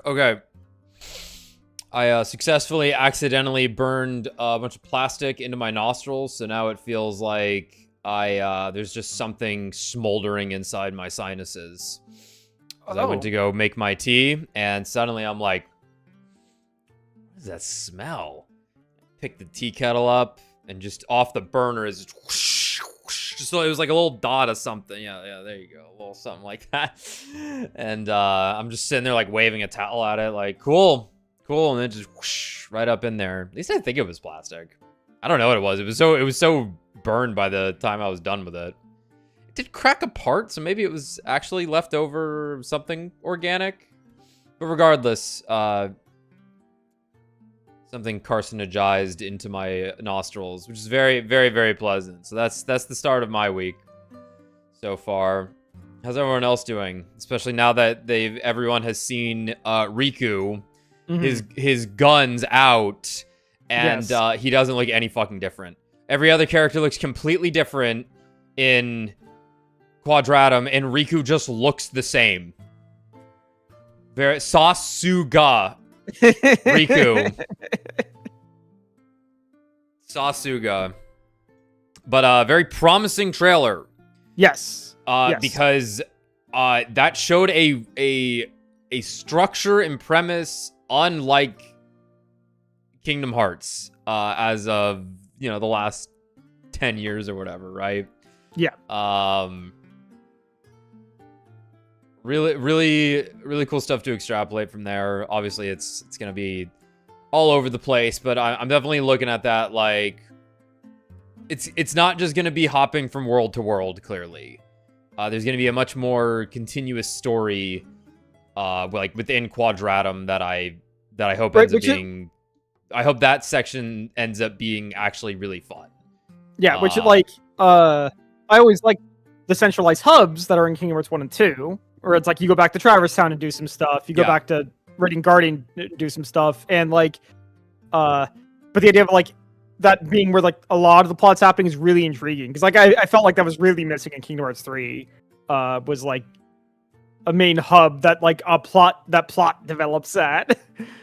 Okay. I successfully accidentally burned a bunch of plastic into my nostrils, so now it feels like there's just something smoldering inside my sinuses. Because I went to go make my tea, and suddenly I'm like, what does that smell? Pick the tea kettle up, and just off the burner is whoosh, whoosh, just so it was like a little dot of something. Yeah, there you go. A little something like that. And I'm just sitting there like waving a towel at it, like, cool. And then just whoosh, right up in there. At least I think it was plastic. I don't know what it was. It was so burned by the time I was done with it. It did crack apart, so maybe it was actually left over something organic. But regardless, something carcinogized into my nostrils, which is very, very, very pleasant. So that's the start of my week so far. How's everyone else doing? Especially now that everyone has seen Riku. His guns out, and yes. He doesn't look any fucking different. Every other character looks completely different in Quadratum, and Riku just looks the same. Very Sasuga Riku. Sasuga. But very promising trailer. Yes. Yes. Because that showed a structure and premise unlike Kingdom Hearts, as of, the last 10 years or whatever, right? Yeah. Really, really, really cool stuff to extrapolate from there. Obviously, it's gonna be all over the place, but I'm definitely looking at that like it's not just gonna be hopping from world to world. Clearly, there's gonna be a much more continuous story. Like within Quadratum that I hope ends up being, I hope that section ends up being actually really fun. Yeah, which like I always like the centralized hubs that are in Kingdom Hearts 1 and 2, where it's like you go back to Traverse Town and do some stuff, you go back to Radiant Guardian and do some stuff, and like but the idea of like that being where like a lot of the plot's happening is really intriguing, because like I felt like that was really missing in Kingdom Hearts 3, was like a main hub that like plot develops at.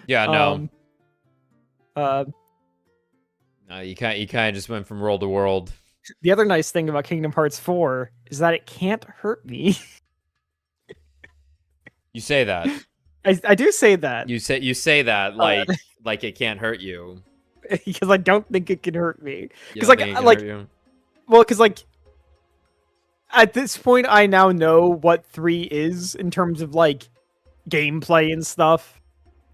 Yeah, no. No, you kind of just went from world to world. The other nice thing about Kingdom Hearts 4 is that it can't hurt me. You say that. I do say that. You say that like it can't hurt you. Because I don't think it can hurt me. Because because like at this point, I now know what 3 is in terms of like gameplay and stuff.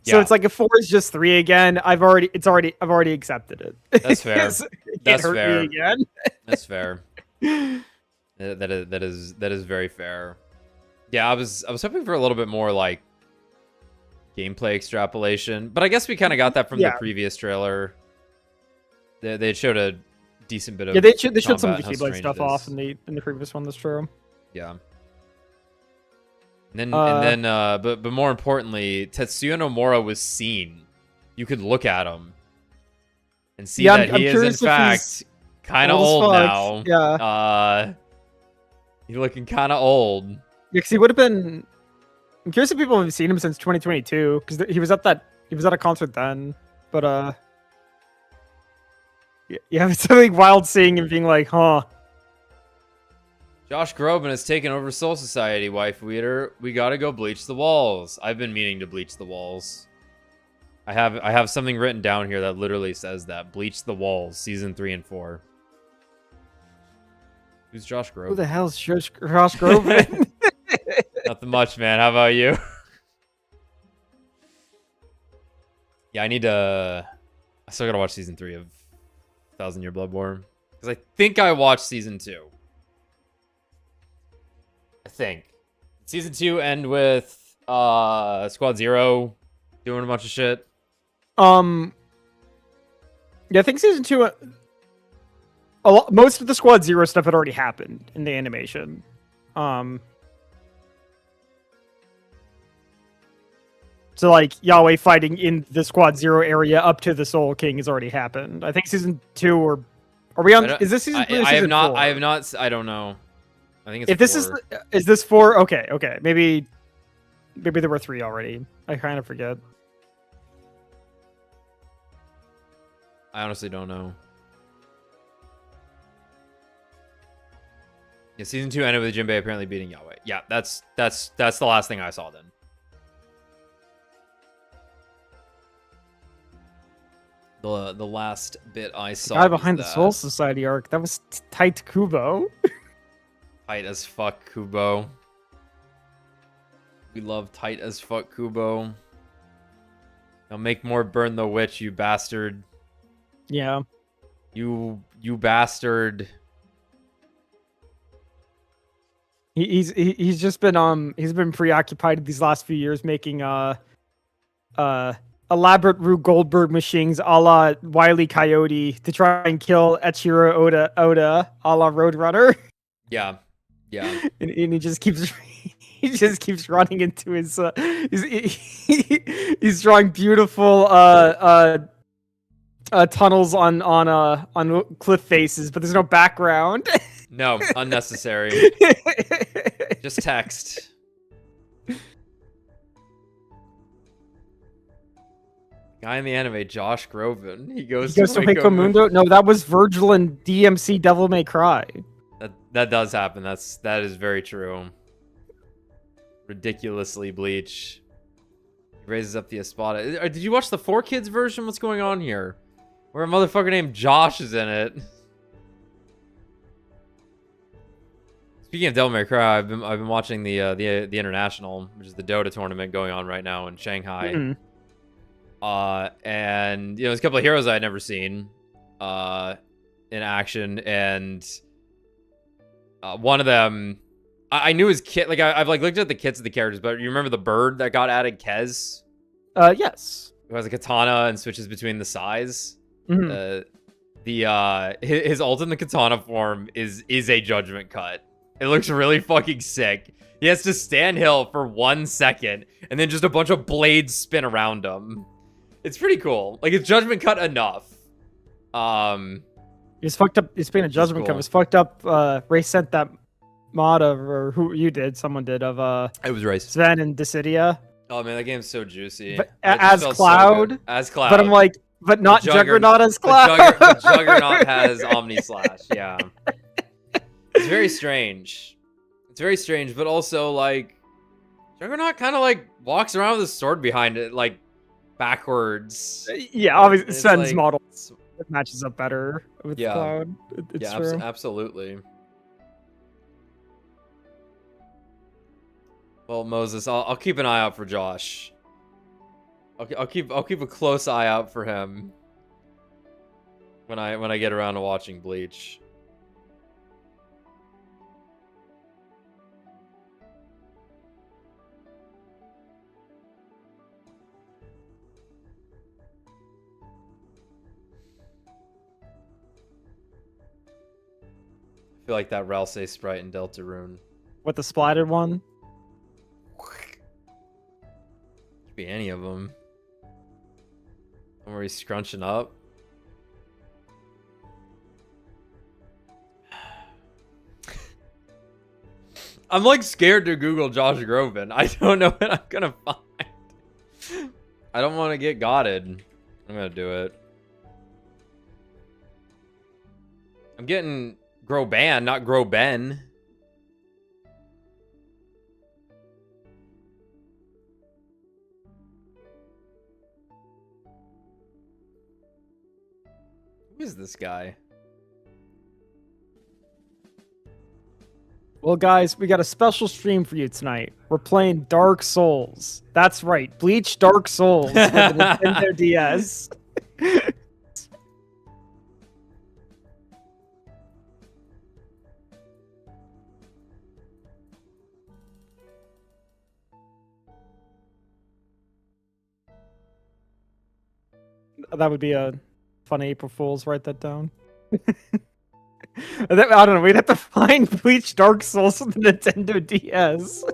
So it's like if 4 is just 3 again, I've already accepted it. That's fair. That's fair. Me again. That's fair. That is very fair. Yeah, I was hoping for a little bit more like gameplay extrapolation, but I guess we kind of got that from the previous trailer. They showed a decent bit of they showed some of the Keyblade stuff off in the previous one. That's true. Yeah. And then but more importantly, Tetsuya Nomura was seen. You could look at him and see that he is in fact kind of old now. Yeah. He's looking kind of old. Yeah, because he would have been. I'm curious if people have seen him since 2022, because he was at a concert then. But yeah, it's something wild seeing him being like, huh. Josh Groban has taken over Soul Society, WaifuEater. We gotta go bleach the walls. I've been meaning to bleach the walls. I have something written down here that literally says that. Bleach the walls, season 3 and 4. Who's Josh Groban? Who the hell's Josh Groban? Nothing much, man. How about you? Yeah, I still gotta watch season 3 of 1,000 Year Blood War. Because I think I watched season 2. I think. Season 2 end with Squad Zero doing a bunch of shit. Yeah, I think season 2 most of the Squad Zero stuff had already happened in the animation. So like Yahweh fighting in the Squad Zero area up to the Soul King has already happened. I think season 2 or are we on? Is this season 3 or season 4? I have not. I don't know. I think it's. If 4. Is this 4? Okay, maybe. Maybe there were 3 already. I kind of forget. I honestly don't know. Yeah, season 2 ended with Jinbei apparently beating Yahweh. Yeah, that's the last thing I saw then. The last bit I saw. The guy behind the Soul Society arc, that was Tight Kubo. Tight as fuck Kubo. We love tight as fuck Kubo. Now make more Burn the Witch, you bastard. Yeah. You bastard. He's just been he's been preoccupied these last few years making elaborate Rube Goldberg machines a la Wile E. Coyote to try and kill Echiro Oda a la Roadrunner. Yeah. Yeah. and he just keeps running into his he's drawing beautiful tunnels on cliff faces, but there's no background. No, unnecessary. Just text. Guy in the anime, Josh Groban. He goes to Hueco Mundo. No, that was Virgil and DMC Devil May Cry. That does happen. That is very true. Ridiculously Bleach. He raises up the Espada. Did you watch the 4Kids version? What's going on here? Where a motherfucker named Josh is in it. Speaking of Devil May Cry, I've been watching the International, which is the Dota tournament going on right now in Shanghai. Mm-hmm. And there's a couple of heroes I had never seen in action, and one of them I knew his kit. Like I've looked at the kits of the characters, but you remember the bird that got added, Kez? Yes. Who has a katana and switches between the size. Mm-hmm. His ult in the katana form is a judgment cut. It looks really fucking sick. He has to stand hill for 1 second, and then just a bunch of blades spin around him. It's pretty cool. Like, it's judgment cut enough. It's fucked up. It's been a judgment cut. It's fucked up. Ray sent that mod of, or who you did? Someone did of. It was Ray. Sven and Dissidia. Oh man, that game's so juicy. But, as Cloud. So as Cloud. But I'm like, but not Juggernaut as Cloud. But Juggernaut has Omni Slash. Yeah. It's very strange. It's very strange, but also like Juggernaut kind of like walks around with a sword behind it, like backwards. Yeah, obviously It's Sven's like, model matches up better with Cloud. It's true. Absolutely. Well, Moses, I'll keep an eye out for Josh. I'll keep a close eye out for him when I get around to watching Bleach. I feel like that Ralsei sprite in Deltarune. What, the splattered one? Could be any of them. Where he's scrunching up. I'm like scared to Google Josh Groban. I don't know what I'm gonna find. I don't want to get godded. I'm gonna do it. I'm getting Groban, not Groben. Who is this guy? Well, guys, we got a special stream for you tonight. We're playing Dark Souls. That's right, Bleach Dark Souls for the Nintendo DS. That would be a fun April Fool's. Write that down. I don't know. We'd have to find Bleach Dark Souls on the Nintendo DS.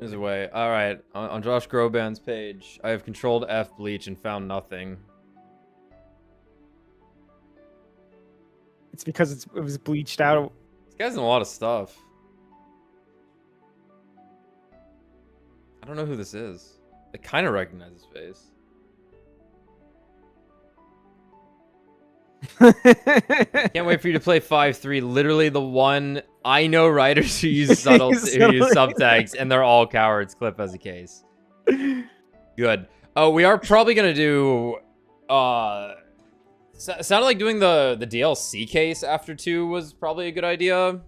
There's a way. All right, on Josh Groban's page, I have controlled F Bleach and found nothing. It's because it was bleached out. This guy's in a lot of stuff. I don't know who this is. I kind of recognize his face. Can't wait for you to play 5-3. Literally the one I know writers who use who use subtext, and they're all cowards. Clip as a case. Good. Oh, we are probably gonna do. Sounded like doing the DLC case after 2 was probably a good idea.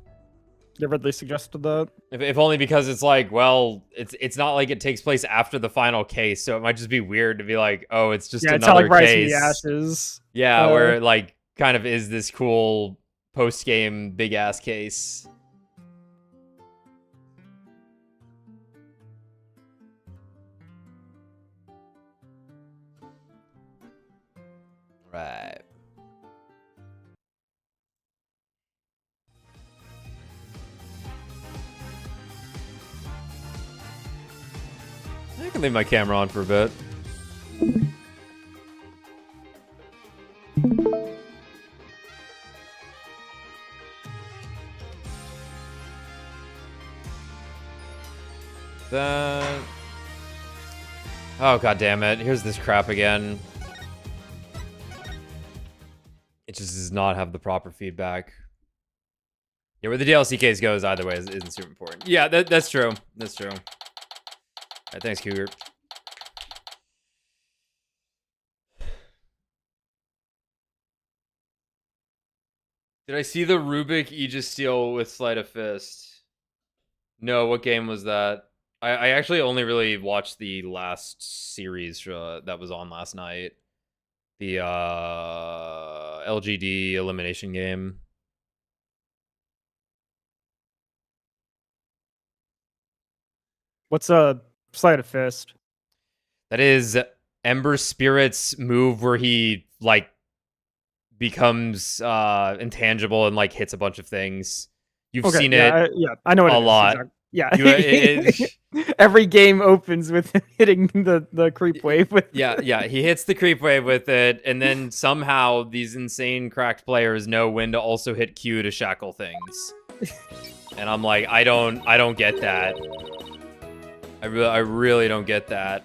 Yeah, Ridley suggested that. If only because it's like, well, it's not like it takes place after the final case, so it might just be weird to be like, oh, it's just it's another not like case. Rise of the Ashes. Yeah, where it, like, kind of is this cool post-game big-ass case. Right. I can leave my camera on for a bit. That... Oh, god damn it. Here's this crap again. It just does not have the proper feedback. Yeah, where the DLC case goes either way isn't super important. Yeah, that's true. That's true. Alright, thanks, Cougar. Did I see the Rubik Aegis Steel with Sleight of Fist? No, what game was that? I actually only really watched the last series that was on last night. The LGD elimination game. What's a Sleight of Fist? That is Ember Spirit's move where he, like, becomes intangible and, like, hits a bunch of things. You've seen it I know what a lot. Exactly. Yeah. Every game opens with him hitting the creep wave with yeah, he hits the creep wave with it, and then somehow these insane cracked players know when to also hit Q to shackle things. And I'm like, I don't get that. I really don't get that.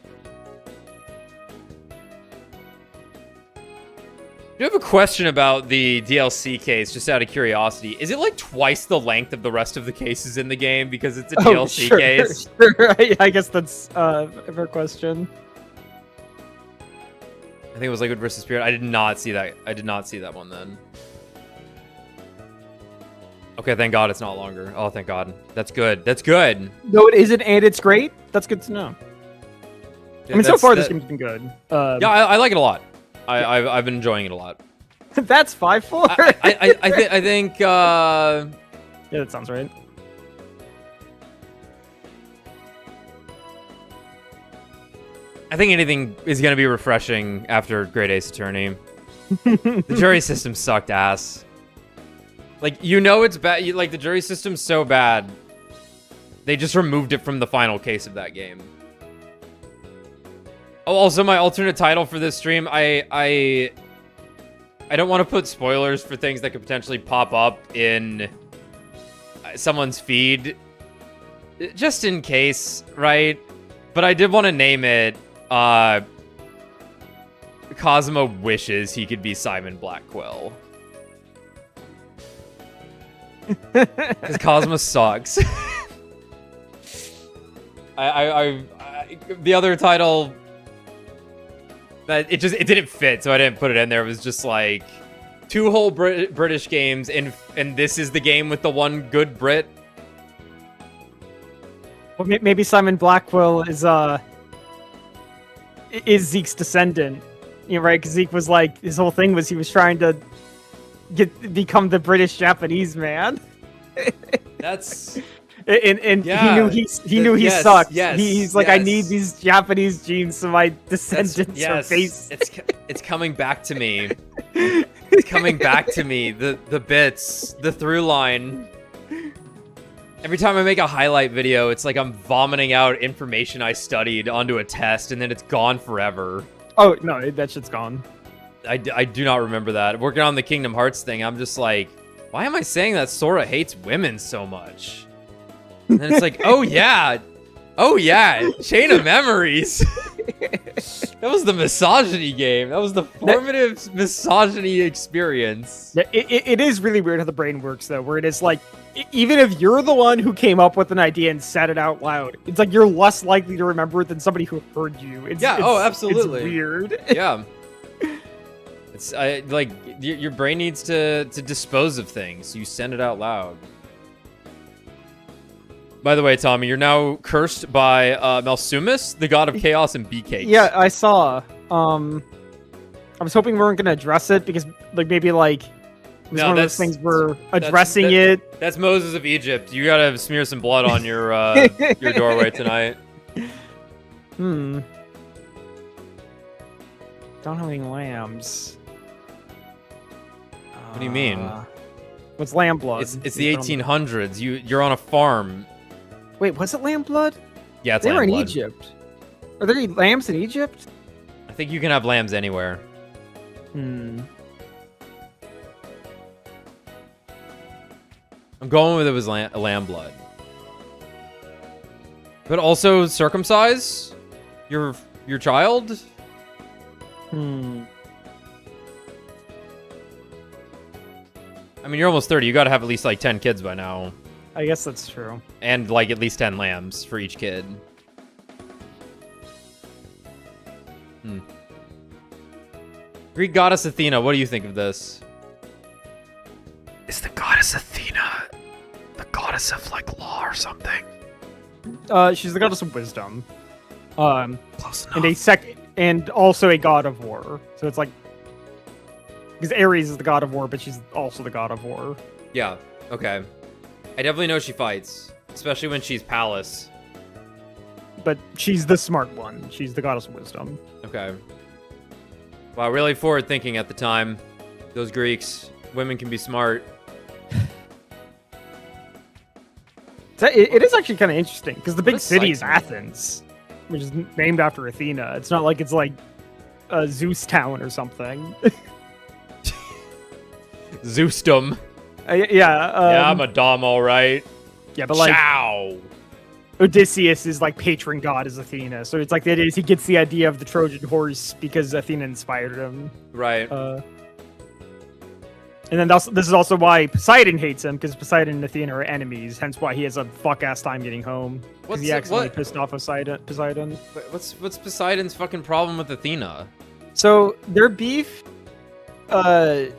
I have a question about the DLC case, just out of curiosity. Is it like twice the length of the rest of the cases in the game because it's a DLC case? Sure. I guess that's a fair question. I think it was Liquid versus Spirit. I did not see that. I did not see that one then. Okay, thank God it's not longer. Oh, thank God. That's good. That's good. No, it isn't, and it's great. That's good to know. I mean, so far this game's been good. Yeah, I like it a lot. I've been enjoying it a lot. That's 5-4. I think. Yeah, that sounds right. I think anything is gonna be refreshing after Great Ace Attorney. The jury system sucked ass. Like, you know it's bad. Like, the jury system's so bad. They just removed it from the final case of that game. Oh, also, my alternate title for this stream, I don't want to put spoilers for things that could potentially pop up in someone's feed. Just in case, right? But I did want to name it, Cosmo wishes he could be Simon Blackquill. Because Cosmo sucks. The other title... But it didn't fit, so I didn't put it in there. It was just like 2 whole British games, and this is the game with the one good Brit. Well, maybe Simon Blackquill is Zeke's descendant, you know, right? Because Zeke was like, his whole thing was he was trying to become the British Japanese man. That's. And yeah, he knew he sucked. Yes, he's like, I need these Japanese genes so my descendants are based. It's coming back to me. It's coming back to me. The bits, the through line. Every time I make a highlight video, it's like I'm vomiting out information I studied onto a test, and then it's gone forever. Oh no, that shit's gone. I do not remember that. Working on the Kingdom Hearts thing, I'm just like, why am I saying that Sora hates women so much? And then it's like, oh yeah, Oh yeah, Chain of Memories. That was the misogyny game. That was the formative misogyny experience. It is really weird how the brain works, though, where it is like, even if you're the one who came up with an idea and said it out loud, it's like you're less likely to remember it than somebody who heard you. Oh, absolutely. It's weird. Yeah. It's like your brain needs to dispose of things. You send it out loud. By the way, Tommy, you're now cursed by Malsumus, the god of chaos and bee cakes. Yeah, I saw. I was hoping we weren't going to address it because, like, maybe like it was one of those things we're addressing it. That's Moses of Egypt. You gotta smear some blood on your your doorway tonight. Don't have any lambs. What do you mean? What's lamb blood? It's the 1800s. You're on a farm. Wait, was it lamb blood? Yeah, it's they lamb were in blood. Egypt. Are there lambs in Egypt? I think you can have lambs anywhere. I'm going with it was lamb blood. But also circumcise your child? I mean, you're almost 30. You gotta have at least like 10 kids by now. I guess that's true. And like at least 10 lambs for each kid. Greek goddess Athena, what do you think of this? Is the goddess Athena the goddess of like law or something? She's the goddess of wisdom. Close enough. And also a god of war. So it's like, because Ares is the god of war, but she's also the god of war. Yeah. Okay. I definitely know she fights, especially when she's Pallas. But she's the smart one. She's the goddess of wisdom. Okay. Wow, really forward thinking at the time. Those Greeks, women can be smart. It is actually kind of interesting because the big city is Athens, which is named after Athena. It's not like it's like a Zeus town or something. Zeusdom. Yeah, I'm a dom, all right. Yeah, but like Ciao. Odysseus is like patron god is Athena, so it's like that is he gets the idea of the Trojan horse because Athena inspired him. Right. And then this is also why Poseidon hates him, because Poseidon and Athena are enemies. Hence why he has a fuck-ass time getting home. Because he accidentally pissed off Poseidon. What's Poseidon's fucking problem with Athena? So their beef, they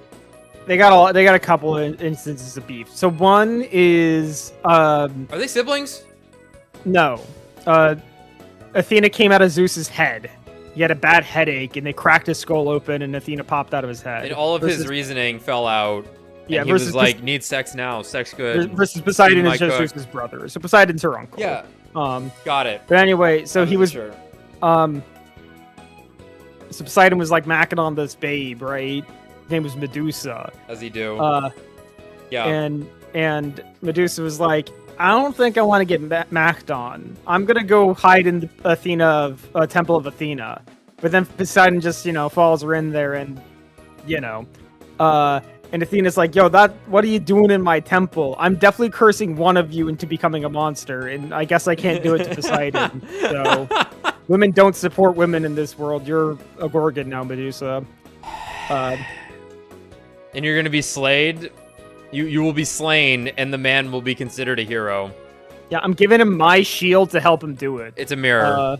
got a couple of instances of beef. So one is are they siblings? No. Athena came out of Zeus's head. He had a bad headache, and they cracked his skull open, and Athena popped out of his head. And all of his reasoning fell out. Yeah, and he was like, need sex now. Sex good. Versus Poseidon is just Zeus's brother. So Poseidon's her uncle. Yeah. Got it. But anyway, so he was... Sure. So Poseidon was like macking on this babe, right? His name was Medusa. As he do. Yeah. And Medusa was like, I don't think I want to get macked on. I'm gonna go hide in the Temple of Athena. But then Poseidon just, follows her in there, and and Athena's like, yo, what are you doing in my temple? I'm definitely cursing one of you into becoming a monster, and I guess I can't do it to Poseidon. So women don't support women in this world. You're a Gorgon now, Medusa. And you're gonna be slayed. You will be slain, and the man will be considered a hero. Yeah, I'm giving him my shield to help him do it. It's a mirror.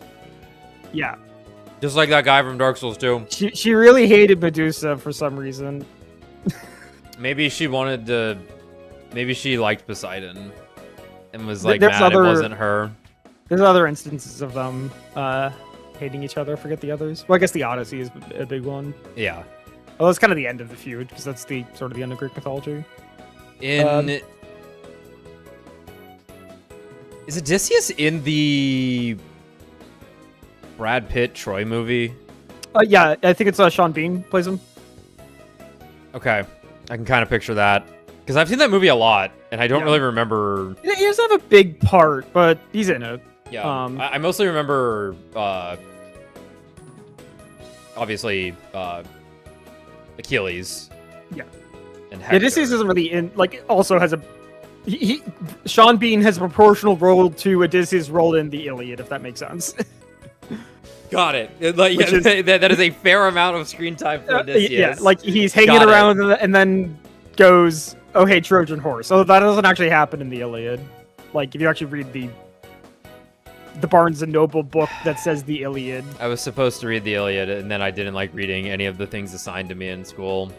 Yeah. Just like that guy from Dark Souls 2. She really hated Medusa for some reason. Maybe she wanted to... Maybe she liked Poseidon. And was like mad it wasn't her. There's other instances of them hating each other. I forget the others. Well, I guess the Odyssey is a big one. Yeah. Well, that's kind of the end of the feud, because that's the sort of the end of Greek mythology. Is Odysseus in the Brad Pitt Troy movie? Yeah, I think it's Sean Bean plays him. Okay, I can kind of picture that because I've seen that movie a lot, and I don't really remember. He doesn't have a big part, but he's in it. Yeah, I mostly remember, obviously, Achilles. Yeah. And Hector. Odysseus isn't really in. Like, also has a Sean Bean has a proportional role to Odysseus' role in the Iliad, if that makes sense. Got it. Like, yeah, that is a fair amount of screen time for Odysseus. Yeah, like he's hanging around and then goes, "Oh hey, Trojan horse." So that doesn't actually happen in the Iliad. Like if you actually read the Barnes and Noble book that says the Iliad. I was supposed to read the Iliad, and then I didn't like reading any of the things assigned to me in school.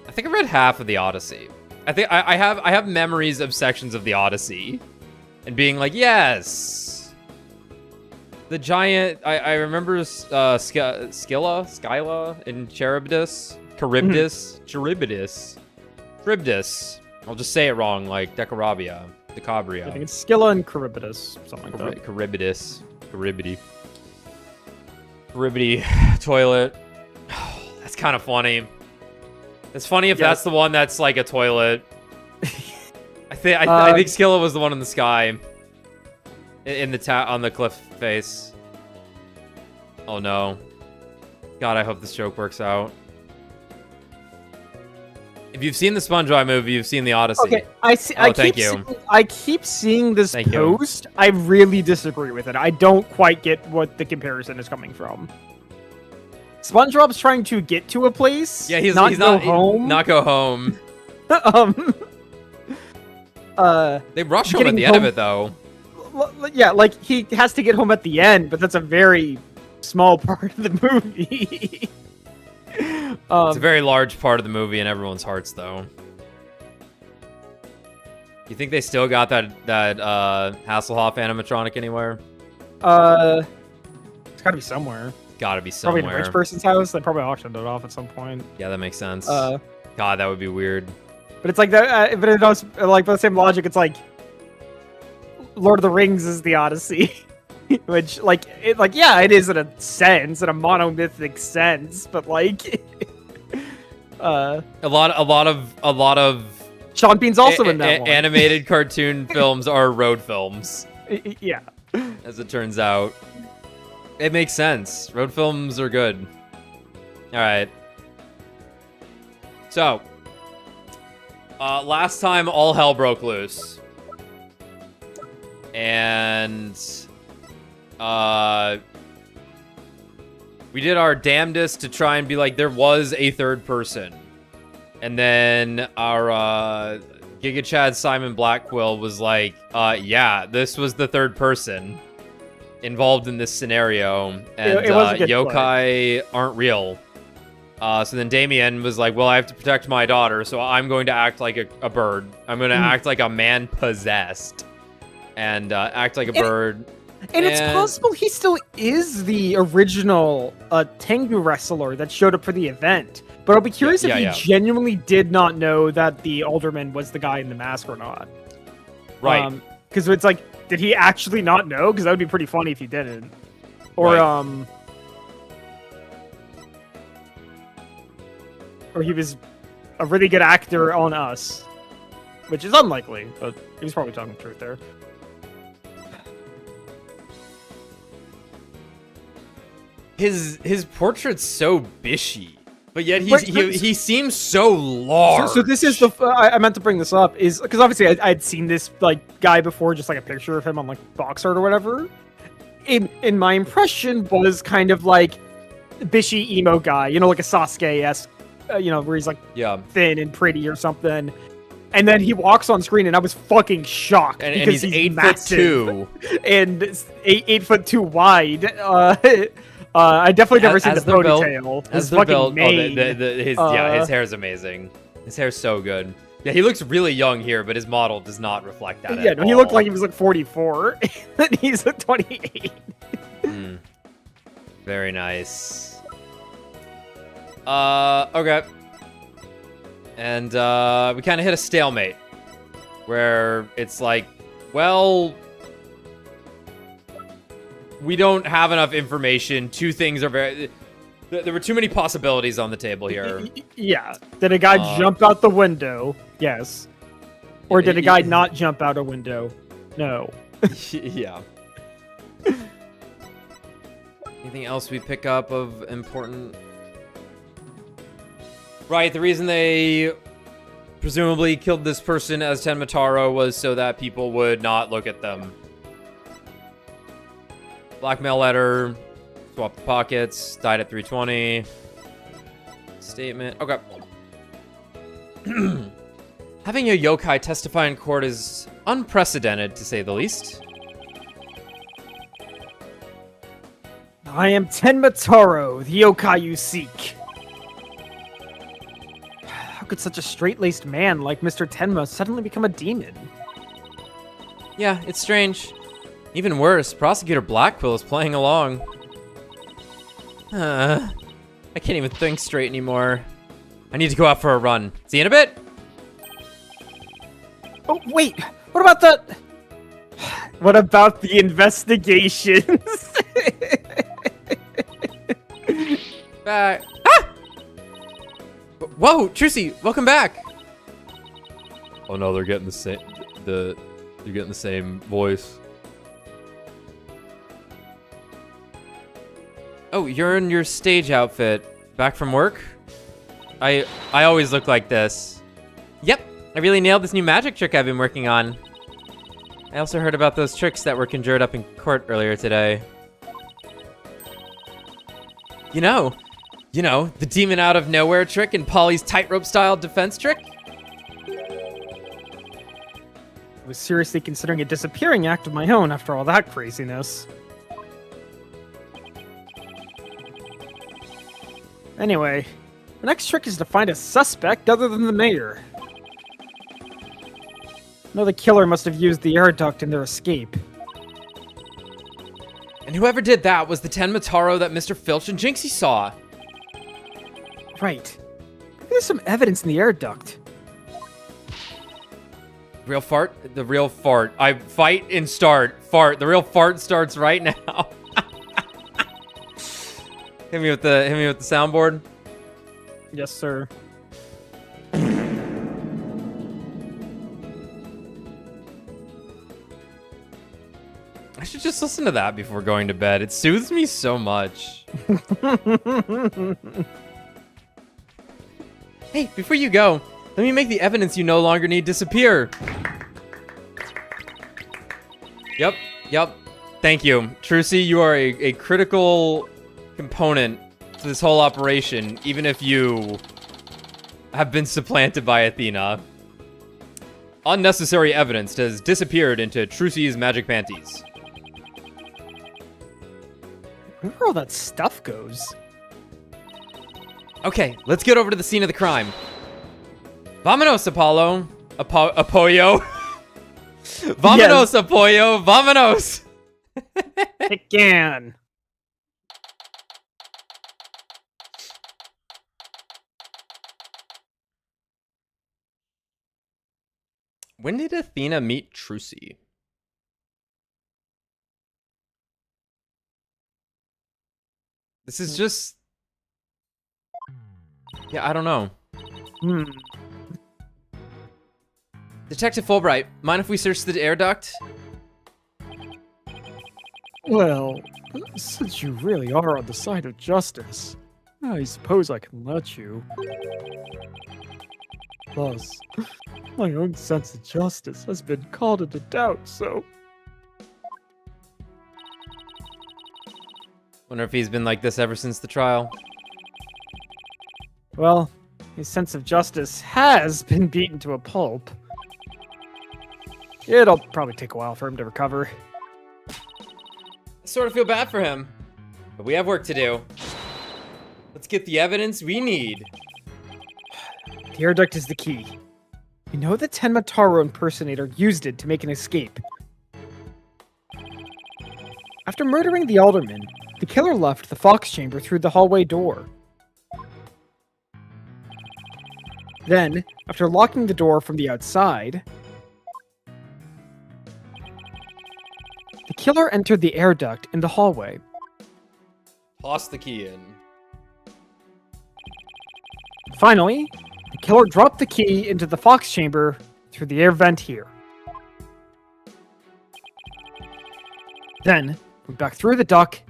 I think I read half of the Odyssey. I think I have memories of sections of the Odyssey, and being like, yes, the giant. I remember Scylla in Charybdis, Charybdis. I'll just say it wrong, like Decarabia. I think it's Scylla and Charybdis, something like that. Charybdis. Toilet. That's kind of funny. It's funny if that's the one that's like a toilet. I think Scylla was the one in the sky. In the on the cliff face. Oh no. God, I hope this joke works out. If you've seen the SpongeBob movie, you've seen the Odyssey. Okay, I keep seeing this post. I really disagree with it. I don't quite get what the comparison is coming from. SpongeBob's trying to get to a place. Yeah, he's not go home. Not go home. They rush him at the end of it, though. Yeah, like he has to get home at the end, but that's a very small part of the movie. It's a very large part of the movie in everyone's hearts, though. You think they still got that Hasselhoff animatronic anywhere? It's gotta be somewhere. Gotta be somewhere. Probably in a rich person's house. They probably auctioned it off at some point. Yeah, that makes sense. God, that would be weird. But it's like that. But it does, like, by the same logic, it's like Lord of the Rings is the Odyssey. Which, yeah, it is in a sense, in a monomythic sense, but like, a lot of Sean Bean's also in that one. Animated cartoon films are road films. Yeah, as it turns out, it makes sense. Road films are good. All right. So, last time all hell broke loose, and we did our damnedest to try and be like, there was a third person. And then our Giga Chad Simon Blackquill was like, yeah, this was the third person involved in this scenario. And yokai aren't real. So then Damien was like, well, I have to protect my daughter, so I'm going to act like a bird. I'm going to act like a man possessed. And act like a bird. And it's possible he still is the original Tengu wrestler that showed up for the event. But I'll be curious if he genuinely did not know that the alderman was the guy in the mask or not. Right. Because it's like, did he actually not know? Because that would be pretty funny if he didn't. Or, or he was a really good actor on Us. Which is unlikely, but he was probably talking the truth there. His portrait's so bishy, but yet he seems so large. So this is the I meant to bring this up is because obviously I'd seen this like guy before, just like a picture of him on like box art or whatever. In my impression was kind of like bishy emo guy, you know, like a Sasuke-esque, you know, where he's like thin and pretty or something. And then he walks on screen, and I was fucking shocked because he's 8'2" and 8'2" wide. I definitely never seen the ponytail. As the build, his hair is amazing. His hair's so good. Yeah, he looks really young here, but his model does not reflect that. Yeah, no, he looked like he was like 44, and he's like 28. Very nice. Okay. And we kind of hit a stalemate, where it's like, well, we don't have enough information. Two things are very... There were too many possibilities on the table here. Yeah. Did a guy jump out the window? Yes. Or did a guy not jump out a window? No. Yeah. Anything else we pick up of important? Right, the reason they presumably killed this person as Tenmataro was so that people would not look at them. Blackmail letter, swap the pockets, died at 320. Statement, okay. Having a yokai testify in court is unprecedented, to say the least. I am Tenmataro, the yokai you seek. How could such a straight-laced man like Mr. Tenma suddenly become a demon? Yeah, it's strange. Even worse, Prosecutor Blackquill is playing along. I can't even think straight anymore. I need to go out for a run. See you in a bit! Oh, wait! What about the... What about the investigations? Back. Ah! Whoa, Trucy, welcome back! Oh no, they're getting the same... You're getting the same voice. Oh, you're in your stage outfit. Back from work? I always look like this. Yep, I really nailed this new magic trick I've been working on. I also heard about those tricks that were conjured up in court earlier today. You know, the demon out of nowhere trick and Polly's tightrope style defense trick? I was seriously considering a disappearing act of my own after all that craziness. Anyway, the next trick is to find a suspect other than the mayor. No, the killer must have used the air duct in their escape. And whoever did that was the Tenmataro that Mr. Filch and Jinxie saw. Right. Maybe there's some evidence in the air duct. Real fart? The real fart. I fight and start. Fart. The real fart starts right now. hit me with the soundboard. Yes, sir. I should just listen to that before going to bed. It soothes me so much. Hey, before you go, let me make the evidence you no longer need disappear. Yep. Thank you. Trucy, you are a critical component to this whole operation, even if you have been supplanted by Athena. Unnecessary evidence has disappeared into Trucy's magic panties. Where all that stuff goes? Okay, let's get over to the scene of the crime. Vámonos, Apollo. Apoyo. Vámonos, Apoyo. Vámonos. Again. When did Athena meet Trucy? This is just... Yeah, I don't know. Detective Fulbright, mind if we search the air duct? Well, since you really are on the side of justice, I suppose I can let you. Plus, my own sense of justice has been called into doubt, so... Wonder if he's been like this ever since the trial. Well, his sense of justice has been beaten to a pulp. It'll probably take a while for him to recover. I sort of feel bad for him, but we have work to do. Let's get the evidence we need. The air duct is the key. We know the Tenmataro impersonator used it to make an escape. After murdering the alderman, the killer left the fox chamber through the hallway door. Then, after locking the door from the outside, the killer entered the air duct in the hallway. Toss the key in. Finally, the killer dropped the key into the fox chamber through the air vent here. Then, went back through the duct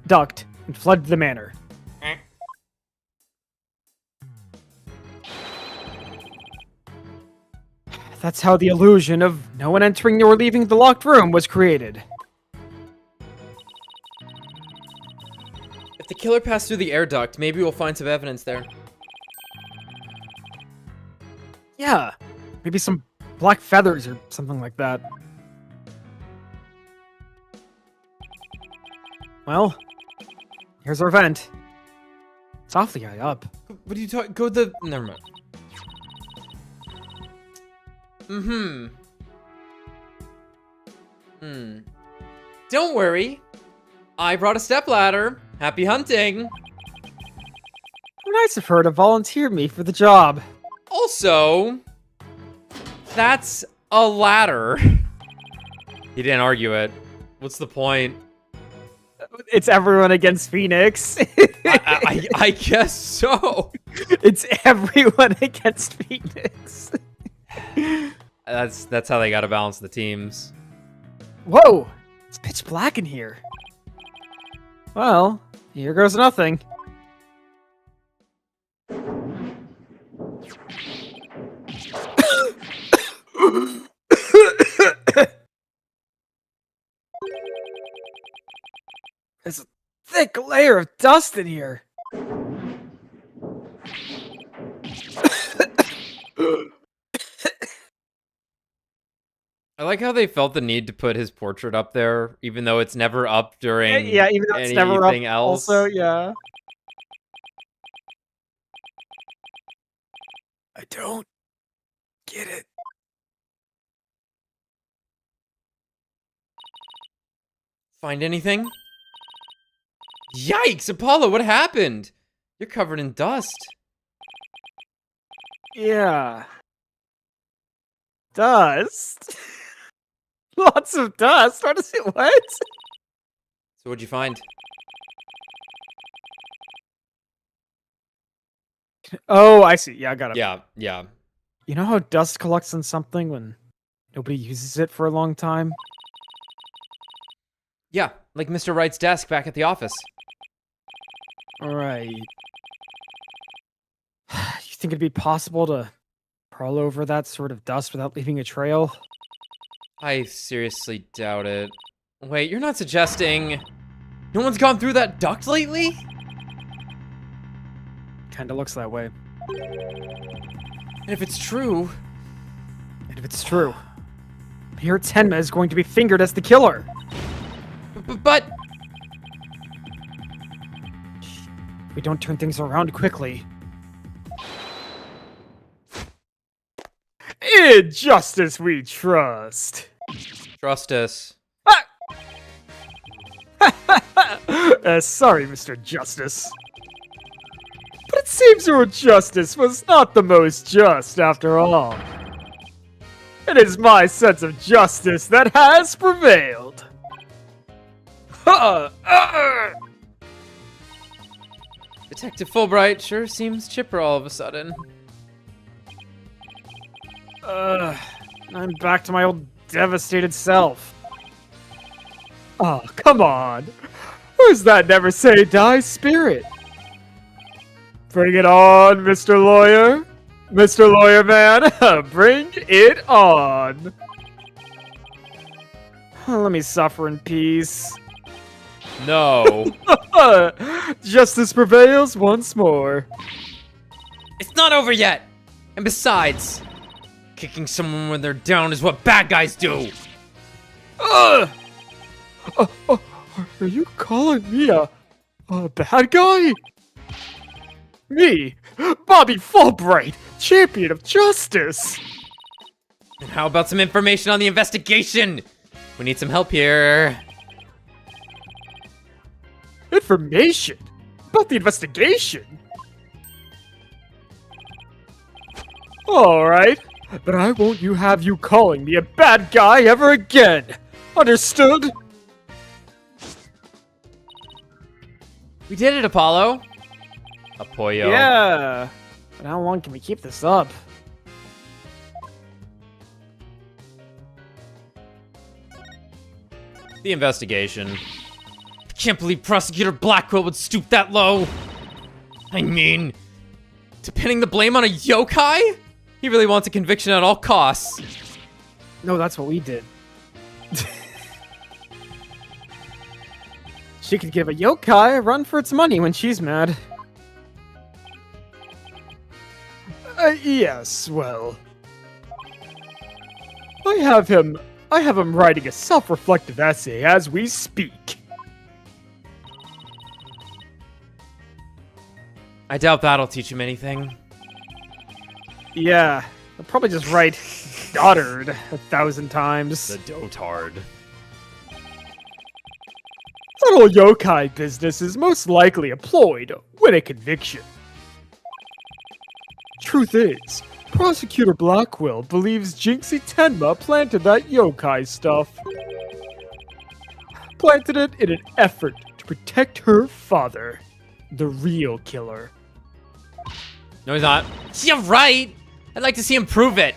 and fled to the manor. That's how the illusion of no one entering or leaving the locked room was created. If the killer passed through the air duct, maybe we'll find some evidence there. Yeah, maybe some black feathers or something like that. Well, here's our vent. It's awfully high up. What are you talking? Go the. Never mind. Don't worry. I brought a stepladder. Happy hunting. Nice of her to volunteer me for the job. Also, that's a ladder. He didn't argue it. What's the point? It's everyone against Phoenix. I guess so. It's everyone against Phoenix. That's how they gotta balance the teams. Whoa! It's pitch black in here. Well, here goes nothing. There's a thick layer of dust in here. I like how they felt the need to put his portrait up there, even though it's never up during Yeah, even though it's never up. anything else. Also, yeah. I don't get it. Find anything? Yikes, Apollo, what happened? You're covered in dust. Yeah. Dust. Lots of dust. What is it? What? So what'd you find? Oh, I see. Yeah, I got it. Yeah. You know how dust collects on something when nobody uses it for a long time? Yeah, like Mr. Wright's desk back at the office. Right. You think it'd be possible to crawl over that sort of dust without leaving a trail? I seriously doubt it. Wait, you're not suggesting no one's gone through that duct lately? Kinda looks that way. And if it's true... And if it's true, Mayor Tenma is going to be fingered as the killer. But... If we don't turn things around quickly... In justice we trust. Trust us. Sorry, Mr. Justice. But it seems your justice was not the most just after all. It is my sense of justice that has prevailed. Detective Fulbright sure seems chipper all of a sudden. I'm back to my old devastated self. Oh, come on. Who's that never say die spirit? Bring it on, Mr. Lawyer. Mr. Lawyer Man, bring it on. Let me suffer in peace. No. Justice prevails once more. It's not over yet! And besides, kicking someone when they're down is what bad guys do! Are you calling me a bad guy? Me, Bobby Fulbright, champion of justice. And how about some information on the investigation? We need some help here. Information? About the investigation? Alright, but I won't have you calling me a bad guy ever again. Understood? We did it, Apollo. Apoyo. Yeah. But how long can we keep this up? The investigation. I can't believe Prosecutor Blackwell would stoop that low. I mean, to pinning the blame on a yokai? He really wants a conviction at all costs. No, that's what we did. She could give a yokai a run for its money when she's mad. Yes, well... I have him writing a self-reflective essay as we speak. I doubt that'll teach him anything. Yeah, I'll probably just write Goddard 1,000 times. The dotard. That whole yokai business is most likely employed with a conviction. Truth is, Prosecutor Blackwell believes Jinxie Tenma planted that yokai stuff. Planted it in an effort to protect her father, the real killer. No, he's not. You're right. I'd like to see him prove it.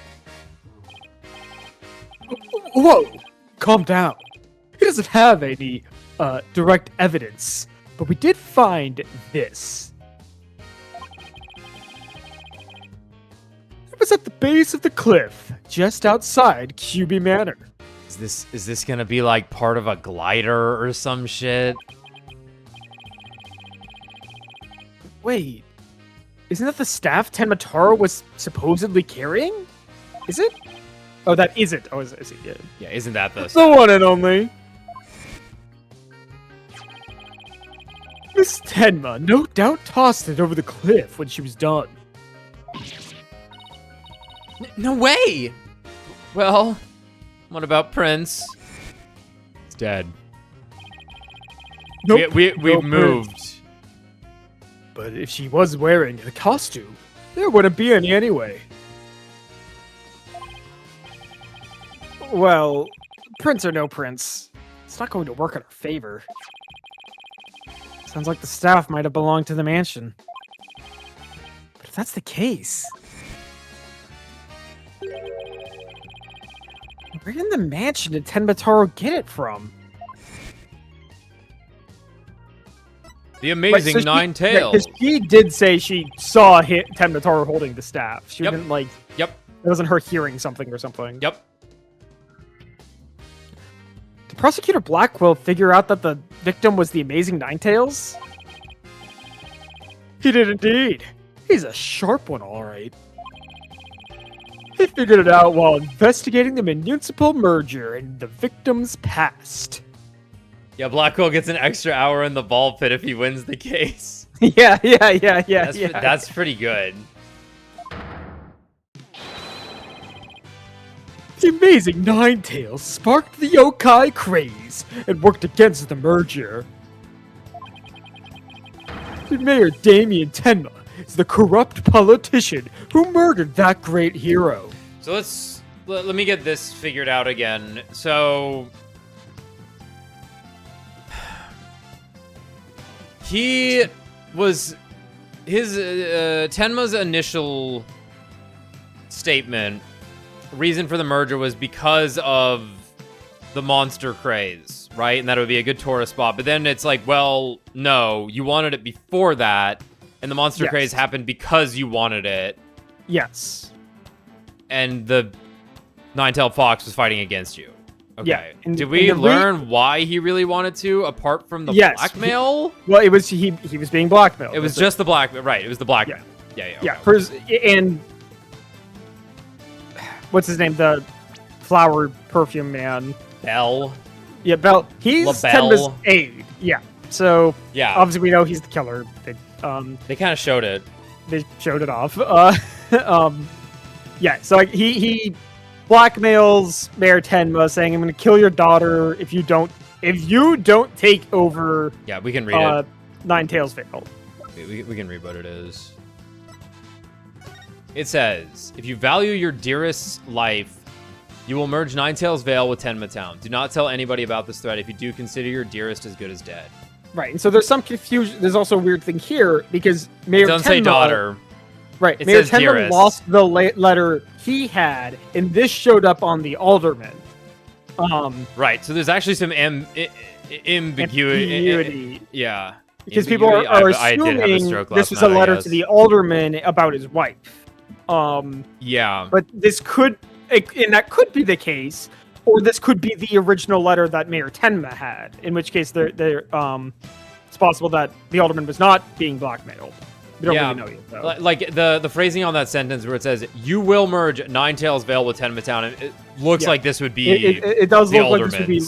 Whoa! Calm down. He doesn't have any, direct evidence, but we did find this. It was at the base of the cliff, just outside QB Manor. Is this gonna be like part of a glider or some shit? Wait, isn't that the staff Tenmataro was supposedly carrying? Is it? Oh, that is it. Oh, is it? Yeah. Yeah, isn't that the... The one and only. Miss Tenma no doubt tossed it over the cliff when she was done. No way! Well, what about Prince? He's dead. Nope. We've no moved. Prince. But if she was wearing the costume, there wouldn't be any anyway. Well, prince or no prince, it's not going to work in our favor. Sounds like the staff might have belonged to the mansion. But if that's the case... where in the mansion did Tenmataro get it from? The amazing Nine Tails. Because she did say she saw Tenmataro holding the staff. She Yep. didn't like... Yep. It wasn't her hearing something or something. Yep. Did Prosecutor Blackwell figure out that the victim was the amazing Ninetales? He did indeed. He's a sharp one, all right. He figured it out while investigating the municipal merger and the victim's past. Yeah, Blackwell gets an extra hour in the ball pit if he wins the case. yeah. That's pretty good. The amazing Ninetales sparked the yokai craze and worked against the merger. The Mayor Damien Tenma is the corrupt politician who murdered that great hero. So let me get this figured out again. So he was Tenma's initial statement, reason for the merger was because of the monster craze, right? And that it would be a good tourist spot. But then it's like, well, no, you wanted it before that, and the monster craze happened because you wanted it. Yes. And the Nine-Tailed Fox was fighting against you. Okay. Yeah, Did we learn why he really wanted to, apart from the blackmail? Well, it was he was being blackmailed. It was just the blackmail, right? It was the blackmail. Yeah. And what's his name? The flower perfume man. Bell. Yeah, Bell. He's LaBelle. Tenma's aide. Yeah. So Yeah. obviously we know he's the killer. They kind of showed it. They showed it off. Yeah. So like, he blackmails Mayor Tenma, saying, "I'm going to kill your daughter if you don't take over." Yeah, we can read it. Ninetales Vale. We can read what it is. It says, if you value your dearest's life, you will merge Ninetales Vale with Tenma Town. Do not tell anybody about this threat. If you do, consider your dearest as good as dead. Right, and so there's some confusion. There's also a weird thing here, because Mayor It doesn't Tenma... say daughter. Right, It Mayor says Tenma dearest. lost the letter he had, and this showed up on the alderman. Right, so there's actually some ambiguity. Yeah. Because people are assuming this was a letter to the alderman about his wife. Yeah. But this could, and that could be the case, or this could be the original letter that Mayor Tenma had. In which case, it's possible that the alderman was not being blackmailed. We don't really know yet, though. Like the phrasing on that sentence where it says, "You will merge Ninetales Vale with Tenma Town," it looks like this would be. It does the look like this would be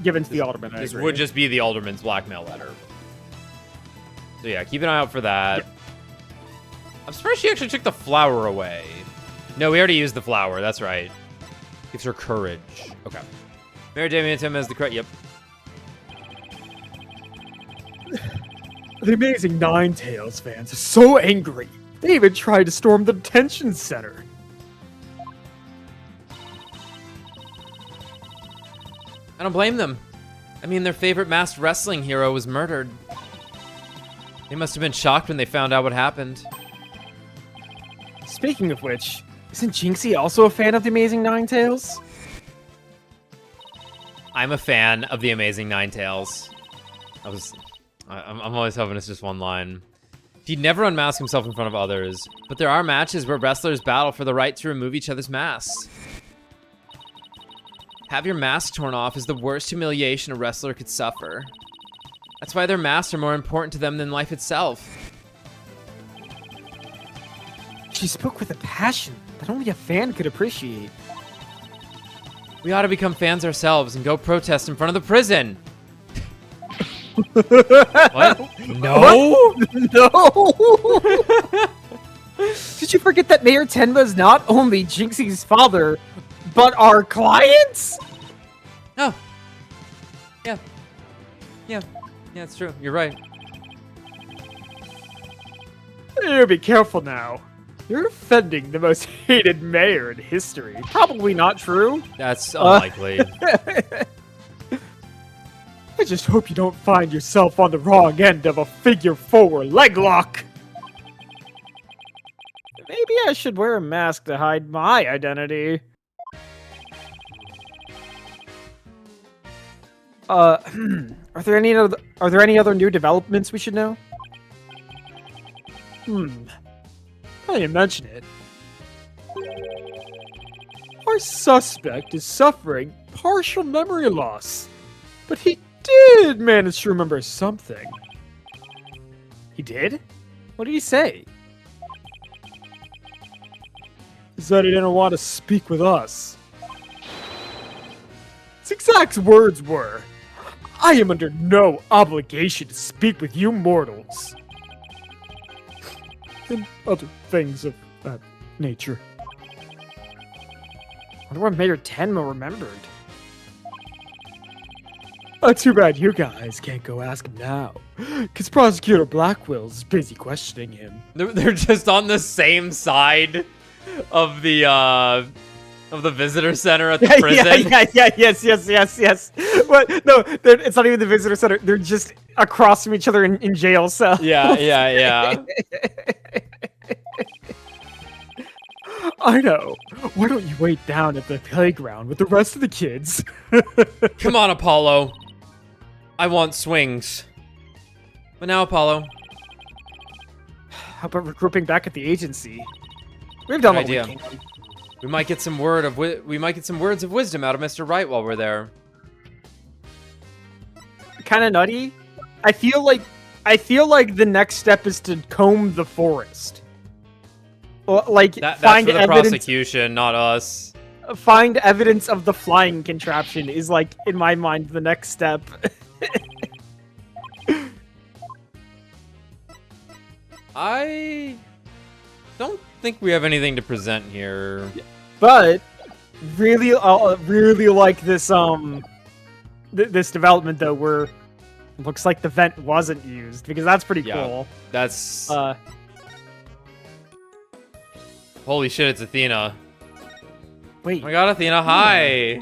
given to the alderman. This would just be the alderman's blackmail letter. So yeah, keep an eye out for that. Yeah. I'm surprised she actually took the flower away. No, we already used the flower. That's right. Gives her courage. Okay. Mayor Damien Tim has the correct. Yep. The Amazing Ninetales fans are so angry. They even tried to storm the detention center. I don't blame them. I mean, their favorite masked wrestling hero was murdered. They must have been shocked when they found out what happened. Speaking of which, isn't Jinxie also a fan of The Amazing Ninetales? I'm a fan of The Amazing Ninetales. I'm always hoping it's just one line. He'd never unmask himself in front of others, but there are matches where wrestlers battle for the right to remove each other's masks. Have your mask torn off is the worst humiliation a wrestler could suffer. That's why their masks are more important to them than life itself. She spoke with a passion that only a fan could appreciate. We ought to become fans ourselves and go protest in front of the prison. What? No? No! Did you forget that Mayor Tenma is not only Jinxie's father, but our clients? Oh. Yeah. Yeah. Yeah, it's true. You're right. You be careful now. You're offending the most hated mayor in history. Probably not true. That's unlikely. I just hope you don't find yourself on the wrong end of a figure-4 leg lock. Maybe I should wear a mask to hide my identity. Are there any other new developments we should know? Now you mention it. Our suspect is suffering partial memory loss, but he did manage to remember something. He did? What did he say? He said he didn't want to speak with us. His exact words were, "I am under no obligation to speak with you mortals." And other things of that nature. I wonder what Mayor Tenma remembered. Too bad you guys can't go ask him now, because Prosecutor Blackwell's busy questioning him. They're just on the same side of the visitor center at the prison. Yes. What? No, it's not even the visitor center. They're just across from each other in jail cells. Yeah. I know. Why don't you wait down at the playground with the rest of the kids? Come on, Apollo. I want swings. But now, Apollo. How about regrouping back at the agency? We've done what we can. We might get some words of wisdom out of Mr. Wright while we're there. Kind of nutty. I feel like the next step is to comb the forest. Like that's find for the evidence. prosecution, not us. Find evidence of the flying contraption is like, in my mind, the next step. I don't think we have anything to present here. But really like this this development though, where it looks like the vent wasn't used, because that's pretty cool. That's holy shit, it's Athena. Wait. Oh my god, Athena, hi!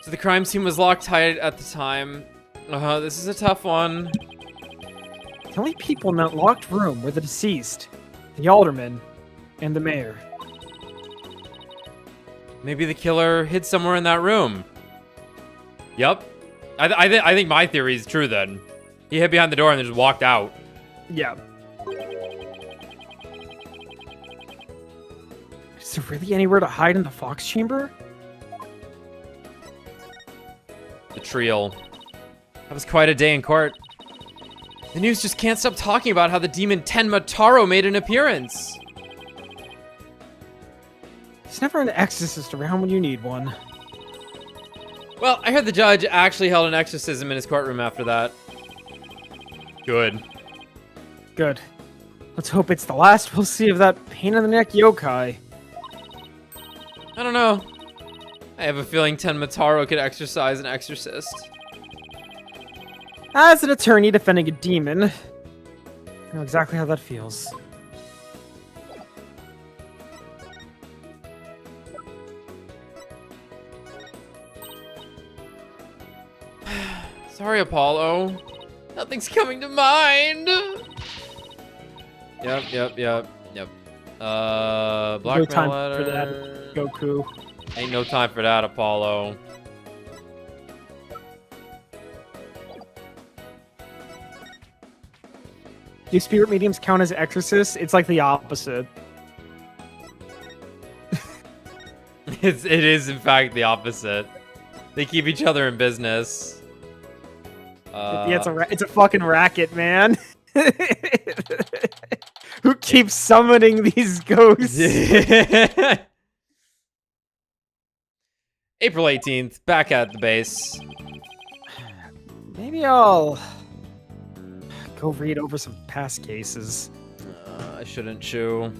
So the crime scene was locked tight at the time. This is a tough one. The only people in that locked room were the deceased, the alderman, and the mayor. Maybe the killer hid somewhere in that room. Yep. I think my theory is true then. He hid behind the door and then just walked out. Yeah. there really anywhere to hide in the Fox Chamber? The trio. That was quite a day in court. The news just can't stop talking about how the demon Tenma Taro made an appearance. There's never an exorcist around when you need one. Well, I heard the judge actually held an exorcism in his courtroom after that. Good. Good. Let's hope it's the last we'll see of that pain-in-the-neck yokai. I don't know. I have a feeling Tenma Taro could exorcise an exorcist. As an attorney defending a demon, I know exactly how that feels. Sorry, Apollo. Nothing's coming to mind. Yep. Blackmail No time letter. for that, Goku. Ain't no time for that, Apollo. Do spirit mediums count as exorcists? It's like the opposite. It is, in fact, the opposite. They keep each other in business. Yeah, it's a fucking racket, man. Who keeps summoning these ghosts? April 18th, back at the base. Maybe I'll go read over some past cases. I shouldn't chew.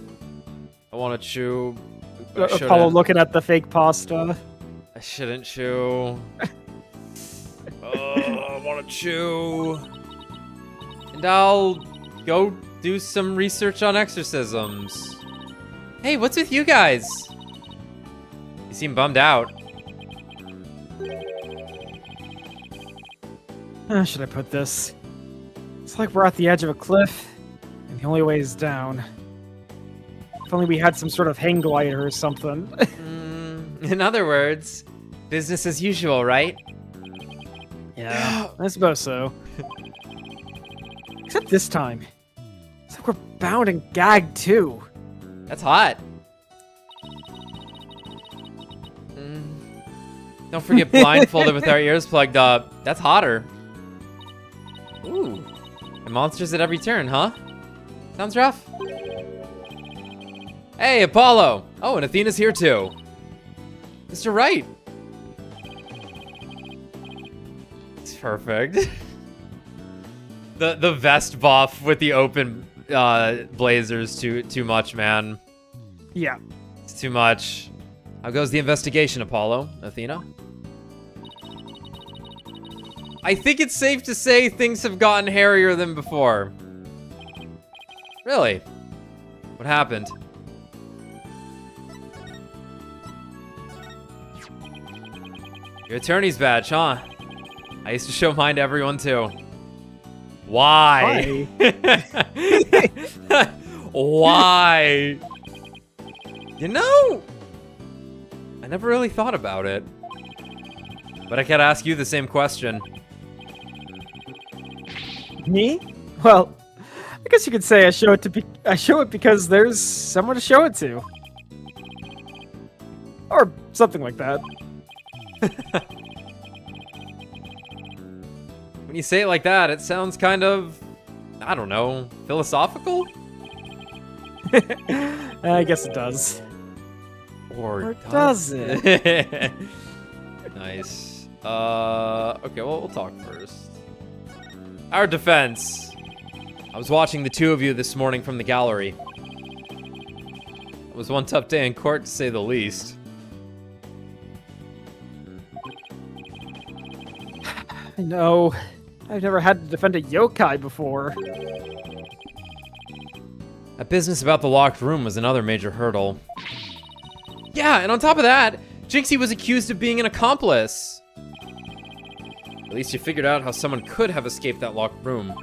I want to chew. But I Apollo shouldn't. looking at the fake pasta. I shouldn't chew. I want to chew. And I'll go do some research on exorcisms. Hey, what's with you guys? You seem bummed out. How should I put this? It's like we're at the edge of a cliff, and the only way is down. If only we had some sort of hang glider or something. In other words, business as usual, right? Yeah, I suppose so. Except this time. It's like we're bound and gagged too. That's hot. Don't forget blindfolded with our ears plugged up. That's hotter. Ooh. And monsters at every turn, huh? Sounds rough. Hey, Apollo. Oh, and Athena's here too. Mr. Wright. It's perfect. The vest buff with the open blazers too much, man. Yeah. It's too much. How goes the investigation, Apollo? Athena? I think it's safe to say things have gotten hairier than before. Really? What happened? Your attorney's badge, huh? I used to show mine to everyone too. Why? Why? You know, I never really thought about it. But I gotta ask you the same question. Me? Well, I guess you could say I show it because there's someone to show it to. Or something like that. When you say it like that, it sounds kind of, I don't know, philosophical? I guess it does. Or does it? Nice. Okay, well, we'll talk first. Our defense. I was watching the two of you this morning from the gallery. It was one tough day in court, to say the least. I know. I've never had to defend a yokai before. A business about the locked room was another major hurdle. Yeah, and on top of that, Jinxie was accused of being an accomplice. At least you figured out how someone could have escaped that locked room.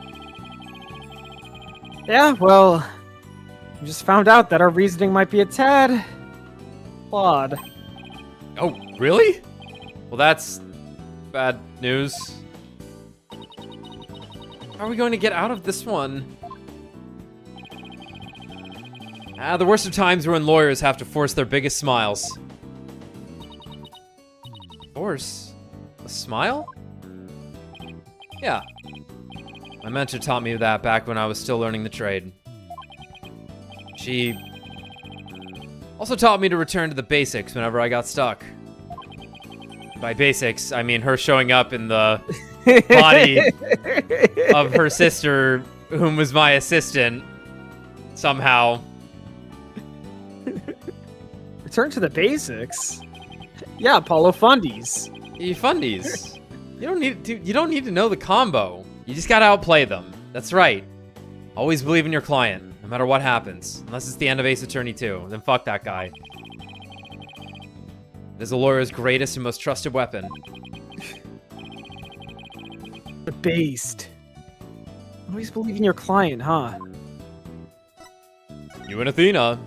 Yeah, well, we just found out that our reasoning might be a tad flawed. Oh, really? Well, that's bad news. How are we going to get out of this one? The worst of times are when lawyers have to force their biggest smiles. Force? A smile? Yeah. My mentor taught me that back when I was still learning the trade. She also taught me to return to the basics whenever I got stuck. By basics, I mean her showing up in the body of her sister, whom was my assistant, somehow. Return to the basics? Yeah, Apollo fundies. Fundies. You don't need to know the combo. You just gotta outplay them. That's right. Always believe in your client, no matter what happens. Unless it's the end of Ace Attorney 2. Then fuck that guy. It is a lawyer's greatest and most trusted weapon. The based. Always believe in your client, huh? You and Athena.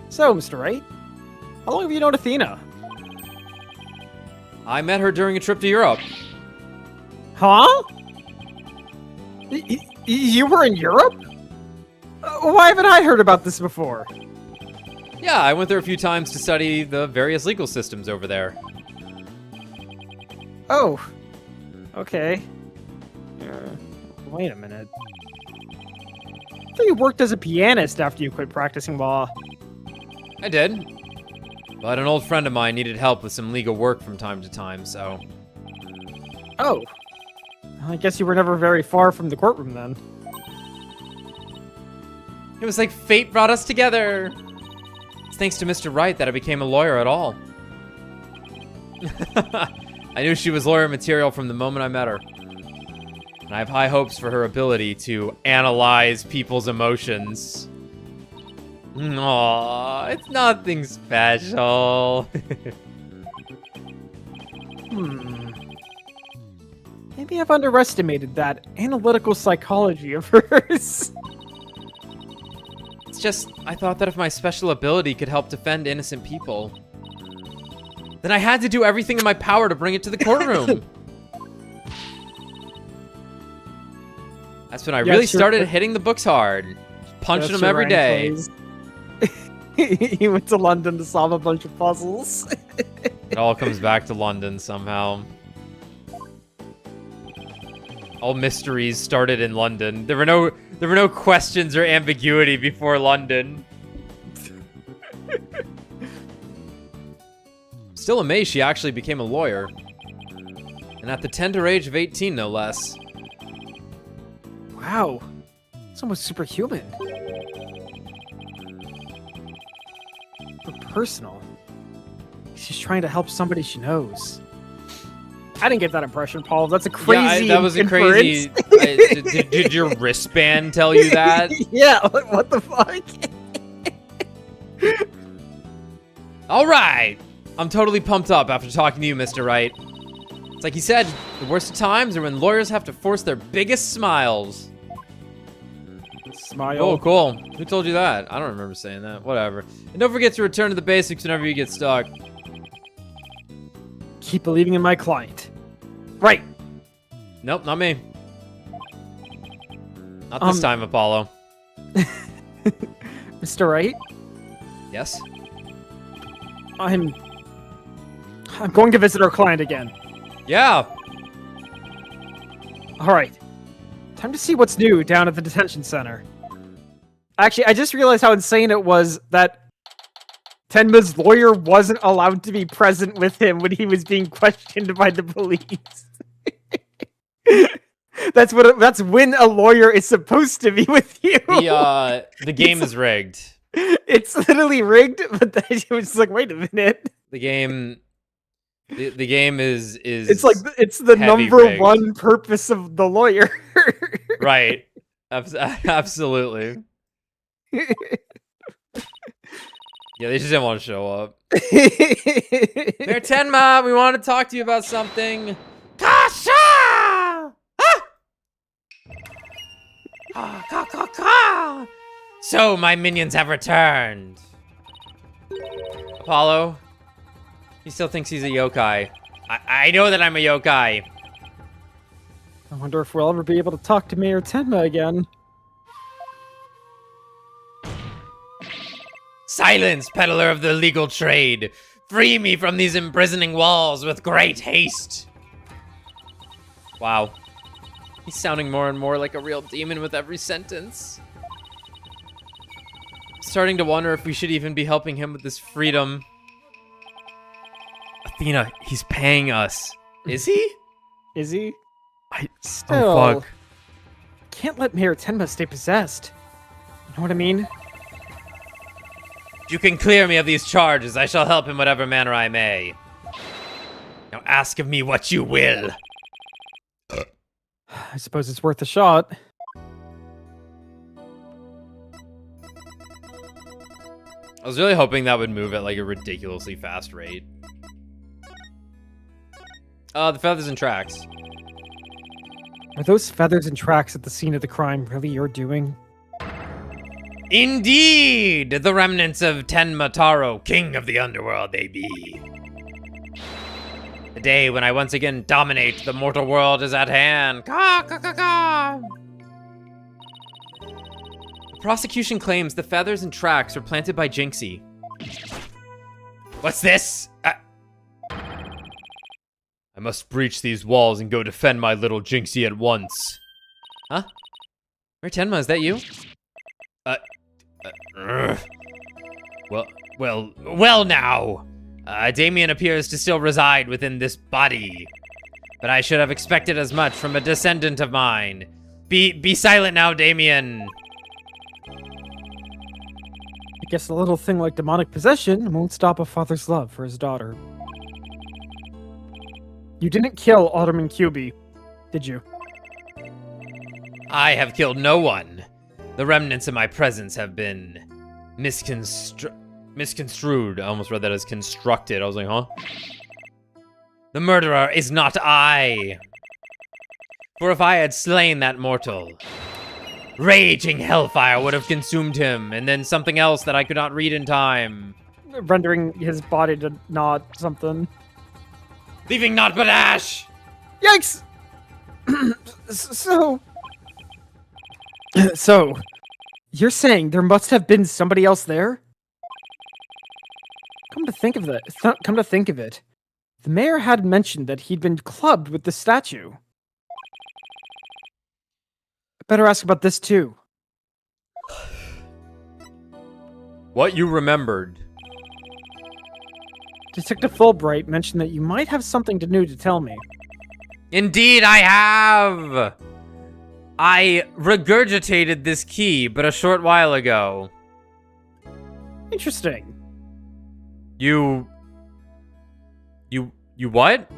So, Mr. Wright, how long have you known Athena? I met her during a trip to Europe. Huh? You were in Europe? Why haven't I heard about this before? Yeah, I went there a few times to study the various legal systems over there. Oh. Okay. Wait a minute. I thought you worked as a pianist after you quit practicing law. I did. But an old friend of mine needed help with some legal work from time to time, so... Oh. I guess you were never very far from the courtroom then. It was like fate brought us together. It's thanks to Mr. Wright that I became a lawyer at all. I knew she was lawyer material from the moment I met her. And I have high hopes for her ability to analyze people's emotions. Aww, it's nothing special. Maybe I've underestimated that analytical psychology of hers. It's just, I thought that if my special ability could help defend innocent people, then I had to do everything in my power to bring it to the courtroom. That's when I really started hitting the books hard. Punching them every day. He went to London to solve a bunch of puzzles. It all comes back to London somehow. All mysteries started in London. There were no questions or ambiguity before London. Still amazed she actually became a lawyer. And at the tender age of 18, no less. Wow. It's almost superhuman. But personal. She's trying to help somebody she knows. I didn't get that impression, Paul. That's a crazy that was a inference. crazy... did your wristband tell you that? Yeah, what the fuck? All right. I'm totally pumped up after talking to you, Mr. Wright. It's like you said, the worst of times are when lawyers have to force their biggest smiles. Smile. Oh, cool. Who told you that? I don't remember saying that. Whatever. And don't forget to return to the basics whenever you get stuck. Keep believing in my client. Right. Nope, not me. Not this time, Apollo. Mr. Wright? Yes? I'm going to visit our client again. Yeah. All right. Time to see what's new down at the detention center. Actually, I just realized how insane it was that Tenma's lawyer wasn't allowed to be present with him when he was being questioned by the police. That's when a lawyer is supposed to be with you. The game is rigged. It's literally rigged, but then it was like, wait a minute. The game is It's like it's the number rigged. one purpose of the lawyer. Right. Absolutely. Yeah, they just didn't want to show up. Mayor Tenma, we want to talk to you about something. Kasha! Ah! So, my minions have returned. Apollo, he still thinks he's a yokai. I know that I'm a yokai. I wonder if we'll ever be able to talk to Mayor Tenma again. Silence, peddler of the legal trade! Free me from these imprisoning walls with great haste! Wow. He's sounding more and more like a real demon with every sentence. Starting to wonder if we should even be helping him with this freedom. Athena, he's paying us. Is he? Is he? Still, Oh, fuck. Can't let Mayor Tenma stay possessed. You know what I mean? You can clear me of these charges. I shall help in whatever manner I may. Now ask of me what you will. I suppose it's worth a shot. I was really hoping that would move at like a ridiculously fast rate. The feathers and tracks. Are those feathers and tracks at the scene of the crime really your doing? Indeed! The remnants of Tenma Taro, king of the underworld they be. The day when I once again dominate the mortal world is at hand. Ka ka ka ka! The prosecution claims the feathers and tracks were planted by Jinxie. What's this? I must breach these walls and go defend my little Jinxie at once. Huh? Mayor Tenma, is that you? Well now! Damien appears to still reside within this body. But I should have expected as much from a descendant of mine. Be silent now, Damien! I guess a little thing like demonic possession won't stop a father's love for his daughter. You didn't kill Alderman Cuby, did you? I have killed no one. The remnants of my presence have been misconstrued. I almost read that as constructed. I was like, huh? The murderer is not I. For if I had slain that mortal, raging hellfire would have consumed him, and then something else that I could not read in time. Rendering his body to not something. Leaving naught but ash! Yikes! So, you're saying there must have been somebody else there? Come to think of it, the mayor had mentioned that he'd been clubbed with the statue. I better ask about this too. What you remembered. Detective Fulbright mentioned that you might have something new to tell me. Indeed, I have! I regurgitated this key, but a short while ago. Interesting. You what?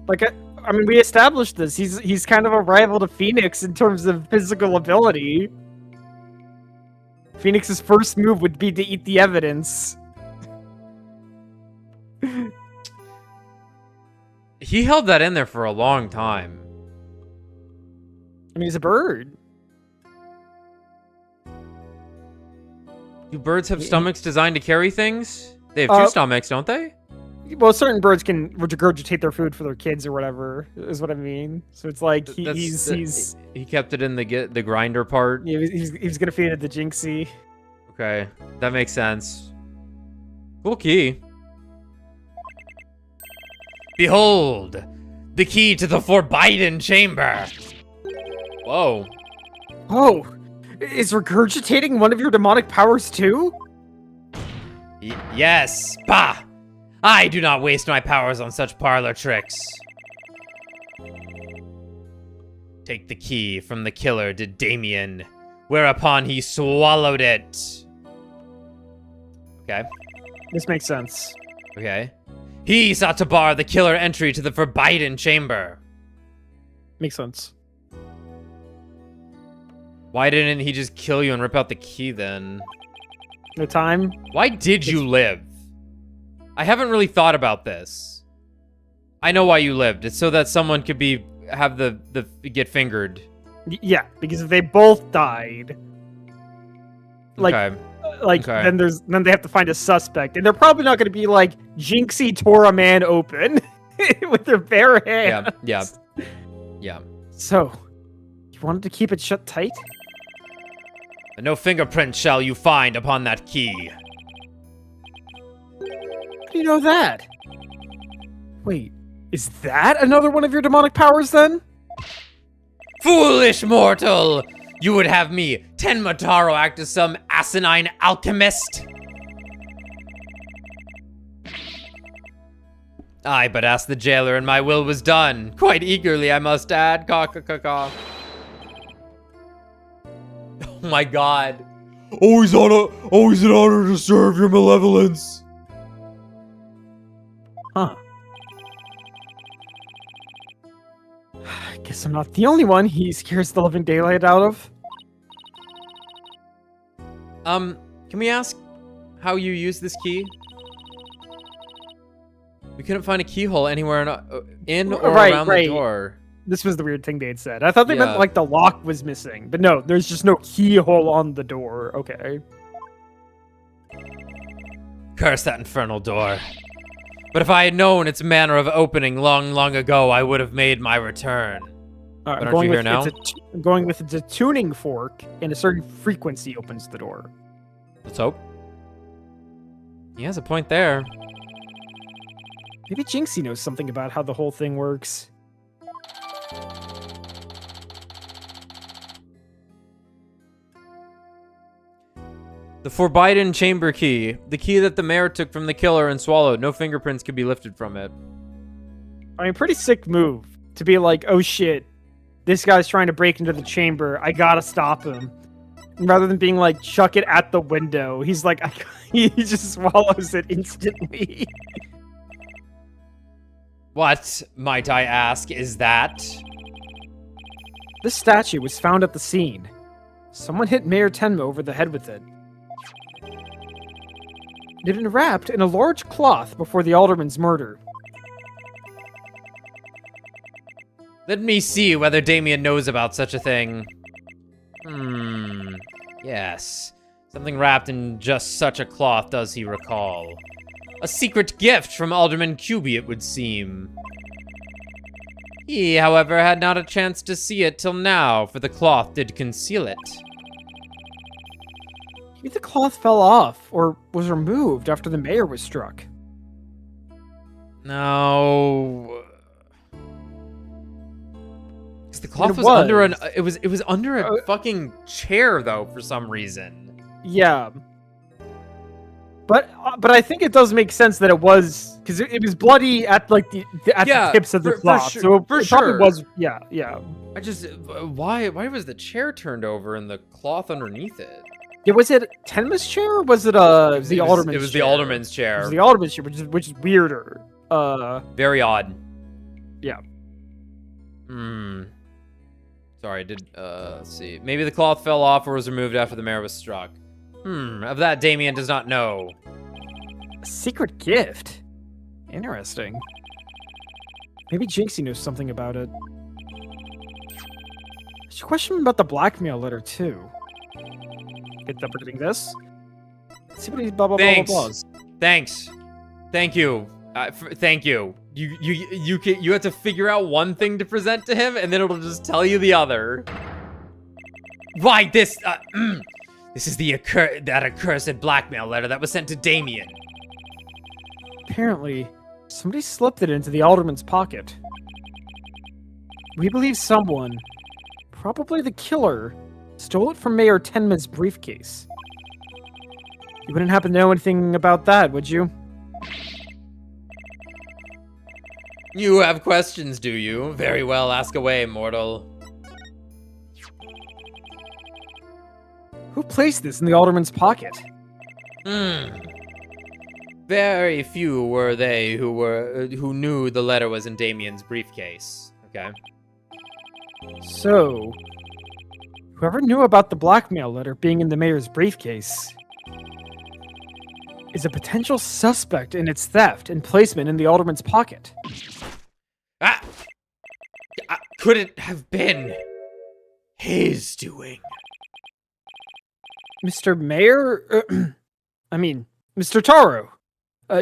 Like, I mean, we established this. He's kind of a rival to Phoenix in terms of physical ability. Phoenix's first move would be to eat the evidence. He held that in there for a long time. I mean, he's a bird. Do birds have stomachs designed to carry things? They have two stomachs, don't they? Well, certain birds can regurgitate their food for their kids or whatever, is what I mean. So it's like he kept it in the grinder part. Yeah, he's gonna feed it to Jinxie. Okay, that makes sense. Cool key. Behold, the key to the Forbidden Chamber. Whoa. Oh, is regurgitating one of your demonic powers too? Yes, bah! I do not waste my powers on such parlor tricks. Take the key from the killer to Damien, whereupon he swallowed it. Okay. This makes sense. Okay. He sought to bar the killer entry to the Forbidden Chamber. Makes sense. Why didn't he just kill you and rip out the key then? No time? Why did you live? I haven't really thought about this. I know why you lived. It's so that someone could get fingered. Yeah, because if they both died, Okay. then they have to find a suspect, and they're probably not going to be like Jinxie tore a man open with their bare hands. Yeah. So, you wanted to keep it shut tight? And no fingerprint shall you find upon that key. How do you know that? Wait, is that another one of your demonic powers then? Foolish mortal! You would have me, Tenmataro, act as some asinine alchemist? I but asked the jailer and my will was done. Quite eagerly, I must add. Caw, caw, caw, caw. Oh my god. Always an honor to serve your malevolence. Huh. I guess I'm not the only one he scares the living daylight out of. Can we ask how you use this key? We couldn't find a keyhole anywhere in or around the door. This was the weird thing they had said. I thought they meant like the lock was missing, but no, there's just no keyhole on the door. Okay. Curse that infernal door. But if I had known its manner of opening long, long ago, I would have made my return. All right, but aren't you here now? I'm going with it's a tuning fork, and a certain frequency opens the door. Let's hope. He has a point there. Maybe Jinxie knows something about how the whole thing works. The Forbidden Chamber Key. The key that the mayor took from the killer and swallowed. No fingerprints could be lifted from it. I mean, pretty sick move to be like, oh shit, this guy's trying to break into the chamber. I gotta stop him. And rather than being like, chuck it at the window, he's like, he just swallows it instantly. What, might I ask, is that? This statue was found at the scene. Someone hit Mayor Tenma over the head with it. It had been wrapped in a large cloth before the alderman's murder. Let me see whether Damien knows about such a thing. Yes. Something wrapped in just such a cloth does he recall. A secret gift from Alderman Cuby, it would seem. He, however, had not a chance to see it till now, for the cloth did conceal it. Maybe the cloth fell off, or was removed after the mayor was struck. No. Because the cloth was under an... It was under a fucking chair, though, for some reason. Yeah. But I think it does make sense that it was... Because it was bloody at, like, the tips of the cloth. Sure, so it for probably sure. was... Yeah. I just... Why was the chair turned over and the cloth underneath it? Yeah, was it Tenma's chair, or was it the alderman's chair? It was the alderman's chair. It was the alderman's chair, which is weirder. Very odd. Yeah. Sorry, let's see. Maybe the cloth fell off or was removed after the mayor was struck. Of that Damien does not know. A secret gift? Interesting. Maybe Jinxie knows something about it. I should question him about the blackmail letter, too. Get up for getting this. Let's see what he's blah blah blah blah. Thanks. Thank you. Thank you. You have to figure out one thing to present to him, and then it'll just tell you the other. Why this? This is that accursed blackmail letter that was sent to Damien. Apparently, somebody slipped it into the alderman's pocket. We believe someone, probably the killer, stole it from Mayor Tenma's briefcase. You wouldn't happen to know anything about that, would you? You have questions, do you? Very well, ask away, mortal. Who placed this in the alderman's pocket? Very few were they who knew the letter was in Damien's briefcase. Okay. So, whoever knew about the blackmail letter being in the mayor's briefcase is a potential suspect in its theft and placement in the alderman's pocket. Could it have been his doing? Mr. Mayor? Mr. Taro.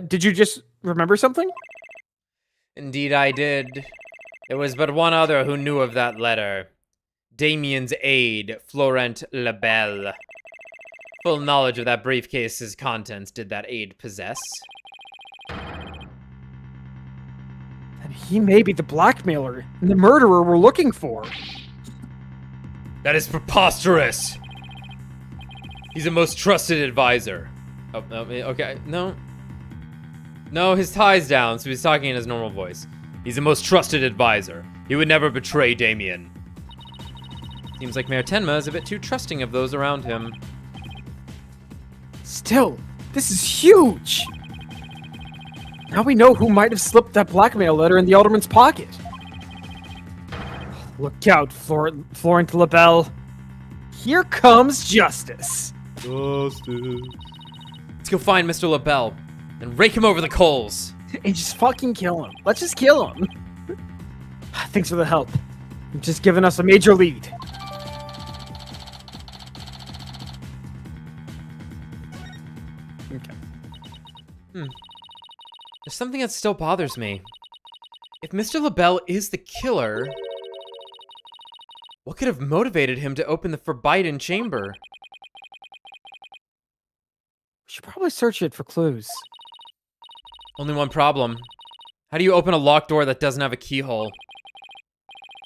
Did you just remember something? Indeed I did. There was but one other who knew of that letter. Damien's aide, Florent Lebel. Full knowledge of that briefcase's contents did that aide possess. And he may be the blackmailer and the murderer we're looking for. That is preposterous! He's a most trusted advisor. Oh, okay, no. No, his tie's down, so he's talking in his normal voice. He's a most trusted advisor. He would never betray Damien. Seems like Mayor Tenma is a bit too trusting of those around him. Still, this is huge! Now we know who might have slipped that blackmail letter in the Alderman's pocket. Look out, Florent LaBelle. Here comes justice. Justice. Let's go find Mr. LaBelle and rake him over the coals. And just fucking kill him. Let's just kill him. Thanks for the help. You've just given us a major lead. Okay. There's something that still bothers me. If Mr. LaBelle is the killer, what could have motivated him to open the forbidden chamber? We should probably search it for clues. Only one problem. How do you open a locked door that doesn't have a keyhole?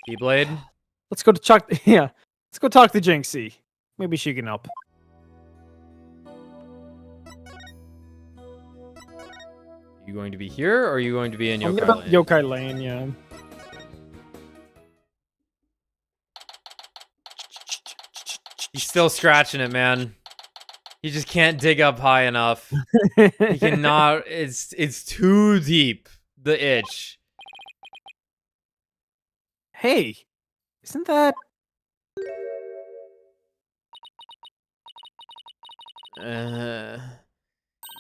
Keyblade? Let's go to Chuck. Yeah. Let's go talk to Jinxie. Maybe she can help. You going to be here, or are you going to be in I'm Yokai gonna- Lane? Yokai Lane, yeah. He's still scratching it, man. He just can't dig up high enough. He cannot. It's too deep. The itch. Hey, isn't that...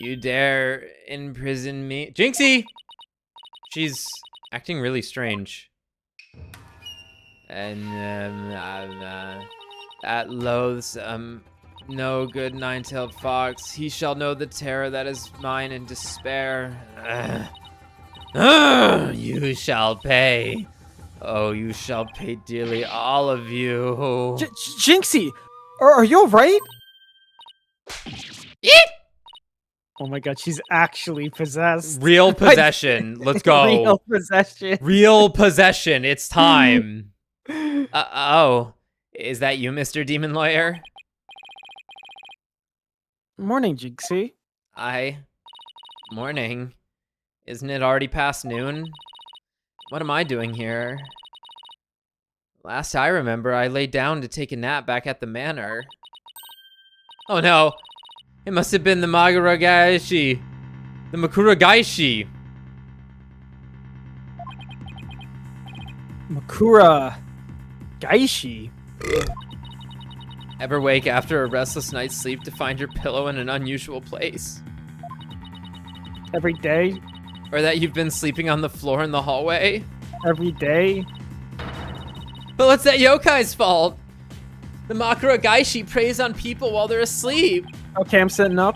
You dare imprison me, Jinxie? She's acting really strange. And that loathsome, no good nine-tailed fox, he shall know the terror that is mine in despair. You shall pay. Oh, you shall pay dearly, all of you. Jinxie, are you alright? Oh my god, she's actually possessed. Real possession. Let's go. Real possession. Real possession. It's time. Oh. Is that you, Mr. Demon Lawyer? Morning, Jinxie. Morning. Isn't it already past noon? What am I doing here? Last I remember, I laid down to take a nap back at the manor. Oh no. It must have been the Makuragaishi. The Makuragaishi. Makura Gaishi. Ever wake after a restless night's sleep to find your pillow in an unusual place? Every day? Or that you've been sleeping on the floor in the hallway? Every day? But what's that yokai's fault? The Makuragaishi preys on people while they're asleep. Okay, I'm sitting up.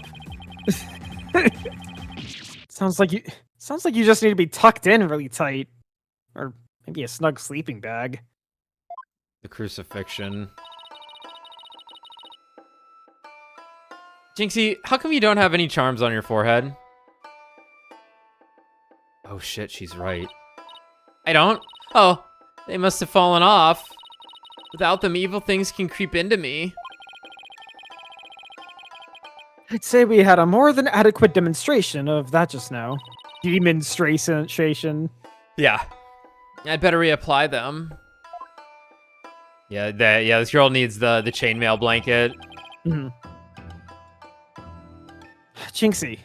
Sounds like you just need to be tucked in really tight. Or maybe a snug sleeping bag. The crucifixion. Jinxie, how come you don't have any charms on your forehead? Oh shit, she's right. I don't? Oh, they must have fallen off. Without them, evil things can creep into me. I'd say we had a more than adequate demonstration of that just now. Demonstration. Yeah. I'd better reapply them. Yeah, this girl needs the chainmail blanket. Mm-hmm. Jinxie,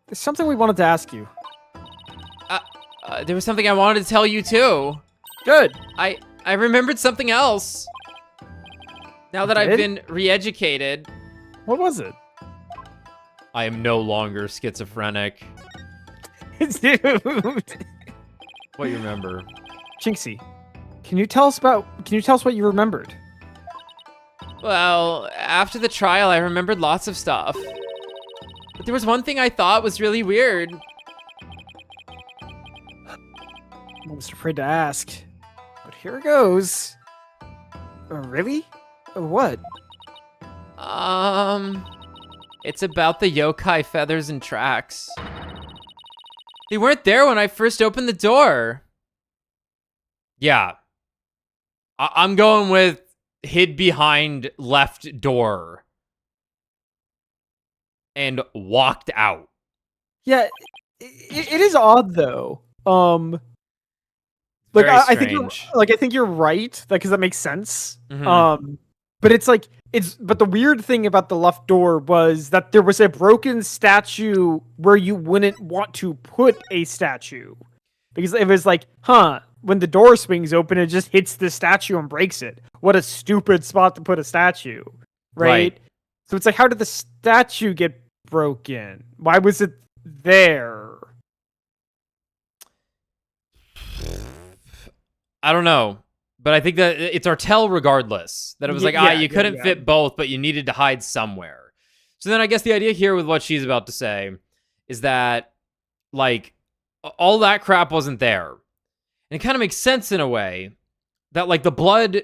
there's something we wanted to ask you. There was something I wanted to tell you too. Good. I remembered something else. Now that I've did? been re-educated. What was it? I am no longer schizophrenic. Dude. What you remember? Jinxie, can you tell us what you remembered? Well, after the trial, I remembered lots of stuff. But there was one thing I thought was really weird. I was afraid to ask. But here it goes. Really? What? It's about the yokai feathers and tracks. They weren't there when I first opened the door. Yeah. I'm going with hid behind left door. And walked out. Yeah, it is odd though. Like Very I think strange. I think you're right, because that makes sense. Mhm. But it's like but the weird thing about the left door was that there was a broken statue where you wouldn't want to put a statue, because it was like, when the door swings open, it just hits the statue and breaks it. What a stupid spot to put a statue, right? So it's like, how did the statue get broken? Why was it there? I don't know. But I think that it's our tell regardless. That it was like, you couldn't fit both, but you needed to hide somewhere. So then I guess the idea here with what she's about to say is that, like, all that crap wasn't there. And it kind of makes sense in a way that, like, the blood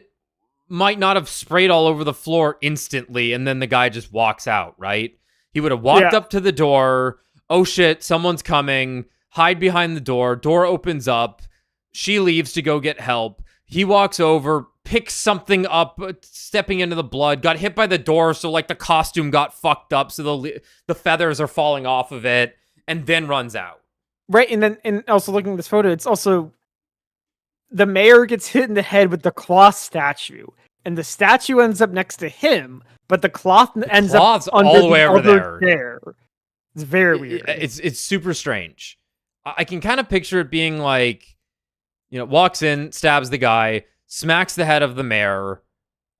might not have sprayed all over the floor instantly and then the guy just walks out, right? He would have walked up to the door. Oh shit, someone's coming. Hide behind the door. Door opens up. She leaves to go get help. He walks over, picks something up, stepping into the blood, got hit by the door, so like the costume got fucked up, so the feathers are falling off of it, and then runs out. Right, and also looking at this photo, it's also the mayor gets hit in the head with the cloth statue, and the statue ends up next to him, but the cloth ends up under all the way over other chair. It's very weird. It's super strange. I can kind of picture it being like, you know, walks in, stabs the guy, smacks the head of the mayor,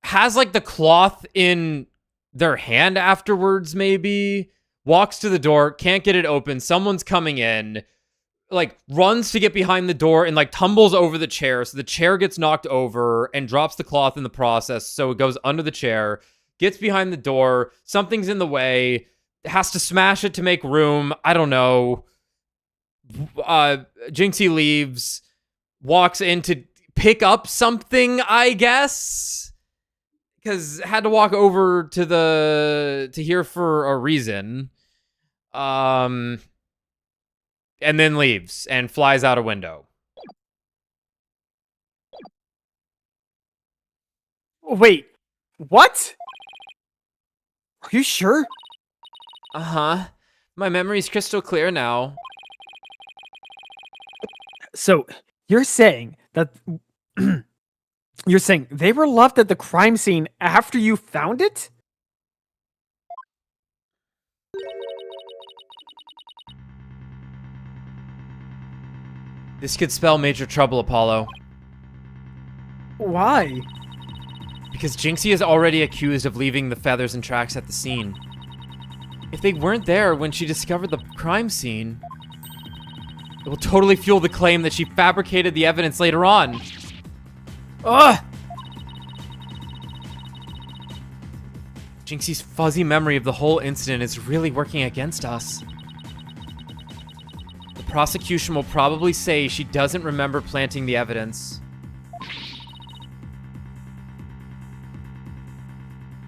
has like the cloth in their hand afterwards, maybe, walks to the door, can't get it open, someone's coming in, like runs to get behind the door and like tumbles over the chair, so the chair gets knocked over and drops the cloth in the process, so it goes under the chair, gets behind the door, something's in the way, has to smash it to make room, I don't know. Jinxie leaves, walks in to pick up something, I guess, because had to walk over to here for a reason, and then leaves and flies out a window. Wait, what? Are you sure? Uh-huh. My memory's crystal clear now. So you're saying that you're saying they were left at the crime scene after you found it? This could spell major trouble, Apollo. Why? Because Jinxie is already accused of leaving the feathers and tracks at the scene. If they weren't there when she discovered the crime scene, it will totally fuel the claim that she fabricated the evidence later on. Ugh! Jinxie's fuzzy memory of the whole incident is really working against us. The prosecution will probably say she doesn't remember planting the evidence.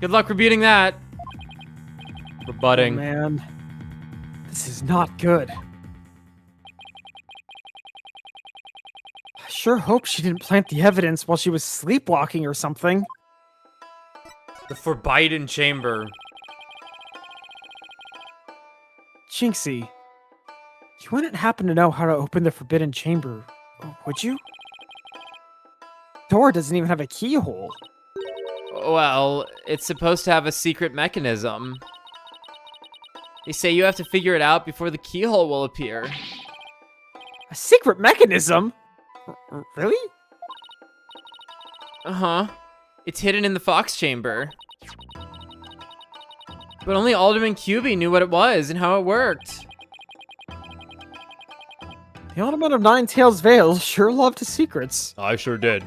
Good luck rebuting that. Rebutting. Oh, man. This is not good. I sure hope she didn't plant the evidence while she was sleepwalking or something. The Forbidden Chamber. Jinxie, you wouldn't happen to know how to open the Forbidden Chamber, would you? Door doesn't even have a keyhole. Well, it's supposed to have a secret mechanism. They say you have to figure it out before the keyhole will appear. A secret mechanism? Really? Uh-huh. It's hidden in the Fox Chamber. But only Alderman Cubey knew what it was and how it worked. The Alderman of Nine Tails Vale sure loved his secrets. I sure did.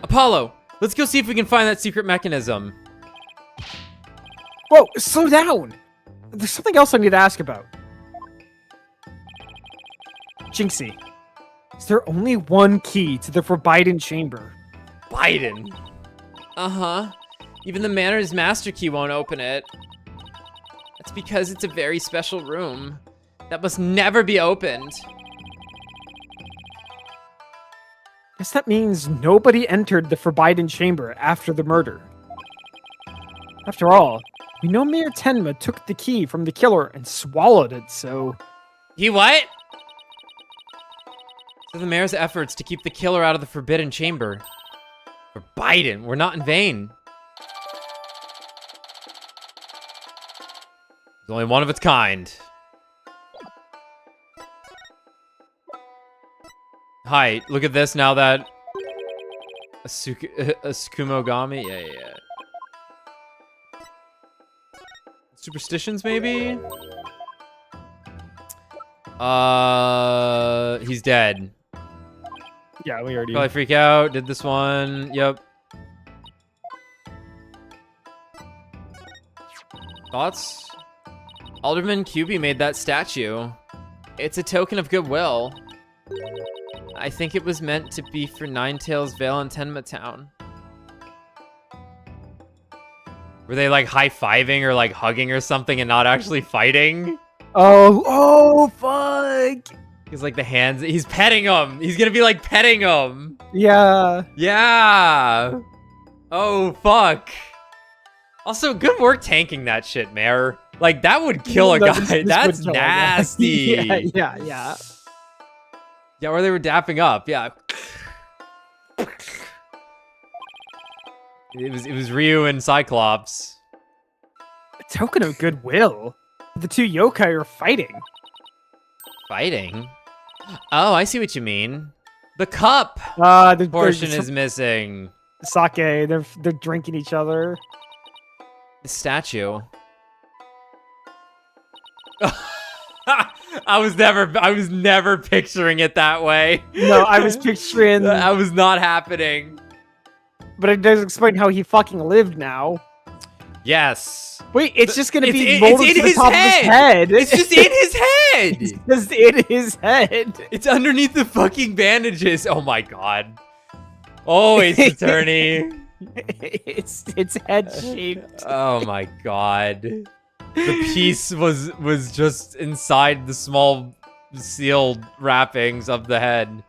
Apollo, let's go see if we can find that secret mechanism. Whoa, slow down! There's something else I need to ask about. Jinxie, is there only one key to the Forbidden Chamber? Biden. Uh-huh. Even the Manor's master key won't open it. That's because it's a very special room that must never be opened. Guess that means nobody entered the Forbidden Chamber after the murder. After all, we know Mayor Tenma took the key from the killer and swallowed it, so... He what? So the mayor's efforts to keep the killer out of the Forbidden Chamber Forbidden were not in vain. There's only one of its kind. Hi, look at this now that... a Sukumogami? Yeah. Superstitions, maybe? He's dead. Yeah, we already... Probably freak out. Did this one. Yep. Thoughts? Alderman QB made that statue. It's a token of goodwill. I think it was meant to be for Ninetales Vale and Tenma Town. Were they like high-fiving or like hugging or something and not actually fighting? Oh, fuck! He's like the hands, he's petting him! He's gonna be like petting him! Yeah. Yeah! Oh, fuck. Also, good work tanking that shit, Mayor. Like, that would kill a guy. That's would kill a guy. nasty. Yeah. Yeah, where they were dapping up. Yeah. It was Ryu and Cyclops. A token of goodwill. The two yokai are fighting. Fighting? Oh, I see what you mean. The cup portion is missing. Sake. They're drinking each other. The statue. I was never picturing it that way. No, I was picturing... That was not happening. But it does explain how he fucking lived now. Yes. Wait, it's just gonna be it's molded to the top of his head. It's just in his head. It's just in his head. It's underneath the fucking bandages. Oh my god. Oh, it's attorney. It's head shaped. Oh my god. The piece was just inside the small sealed wrappings of the head.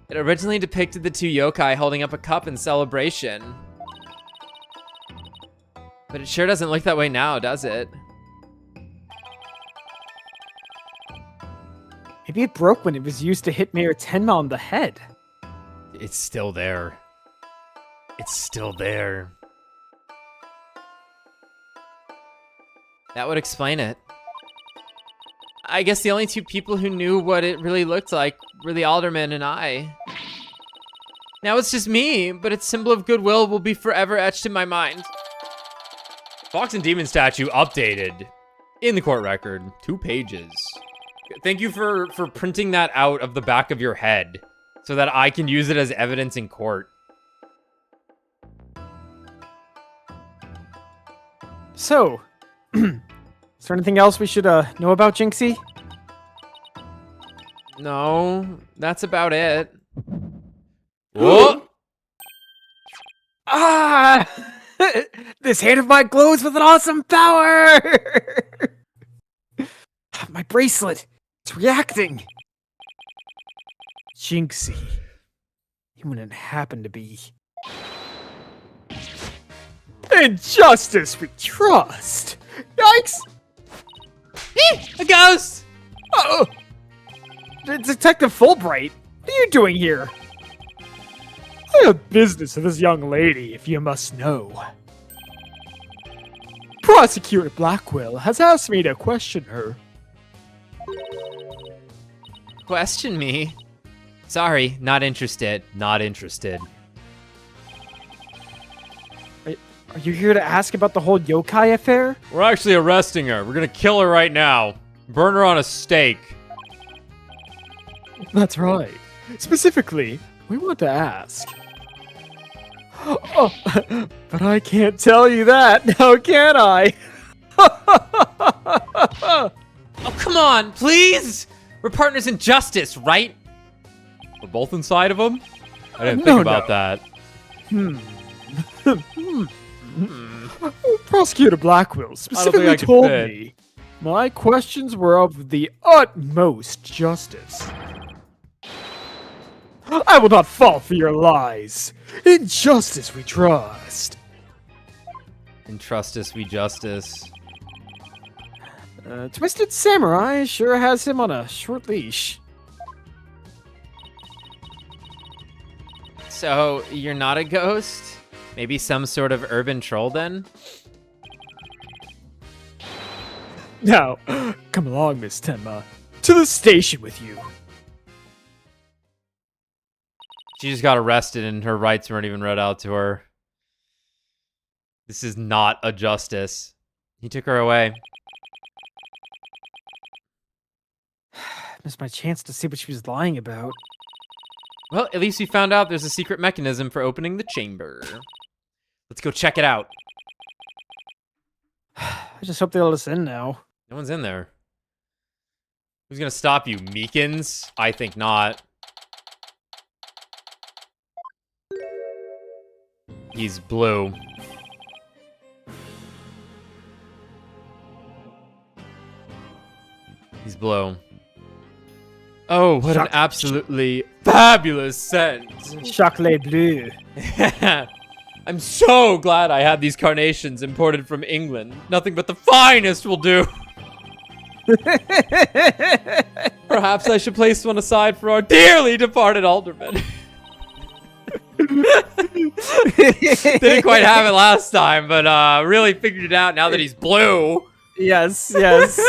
It originally depicted the two yokai holding up a cup in celebration. But it sure doesn't look that way now, does it? Maybe it broke when it was used to hit Mayor Tenma on the head. It's still there. It's still there. That would explain it. I guess the only two people who knew what it really looked like were the alderman and I. Now it's just me, but its symbol of goodwill will be forever etched in my mind. Fox and Demon statue updated. In the court record, 2 pages. Thank you for printing that out of the back of your head so that I can use it as evidence in court. So, is there anything else we should know about Jinxie? No, that's about it. Whoa! Ah! This hand of mine glows with an awesome power! My bracelet, it's reacting. Jinxie, you wouldn't happen to be... In justice we trust! Yikes! A ghost! Oh! Detective Fulbright, what are you doing here? I have business with this young lady, if you must know. Prosecutor Blackwell has asked me to question her. Question me? Sorry, not interested. Not interested. Are you here to ask about the whole yokai affair? We're actually arresting her. We're gonna kill her right now. Burn her on a stake. That's right. Specifically, we want to ask. Oh, but I can't tell you that, now can I? Oh, come on, please! We're partners in justice, right? We're both inside of them? I didn't think about that. Prosecutor Blackwell specifically I can told fit. me my questions were of the utmost justice. I will not fall for your lies. In justice we trust. In Trustus we justice. Twisted Samurai sure has him on a short leash. So, you're not a ghost? Maybe some sort of urban troll then? Now, come along, Miss Tenma. To the station with you. She just got arrested and her rights weren't even read out to her. This is not a justice. He took her away. Missed my chance to see what she was lying about. Well, at least we found out there's a secret mechanism for opening the chamber. Let's go check it out. I just hope they let us in now. No one's in there. Who's gonna stop you, Meekins? I think not. He's blue. He's blue. Oh, what an absolutely fabulous scent. Chocolat bleu. I'm so glad I had these carnations imported from England. Nothing but the finest will do. Perhaps I should place one aside for our dearly departed alderman. Didn't quite have it last time, but really figured it out now that he's blue. Yes, yes.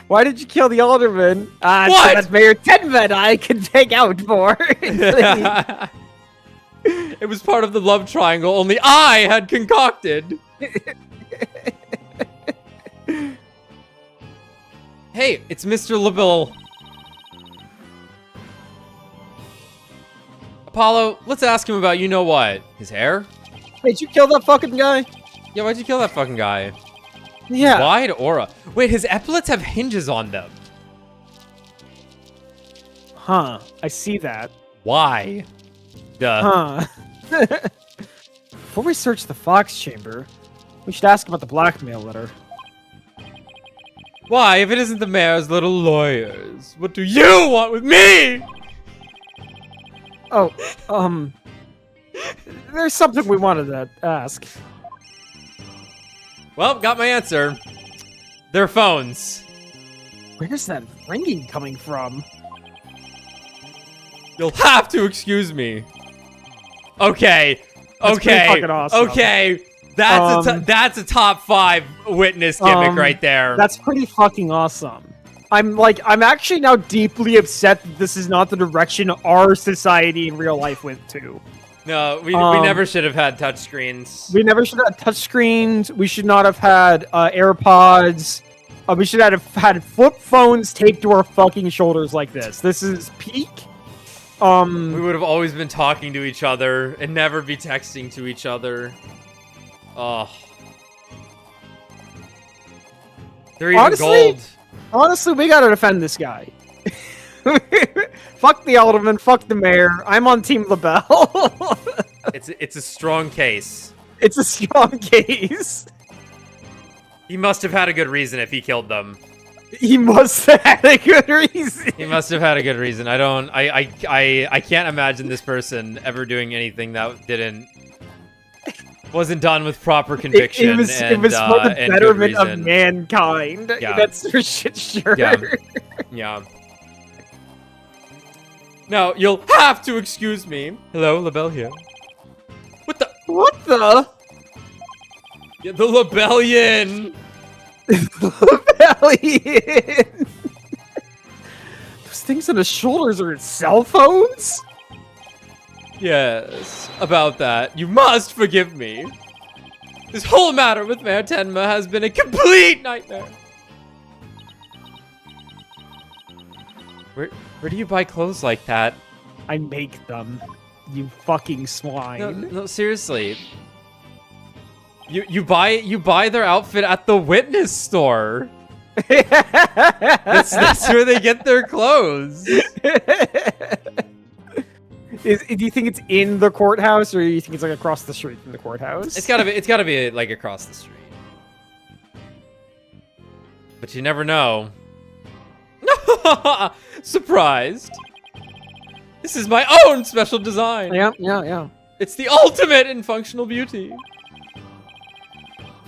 Why did you kill the alderman? What? So that's Mayor Tenma I can take out for. It was part of the love triangle only I had concocted. Hey, it's Mr. LaBelle. Apollo, let's ask him about you know what. His hair? Hey, did you kill that fucking guy? Yeah, why'd you kill that fucking guy? Yeah. Wide aura. Wait, his epaulets have hinges on them. Huh. I see that. Why? Duh. Huh. Before we search the Fox Chamber, we should ask about the blackmail letter. Why, if it isn't the mayor's little lawyers? What do you want with me? Oh, there's something we wanted to ask. Well, got my answer. Their phones. Where's that ringing coming from? You'll have to excuse me. Okay. That's pretty Okay. fucking awesome. Okay. That's a top 5 witness gimmick right there. That's pretty fucking awesome. I'm actually now deeply upset that this is not the direction our society in real life went to. No, we never should have had touchscreens. We never should have had touchscreens. We should not have had AirPods. We should have had flip phones taped to our fucking shoulders like this. This is peak. We would have always been talking to each other and never be texting to each other. Oh. They're even gold. Honestly, we gotta defend this guy. Fuck the alderman, fuck the mayor. I'm on Team LaBelle. It's a strong case. It's a strong case. He must have had a good reason if he killed them. He must have had a good reason. He must have had a good reason. I can't imagine this person ever doing anything that wasn't done with proper conviction. It was for the betterment of mankind. Yeah. That's for shit sure. Yeah. Yeah. No, you'll have to excuse me. Hello, LaBelle here. What the? What the? Yeah, the Labellion! Rebellion. Those things on his shoulders are cell phones? Yes, about that. You must forgive me. This whole matter with Mayor Tenma has been a complete nightmare. Where do you buy clothes like that? I make them. You fucking swine. No, seriously. You buy their outfit at the Witness store. That's where they get their clothes. Do you think it's in the courthouse, or do you think it's like across the street from the courthouse? It's gotta be like across the street. But you never know. Surprised. This is my own special design. Yeah. It's the ultimate in functional beauty.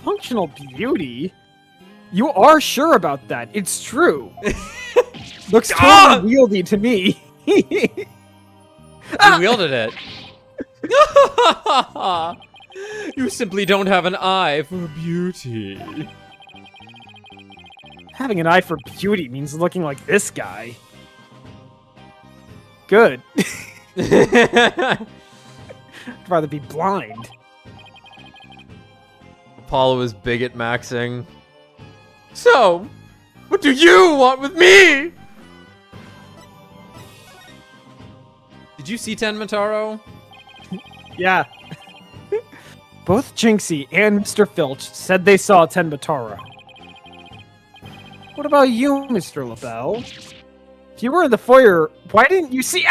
Functional beauty? You are sure about that? It's true. Looks totally wieldy to me. You wielded it. You simply don't have an eye for beauty. Having an eye for beauty means looking like this guy. Good. I'd rather be blind. Apollo is bigot maxing. So, what do you want with me? Did you see Tenmataro? Yeah. Both Jinxie and Mr. Filch said they saw Tenmataro. What about you, Mr. LaBelle? If you were in the foyer, why didn't you see—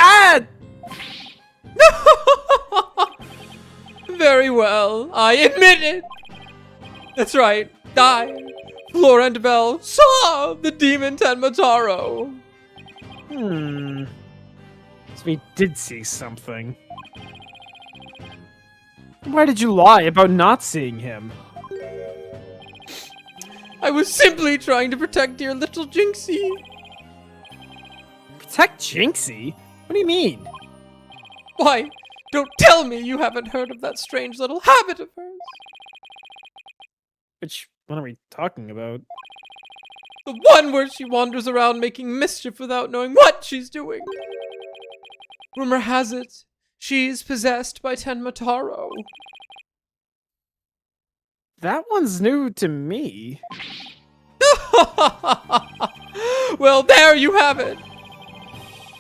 Very well, I admit it. That's right, I, Flora and Belle, saw the demon Tenmataro. So we did see something. Why did you lie about not seeing him? I was simply trying to protect dear little Jinxie. Protect Jinxie? What do you mean? Why, don't tell me you haven't heard of that strange little habit of hers. Which one are we talking about? The one where she wanders around making mischief without knowing what she's doing. Rumor has it, she's possessed by Tenmataro. That one's new to me. Well, there you have it.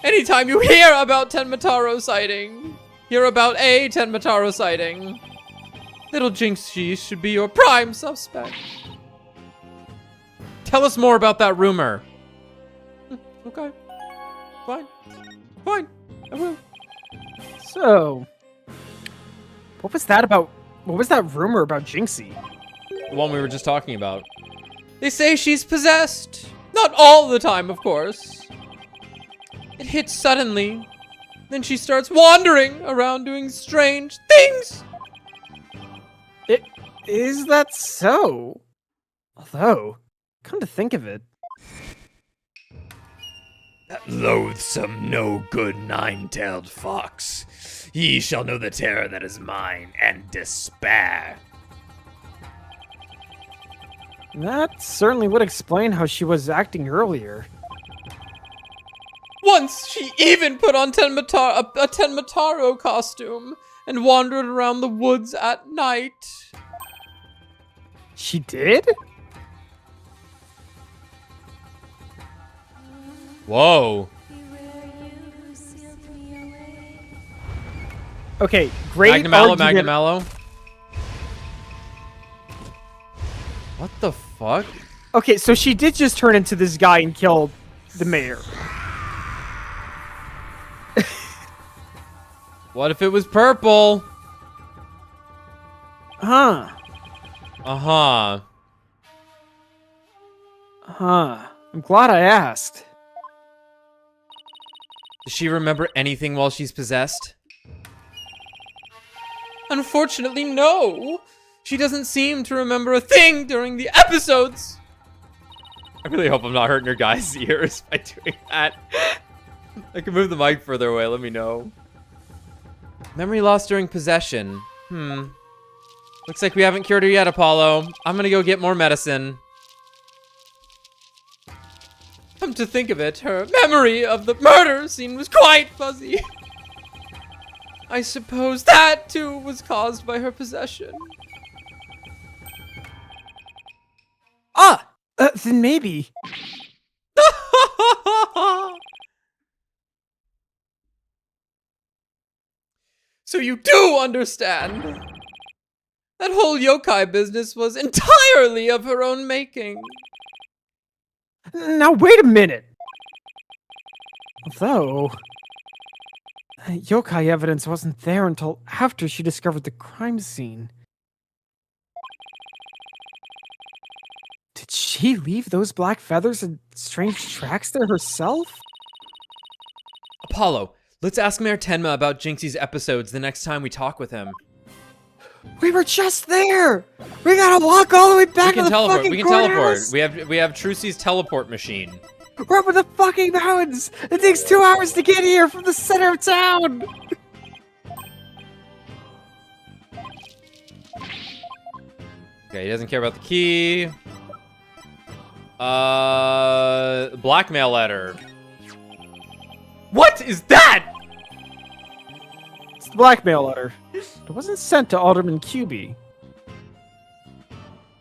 Anytime you hear about Tenmataro sighting, hear about a Tenmataro sighting, little Jinxie should be your prime suspect. Tell us more about that rumor. Okay. Fine. I will. So, what was that about? What was that rumor about Jinxie? The one we were just talking about. They say she's possessed. Not all the time, of course. It hits suddenly. Then she starts wandering around doing strange things. Is that so? Although, come to think of it, That loathsome, no-good, nine-tailed fox. Ye shall know the terror that is mine, and despair. that certainly would explain how she was acting earlier. Once she even put on a Tenmataro costume and wandered around the woods at night. She did? Whoa. Okay, great argument. Magnamallow. What the fuck? Okay, so she did just turn into this guy and kill the mayor. What if it was purple? Huh. Uh-huh. I'm glad I asked. Does she remember anything while she's possessed? Unfortunately, no. She doesn't seem to remember a thing during the episodes. I really hope I'm not hurting your guys' ears by doing that. I can move the mic further away, let me know. Memory lost during possession. Looks like we haven't cured her yet, Apollo. I'm gonna go get more medicine. Come to think of it, her memory of the murder scene was quite fuzzy. I suppose that, too, was caused by her possession. Then maybe. So you do understand? That whole yokai business was entirely of her own making. Now wait a minute. Although, Yokai evidence wasn't there until after she discovered the crime scene. Did she leave those black feathers and strange tracks there herself? Apollo, let's ask Mayor Tenma about Jinxie's episodes the next time we talk with him. We were just there! We gotta walk all the way back to the fucking We can courthouse! teleport. We have Trucy's teleport machine. We're up in the fucking mountains! It takes 2 hours to get here from the center of town! Okay, he doesn't care about the key. Blackmail letter. What is that? It's the blackmail letter. It wasn't sent to Alderman QB.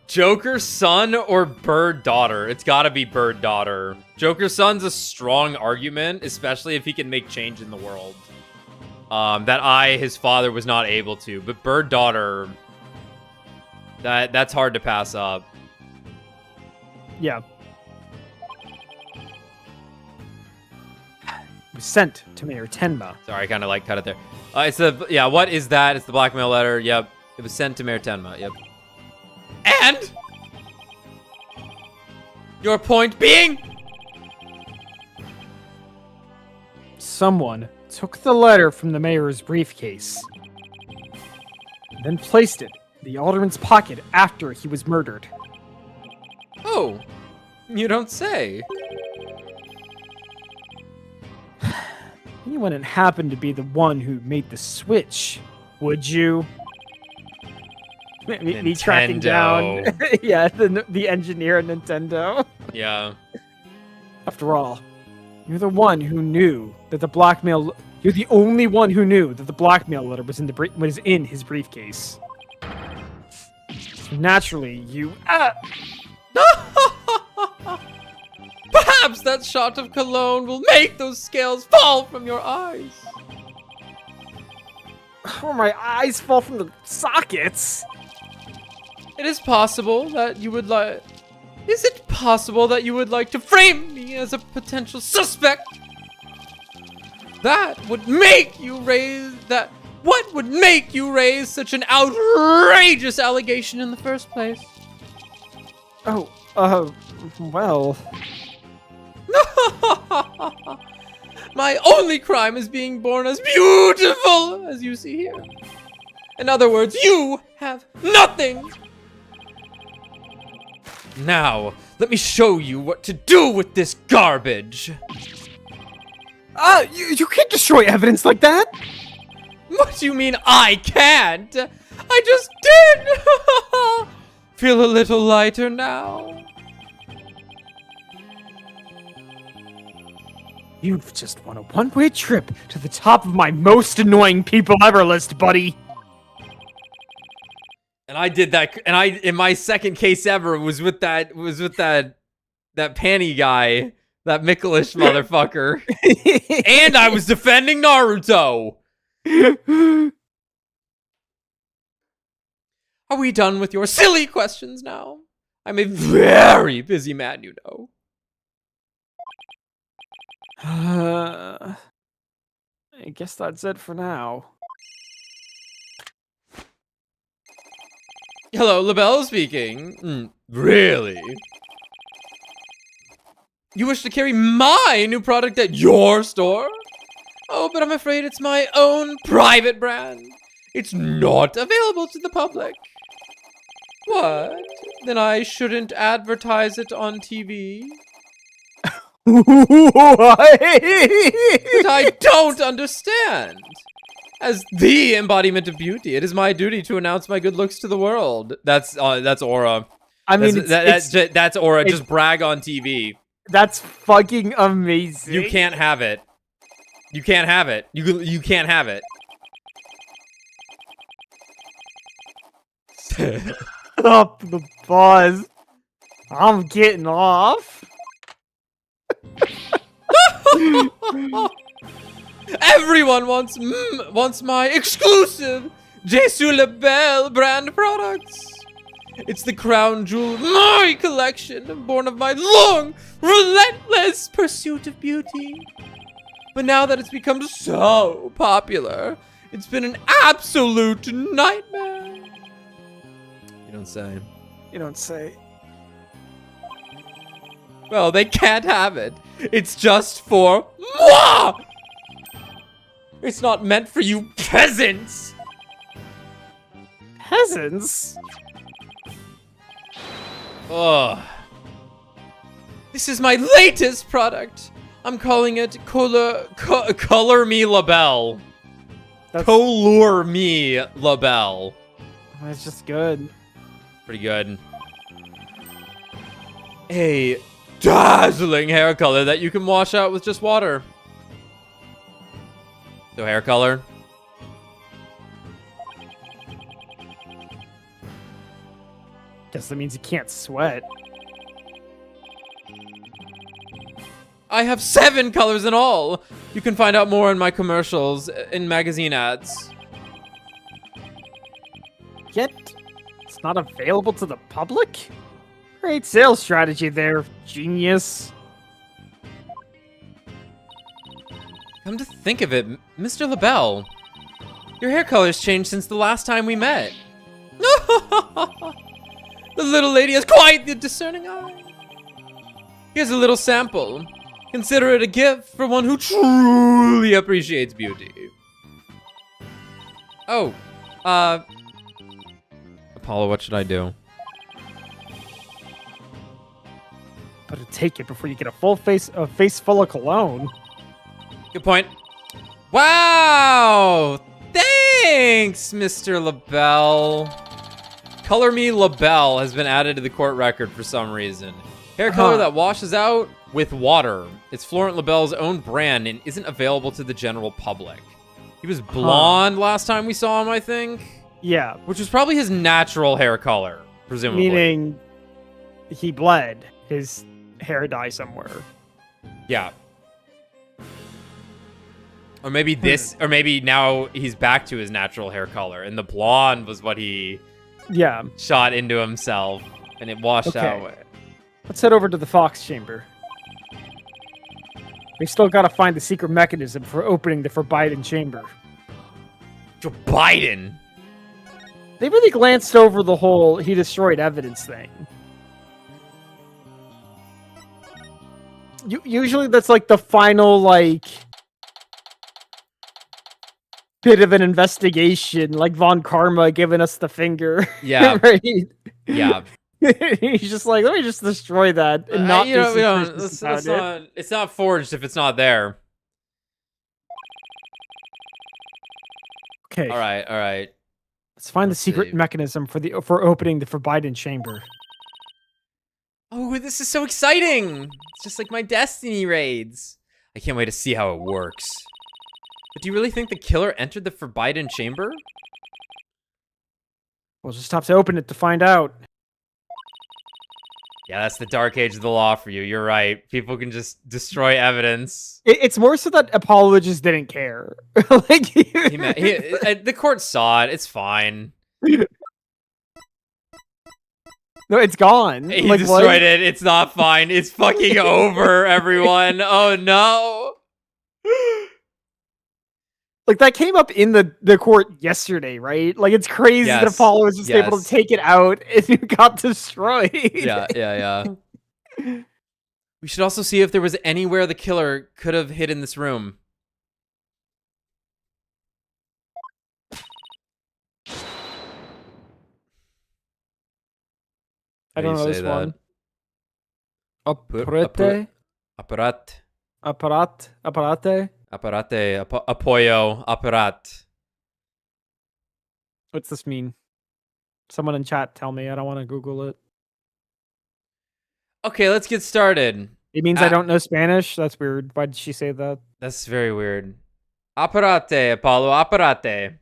Joker son or bird daughter? It's gotta be bird daughter. Joker son's a strong argument, especially if he can make change in the world. That his father, was not able to. But bird daughter, that's hard to pass up. Yeah. It was sent to Mayor Tenma. Sorry, I kind of cut it there. It's the what is that? It's the blackmail letter. Yep, it was sent to Mayor Tenma. Yep. And your point being, someone took the letter from the mayor's briefcase, and then placed it in the alderman's pocket after he was murdered. oh, you don't say. You wouldn't happen to be the one who made the switch, would you? Me tracking down, yeah, the engineer at Nintendo. Yeah. After all, you're the one who knew that the blackmail. You're the only one who knew that the blackmail letter was in his briefcase. So naturally, you. Perhaps that shot of cologne will make those scales fall from your eyes. Oh, my eyes fall from the sockets. It is possible that you would like. Is it possible that you would like to frame me as a potential suspect? That would make you raise that. What would make you raise such an outrageous allegation in the first place? Oh, well. My only crime is being born as beautiful as you see here. In other words, you have nothing. Now, let me show you what to do with this garbage. You can't destroy evidence like that. What do you mean I can't? I just did. Feel a little lighter now? You've just won a one-way trip to the top of my most annoying people ever list, buddy. And I did that, and in my second case ever was with that panty guy, that Mikulish motherfucker. And I was defending Naruto. Are we done with your silly questions now? I'm a very busy man, you know. I guess that's it for now. Hello, LaBelle speaking. Really? You wish to carry my new product at your store? Oh, but I'm afraid it's my own private brand. It's not available to the public. What? Then I shouldn't advertise it on TV? What? But I don't understand. As the embodiment of beauty, it is my duty to announce my good looks to the world. That's Aura. I mean, that's Aura. Just brag on TV. That's fucking amazing. You can't have it. You can't have it. You can't have it. Up the buzz. I'm getting off. Everyone wants my exclusive Jesu LaBelle brand products. It's the crown jewel of my collection, born of my long, relentless pursuit of beauty. But now that it's become so popular, it's been an absolute nightmare. You don't say. You don't say. Well, they can't have it. It's just for moi! It's not meant for you peasants! Peasants? Ugh. This is my latest product. I'm calling it Color Me Labelle. Color Me Labelle. That's just good. Pretty good. A dazzling hair color that you can wash out with just water. So hair color. Guess that means you can't sweat. I have 7 colors in all. You can find out more in my commercials, in magazine ads. Yet, it's not available to the public? Great sales strategy there, genius. Come to think of it, Mr. LaBelle, your hair color's changed since the last time we met. The little lady has quite the discerning eye. Here's a little sample. Consider it a gift for one who truly appreciates beauty. Oh, Apollo, what should I do? Better take it before you get a face full of cologne. Good point. Wow! Thanks, Mr. LaBelle. Color Me LaBelle has been added to the court record for some reason. Hair color that washes out with water. It's Florent LaBelle's own brand and isn't available to the general public. He was blonde last time we saw him, I think. Yeah. Which was probably his natural hair color, presumably. Meaning he bled his hair dye somewhere. Yeah. Or maybe this, or maybe now he's back to his natural hair color, and the blonde was what he shot into himself, and it washed out. Let's head over to the Fox Chamber. We still gotta find the secret mechanism for opening the Forbidden Chamber. Joe Biden! They really glanced over the whole he destroyed evidence thing. Usually that's like the final, like, bit of an investigation, like Von Karma giving us the finger. Yeah. Right? Yeah. He's just like, let me just destroy that and not it's not forged if it's not there. Okay. All right. Let's find the secret mechanism for opening the Forbidden Chamber. Oh, this is so exciting! It's just like my Destiny raids. I can't wait to see how it works. But do you really think the killer entered the Forbidden Chamber? We'll just have to open it to find out. Yeah, that's the dark age of the law for you. You're right. People can just destroy evidence. It's more so that Apollo just didn't care. Like the court saw it. It's fine. No, it's gone. He like, destroyed what? it. It's not fine. It's fucking over, everyone. Oh, no. Like, that came up in the court yesterday, right? Like, it's crazy that Apollo was just able to take it out and it got destroyed. Yeah. We should also see if there was anywhere the killer could have hid in this room. I don't know this one. Apparate. Apoyo. Apparat. What's this mean? Someone in chat tell me. I don't want to Google it. Okay, let's get started. It means I don't know Spanish? That's weird. Why did she say that? That's very weird. Apparate, Apollo. Apparate.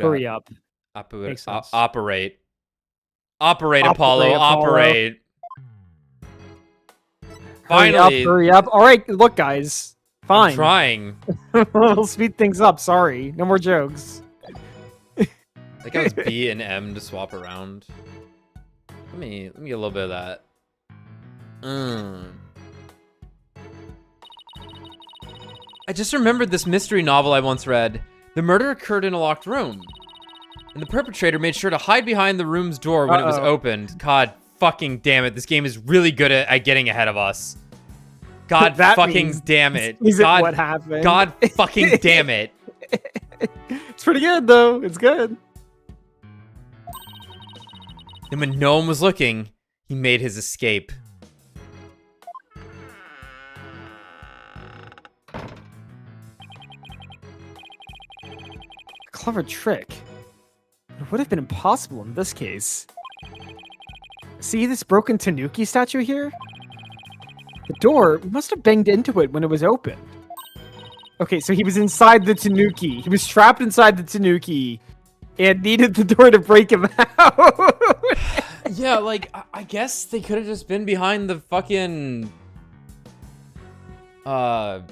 Hurry up. Operate. Operate, Apollo. Operate. Finally. Hurry up. All right, look, guys. Fine. I'm trying. We'll speed things up. Sorry. No more jokes. Like I was B and M to swap around. Let me get a little bit of that. just remembered this mystery novel I once read. The murder occurred in a locked room, and the perpetrator made sure to hide behind the room's door when it was opened. God fucking damn it. This game is really good at getting ahead of us. God fucking damn it. Is God, it what happened? God fucking damn it. It's pretty good, though. It's good. And when no one was looking, he made his escape. A clever trick. It would have been impossible in this case. See this broken Tanuki statue here? The door must have banged into it when it was open. Okay, so he was inside the Tanuki. He was trapped inside the Tanuki and needed the door to break him out. Yeah, like, I guess they could have just been behind the fucking... whatever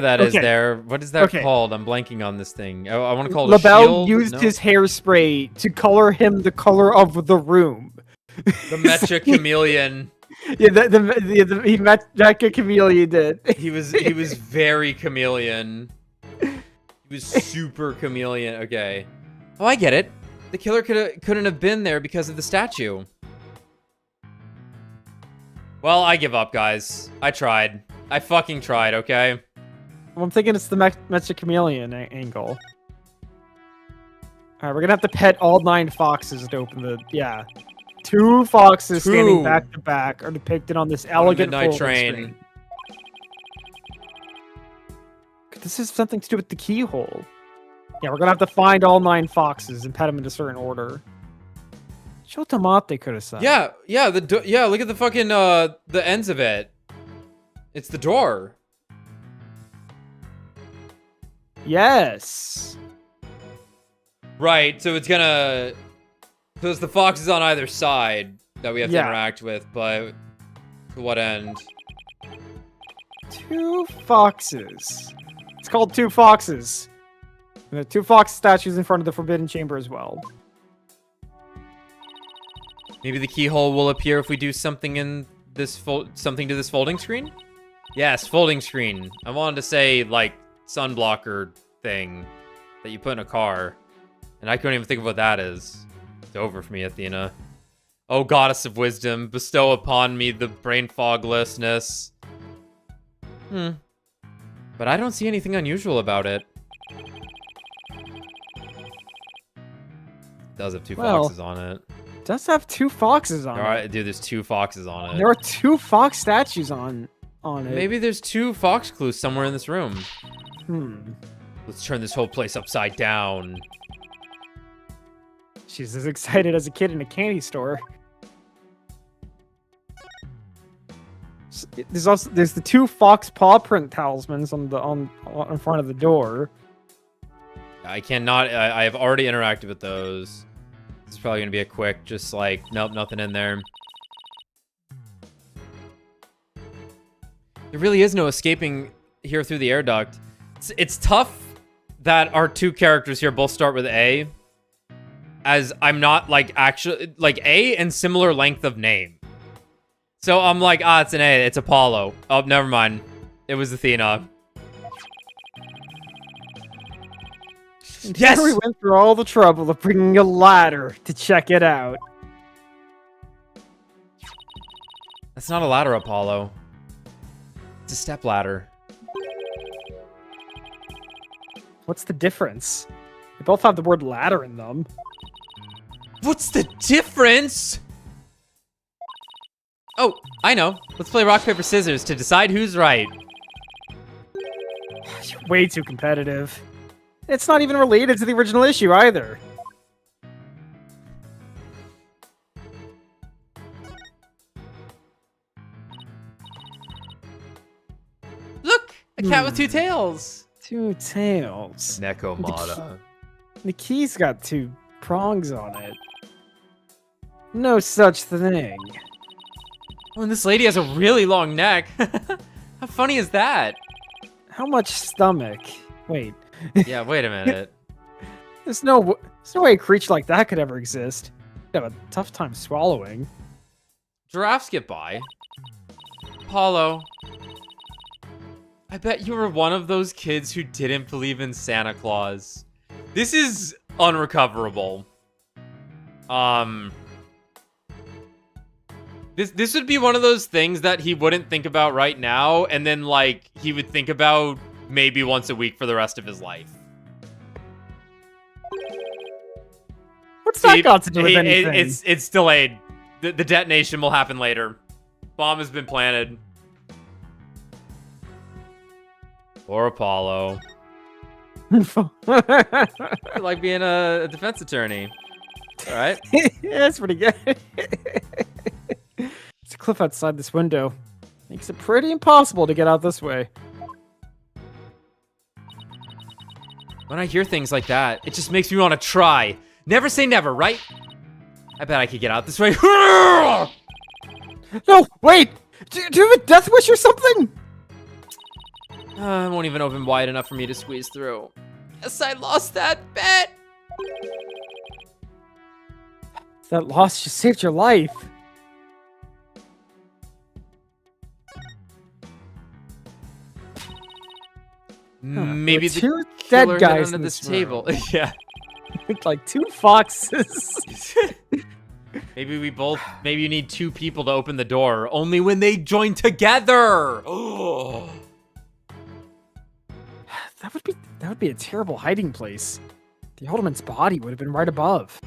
that is there. What is that called? I'm blanking on this thing. I want to call it a LaBelle shield. used his hairspray to color him the color of the room. The Mecha Chameleon. Yeah, he Mecha Chameleon did. He was very chameleon. He was super chameleon. Okay. Oh, I get it. The killer couldn't have been there because of the statue. Well, I give up, guys. I tried. I fucking tried, okay? Well, I'm thinking it's the Mecha Chameleon angle. Alright, we're gonna have to pet all 9 foxes to open the... Yeah. 2 foxes standing back to back are depicted on this elegant Midnight folding Train. screen. This has something to do with the keyhole. Yeah, we're gonna have to find all 9 foxes and pet them in a certain order. Show Tomate could have said. Yeah, yeah, look at the fucking, the ends of it. It's the door. Yes. Right, so it's gonna... So it's the foxes on either side that we have to interact with, but... To what end? 2 foxes. It's called 2 foxes. And there are 2 fox statues in front of the Forbidden Chamber as well. Maybe the keyhole will appear if we do something in this something to this folding screen? Yes, folding screen. I wanted to say, like, sunblocker thing that you put in a car. And I couldn't even think of what that is. It's over for me, Athena. Oh, goddess of wisdom, bestow upon me the brain foglessness. But I don't see anything unusual about it. It does have 2 foxes on it. It does have 2 foxes on it. Dude, there's 2 foxes on it. There are 2 fox statues on it. Maybe there's 2 fox clues somewhere in this room. Let's turn this whole place upside down. She's as excited as a kid in a candy store. There's the 2 fox paw print talismans on in front of the door. I cannot. I have already interacted with those. This is probably gonna be a quick, just like, nope, nothing in there. There really is no escaping here through the air duct. It's tough that our 2 characters here both start with A, as I'm not, like, actually, like, A and similar length of name. So I'm like, it's an A, it's Apollo. Oh, never mind. It was Athena. Yes! We went through all the trouble of bringing a ladder to check it out. That's not a ladder, Apollo. It's a step ladder. What's the difference? They both have the word ladder in them. What's the difference? Oh, I know. Let's play rock, paper, scissors to decide who's right. You're way too competitive. It's not even related to the original issue either. Look! A cat with 2 tails! 2 tails. Nekomata. The key's got 2 prongs on it. No such thing. Oh, and this lady has a really long neck. How funny is that? How much stomach? Wait. Yeah, wait a minute. There's no way a creature like that could ever exist. You'd have a tough time swallowing. Giraffes get by. Apollo. I bet you were one of those kids who didn't believe in Santa Claus. This is unrecoverable. This would be one of those things that he wouldn't think about right now, and then, like, he would think about maybe once a week for the rest of his life. What's that got to do with anything? It's delayed. The detonation will happen later. Bomb has been planted. Or Apollo. I like being a defense attorney. All right. Yeah, that's pretty good. It's a cliff outside this window. Makes it pretty impossible to get out this way. When I hear things like that, it just makes me want to try. Never say never, right? I bet I could get out this way. No, wait! Do you have a death wish or something? It won't even open wide enough for me to squeeze through. Yes, I lost that bet. That loss just saved your life. Maybe the two killer dead hid guys under in this this room. table. Yeah. Like 2 foxes. Maybe you need 2 people to open the door. Only when they join together. Oh. That would be a terrible hiding place. The Alderman's body would have been right above.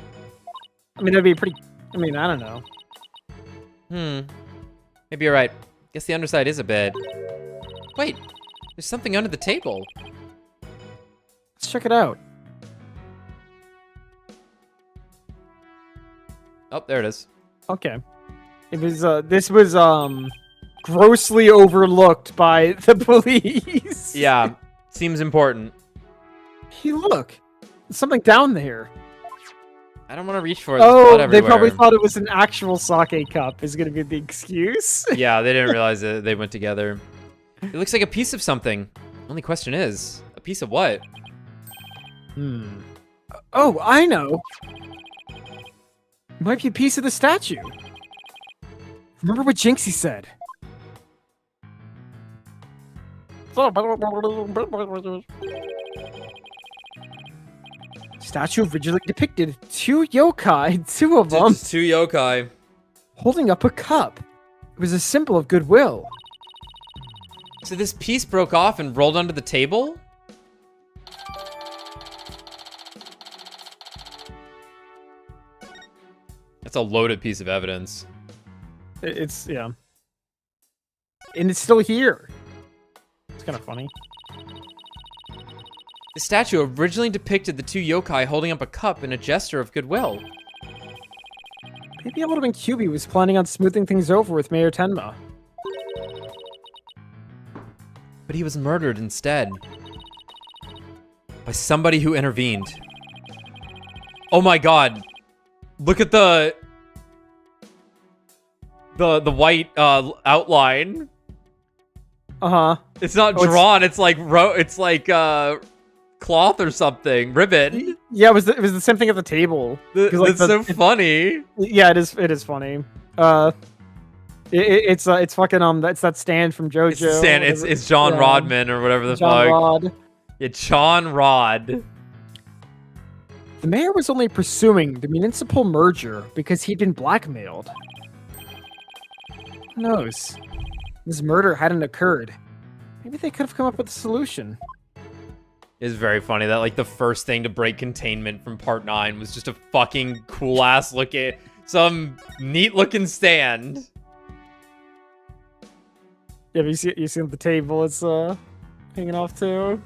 I mean, that'd be pretty. I mean, I don't know. Maybe you're right. Guess the underside is a bed. Wait, there's something under the table. Let's check it out. Oh, there it is. Okay. It was. This was grossly overlooked by the police. Yeah, seems important. Hey, look. There's something down there. I don't want to reach for it. There's blood Oh, they everywhere. probably thought it was an actual sake cup. Is gonna be the excuse. Yeah, they didn't realize that they went together. It looks like a piece of something. Only question is, a piece of what? Oh, I know. It might be a piece of the statue. Remember what Jinxie said. Statue originally depicted 2 yokai, 2 of them, Just 2 yokai. holding up a cup. It was a symbol of goodwill. So this piece broke off and rolled under the table? That's a loaded piece of evidence. It's, yeah. And it's still here. It's kind of funny. The statue originally depicted the 2 yokai holding up a cup in a gesture of goodwill. Maybe a little bit QB was planning on smoothing things over with Mayor Tenma. But he was murdered instead. By somebody who intervened. Oh my god. Look at the white outline. Uh-huh. It's not Oh, drawn, it's like cloth or something. Ribbon. Yeah, it was the same thing at the table. 'Cause, like, That's so funny. Yeah, it is funny. It's fucking that's that stand from JoJo. It's the stand. It's John yeah. Rodman or whatever the John fuck. Rod. Yeah, John Rod. The mayor was only pursuing the municipal merger because he'd been blackmailed. Who knows? This murder hadn't occurred. Maybe they could have come up with a solution. It's very funny that like the first thing to break containment from part 9 was just a fucking cool ass some neat looking stand. Yeah, but you see the table it's hanging off too.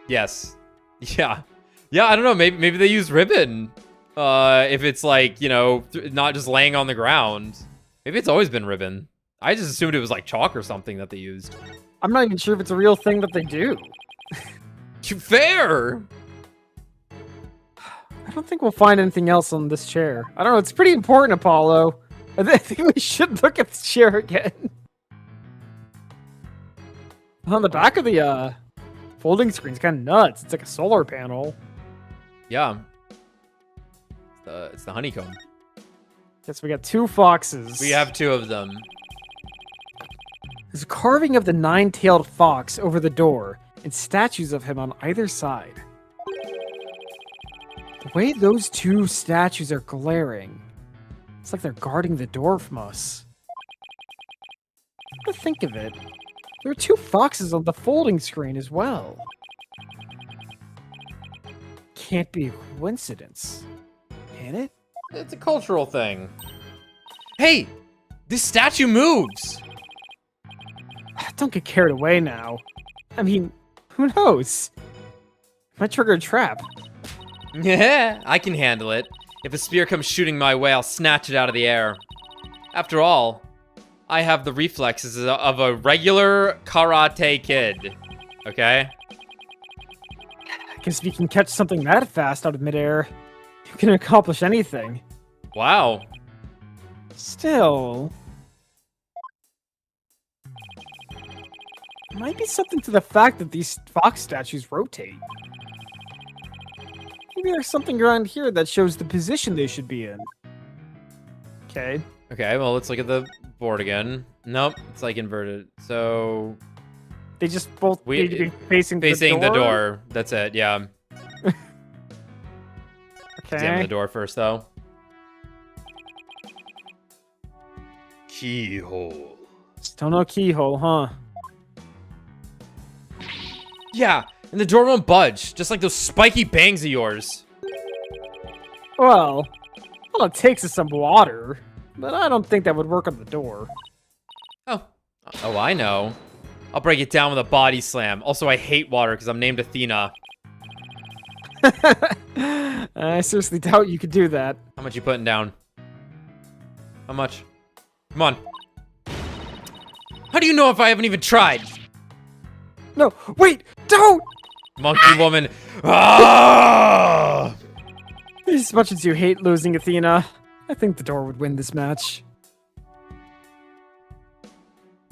Yes. Yeah. Yeah, I don't know. Maybe they use ribbon. If it's like, you know, not just laying on the ground. Maybe it's always been ribbon. I just assumed it was like chalk or something that they used. I'm not even sure if it's a real thing that they do. Fair. I don't think we'll find anything else on this chair. I don't know. It's pretty important, Apollo. I think we should look at the chair again. On the back of the folding screen's kind of nuts. It's like a solar panel. Yeah. It's the honeycomb. Guess we got 2 foxes. We have 2 of them. There's a carving of the nine-tailed fox over the door, and statues of him on either side. The way those two statues are glaring, it's like they're guarding the door from us. Come to think of it, there are two foxes on the folding screen as well. Can't be a coincidence, can it? It's a cultural thing. Hey! This statue moves! Don't get carried away now. I mean, who knows? Might trigger a trap. Yeah, I can handle it. If a spear comes shooting my way, I'll snatch it out of the air. After all, I have the reflexes of a regular karate kid. Okay? I guess if you can catch something that fast out of midair, you can accomplish anything. Wow. Still, might be something to the fact that these fox statues rotate. Maybe there's something around here that shows the position they should be in. Okay. Okay, well, let's look at the board again. Nope, it's like inverted. So, They just both need to be facing the door. That's it, yeah. Examine Okay. the door first, though. Keyhole. Still no keyhole, huh? Yeah, and the door won't budge, just like those spiky bangs of yours. Well, all it takes is some water, but I don't think that would work on the door. Oh, I know. I'll break it down with a body slam. Also, I hate water because I'm named Athena. I seriously doubt you could do that. How much you putting down? How much? Come on. How do you know if I haven't even tried? No, wait, don't! Monkey woman. Ah! As much as you hate losing Athena, I think the door would win this match.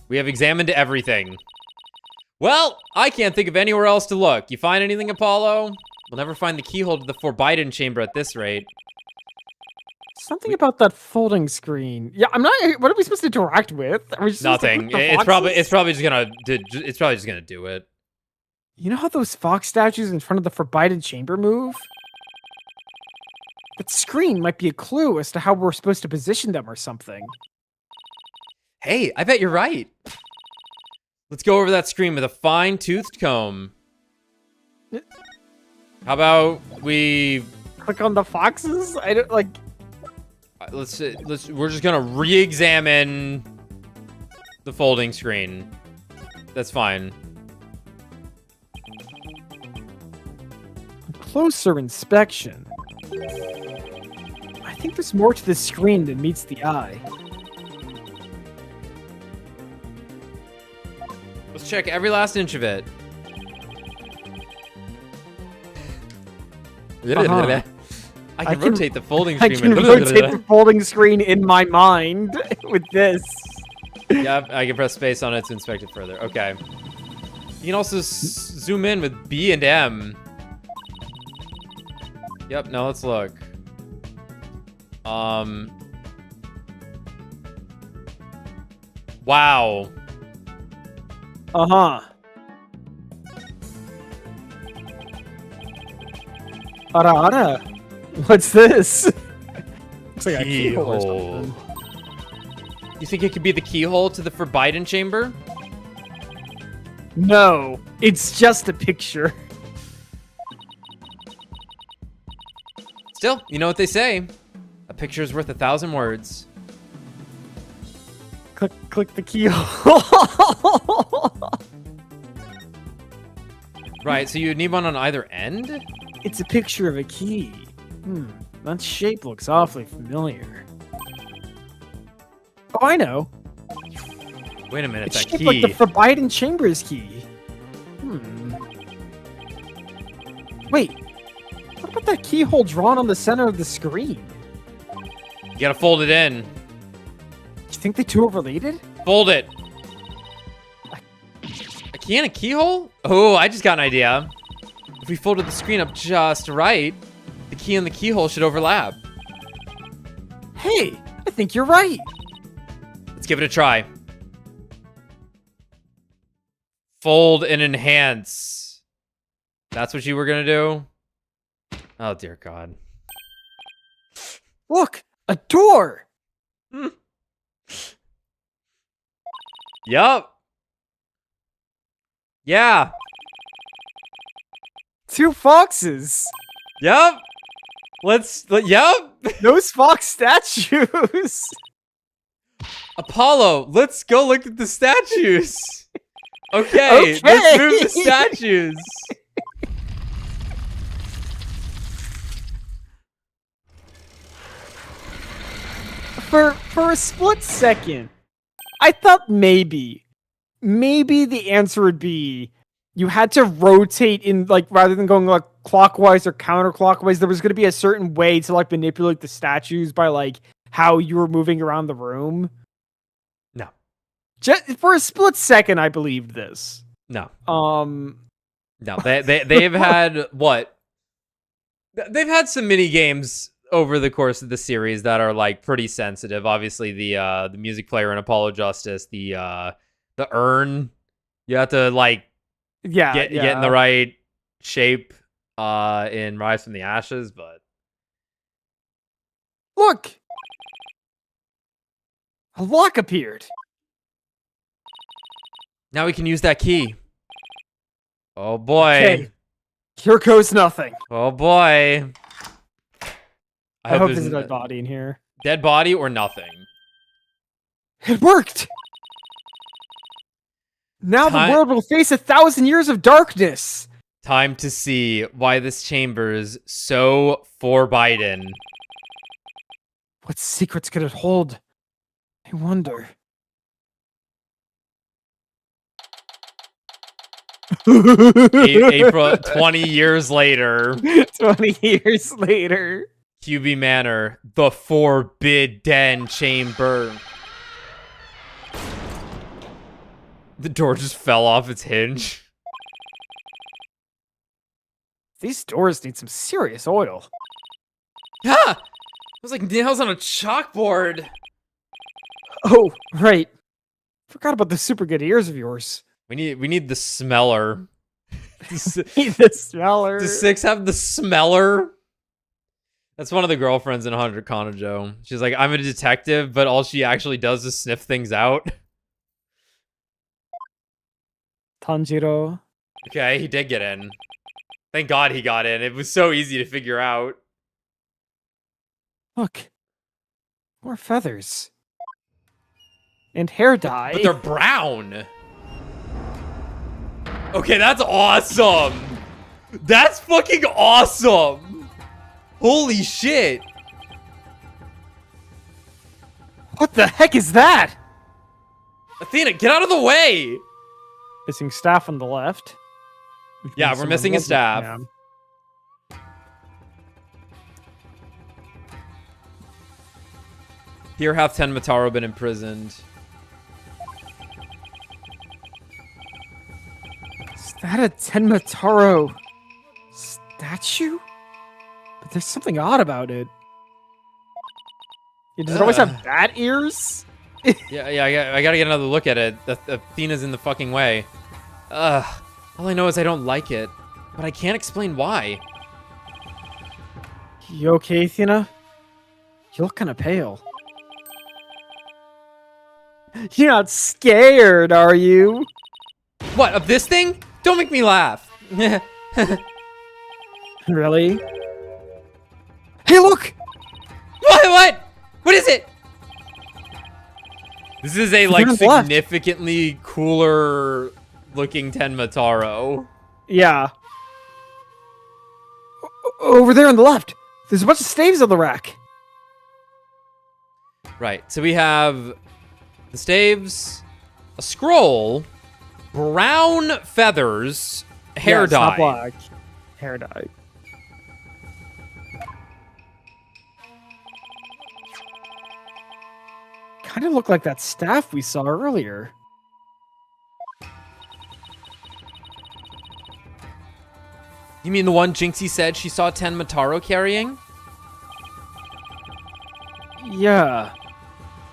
We have examined everything. Well, I can't think of anywhere else to look. You find anything, Apollo? We'll never find the keyhole to the forbidden chamber at this rate. Something about that folding screen. Yeah, I'm not. What are we supposed to interact with? Are we just supposed to Nothing. click the It's probably foxes? it's probably just gonna do it. You know how those fox statues in front of the forbidden chamber move? That screen might be a clue as to how we're supposed to position them or something. Hey, I bet you're right. Let's go over that screen with a fine-toothed comb. How about we Click on the foxes? I don't like. we're just gonna re-examine the folding screen. That's fine. Closer inspection. I think there's more to this screen than meets the eye. Let's check every last inch of it. Uh-huh. I can rotate the folding I screen. can rotate the folding screen in my mind with this. Yeah, I can press space on it to inspect it further. Okay. You can also zoom in with B and M. Yep, now let's look. Wow. Uh-huh. Ara ara. What's this? Looks like a keyhole or Keyhole. something. You think it could be the keyhole to the forbidden chamber? No, it's just a picture. Still, you know what they say. A picture is worth 1,000 words. Click the keyhole. Right, so you need one on either end? It's a picture of a key. That shape looks awfully familiar. Oh, I know. Wait a minute, It's that shaped key. like the Forbidden Chambers key. Wait, what about that keyhole drawn on the center of the screen? You gotta fold it in. Do you think the two are related? Fold it. A key and a keyhole? Oh, I just got an idea. If we folded the screen up just right, the key and the keyhole should overlap. Hey, I think you're right. Let's give it a try. Fold and enhance. That's what you were gonna do? Oh, dear God. Look, a door. Yup. Yeah. 2 foxes. Yup. Yup. Those fox statues. Apollo, let's go look at the statues. Okay, let's move the statues. For a split second, I thought maybe the answer would be you had to rotate in, like, rather than going like clockwise or counterclockwise, there was going to be a certain way to like manipulate the statues by like how you were moving around the room. No. Just for a split second, I believed this. No. No, They've had what? They've had some mini games over the course of the series that are like pretty sensitive. Obviously, the music player in Apollo Justice, the urn, you have to like get in the right shape in Rise from the Ashes, but look, a lock appeared. now we can use that key. Oh boy. Okay. Here goes nothing. Oh boy. I hope there's a dead body in here. Dead body or nothing. It worked! Now the world will face 1,000 years of darkness! Time to see why this chamber's so forbidden. What secrets could it hold? I wonder. April, 20 years later. 20 years later. QB Manor, the Forbidden Chamber. The door just fell off its hinge. These doors need some serious oil. Yeah! It was like nails on a chalkboard. Oh, right. Forgot about the super good ears of yours. We need the smeller. The smeller. Does 6 have the smeller? That's one of the girlfriends in 100 Kanojo. She's like, I'm a detective, but all she actually does is sniff things out. Tanjiro. Okay, he did get in. Thank God he got in. It was so easy to figure out. Look. More feathers. And hair dye. But they're brown. Okay, that's awesome. That's fucking awesome. Holy shit. What the heck is that? Athena, get out of the way. Missing staff on the left. Yeah, we're missing a staff. Yeah. Here hath Tenmataro been imprisoned. Is that a Tenmataro statue? But there's something odd about it. Does it always have bat ears? Yeah, I gotta get another look at it. Athena's in the fucking way. All I know is I don't like it, but I can't explain why. You okay, Athena? You look kind of pale. You're not scared, are you? What, of this thing? Don't make me laugh. Really? Hey, look! What? What is it? This is a, like, on the left. significantly cooler looking Tenmataro. Yeah. Over there on the left. There's a bunch of staves on the rack. Right, so we have the staves, a scroll, brown feathers, hair it's not dye. black. Hair dye. Kind of look like that staff we saw earlier. You mean the one Jinxie said she saw Tenmataro carrying? Yeah.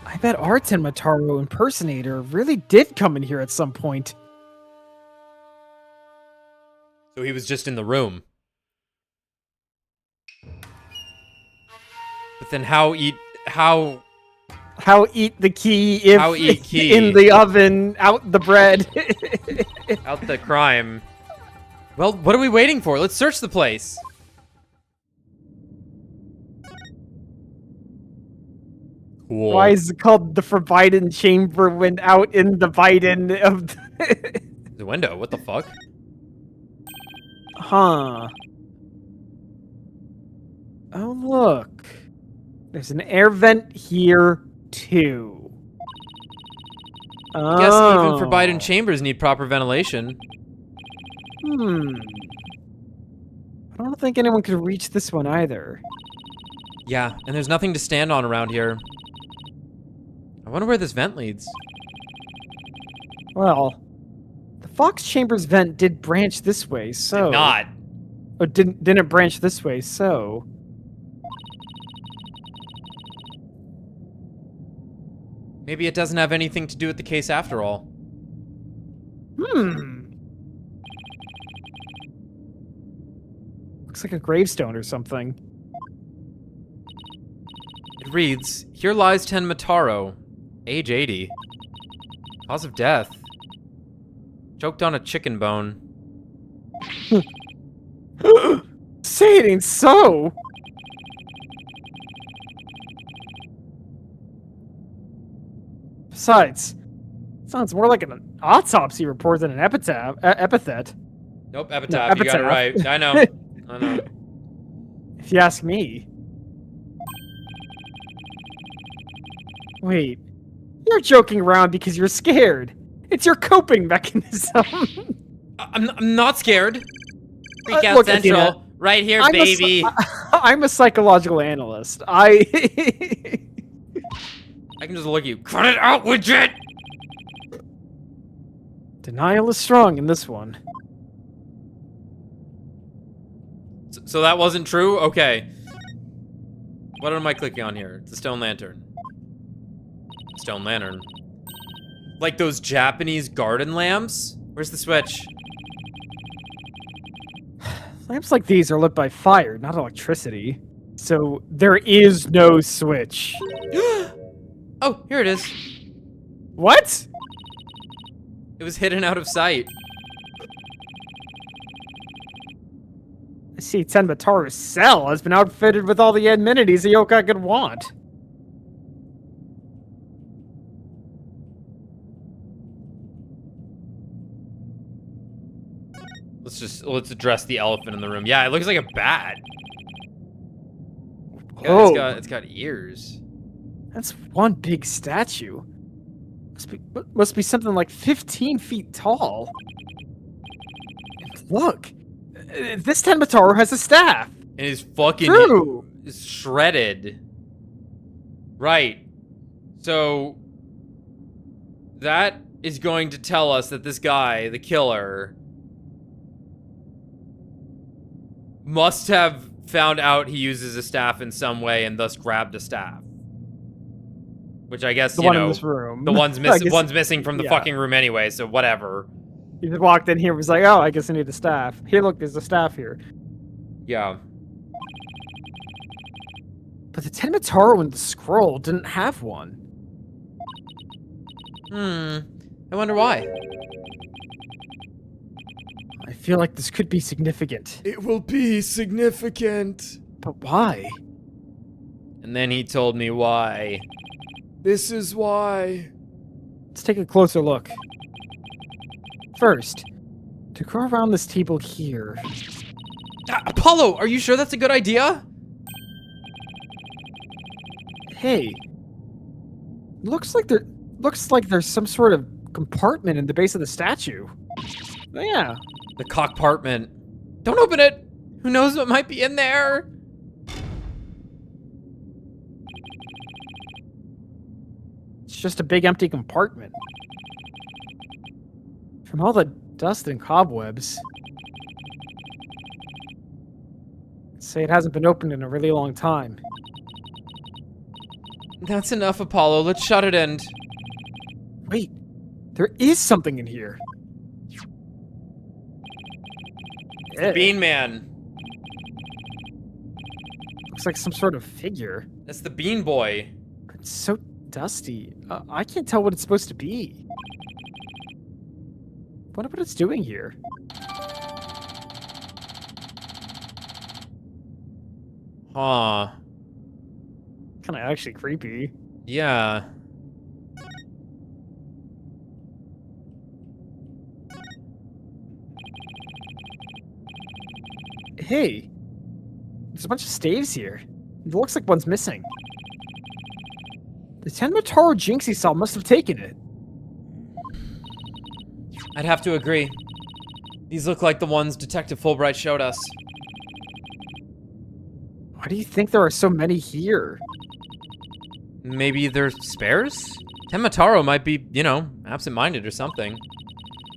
I bet our Tenmataro impersonator really did come in here at some point. So he was just in the room. But then how eat the key if How eat key? in the oven, out the bread. out the crime? Well, what are we waiting for? Let's search the place. Cool. Why is it called the Forbidden Chamber when out in the Biden of the window? What the fuck? Huh. Oh, look. There's an air vent here, too. I guess even Oh. Forbidden Chambers need proper ventilation. I don't think anyone could reach this one either. Yeah, and there's nothing to stand on around here. I wonder where this vent leads. Well, the Fox Chambers vent did branch this way, so... Did not. Oh, didn't branch this way, so... Maybe it doesn't have anything to do with the case after all. Looks like a gravestone or something. It reads, "Here lies Tenmataro, age 80. Cause of death. Choked on a chicken bone." Say it ain't so! Besides, sounds more like an autopsy report than an epithet, Nope, epitaph. You got it epitaph. right. I know. I know. if you ask me. Wait, you're joking around because you're scared. It's your coping mechanism. I'm not scared. Freak out Look, Central. Athena, Right here, I'm baby. I'm a psychological analyst. I can just look at you. Cut it out, widget! Denial is strong in this one. So that wasn't true? Okay. What am I clicking on here? It's a stone lantern. Stone lantern. Like those Japanese garden lamps? Where's the switch? Lamps like these are lit by fire, not electricity. So there is no switch. Oh, here it is. What? It was hidden out of sight. I see Tenmataru's cell has been outfitted with all the amenities a yokai could want. Let's address the elephant in the room. Yeah, it looks like a bat. Yeah, Oh. it's got ears. That's one big statue. Must be something like 15 feet tall. And look, this Tenmataru has a staff. And his fucking True. is shredded. Right. So that is going to tell us that this guy, the killer, must have found out he uses a staff in some way and thus grabbed a staff. Which I guess, The you one know, in this room. the one's I guess- one's missing from the yeah. fucking room anyway, so whatever. He just walked in here and was like, oh, I guess I need a staff. Here, look, there's a staff here. Yeah. But the Tenmataru in the scroll didn't have one. I wonder why. I feel like this could be significant. It will be significant. But why? And then he told me why. This is why. Let's take a closer look. First, to go around this table here. Apollo, are you sure that's a good idea? Hey, looks like there's some sort of compartment in the base of the statue. Oh, yeah. The cockpartment. Don't open it. Who knows what might be in there? It's just a big empty compartment. From all the dust and cobwebs, I'd say it hasn't been opened in a really long time. That's enough, Apollo. Let's shut it in. Wait, there is something in here. It's the Bean Man. Looks like some sort of figure. That's the Bean Boy. It's so dusty. I can't tell what it's supposed to be. Wonder what it's doing here. Huh. Kind of actually creepy. Yeah. Hey, there's a bunch of staves here. It looks like one's missing. The Tenmataro Jinx he saw must have taken it. I'd have to agree. These look like the ones Detective Fulbright showed us. Why do you think there are so many here? Maybe they're spares? Tenmataro might be, you know, absent-minded or something.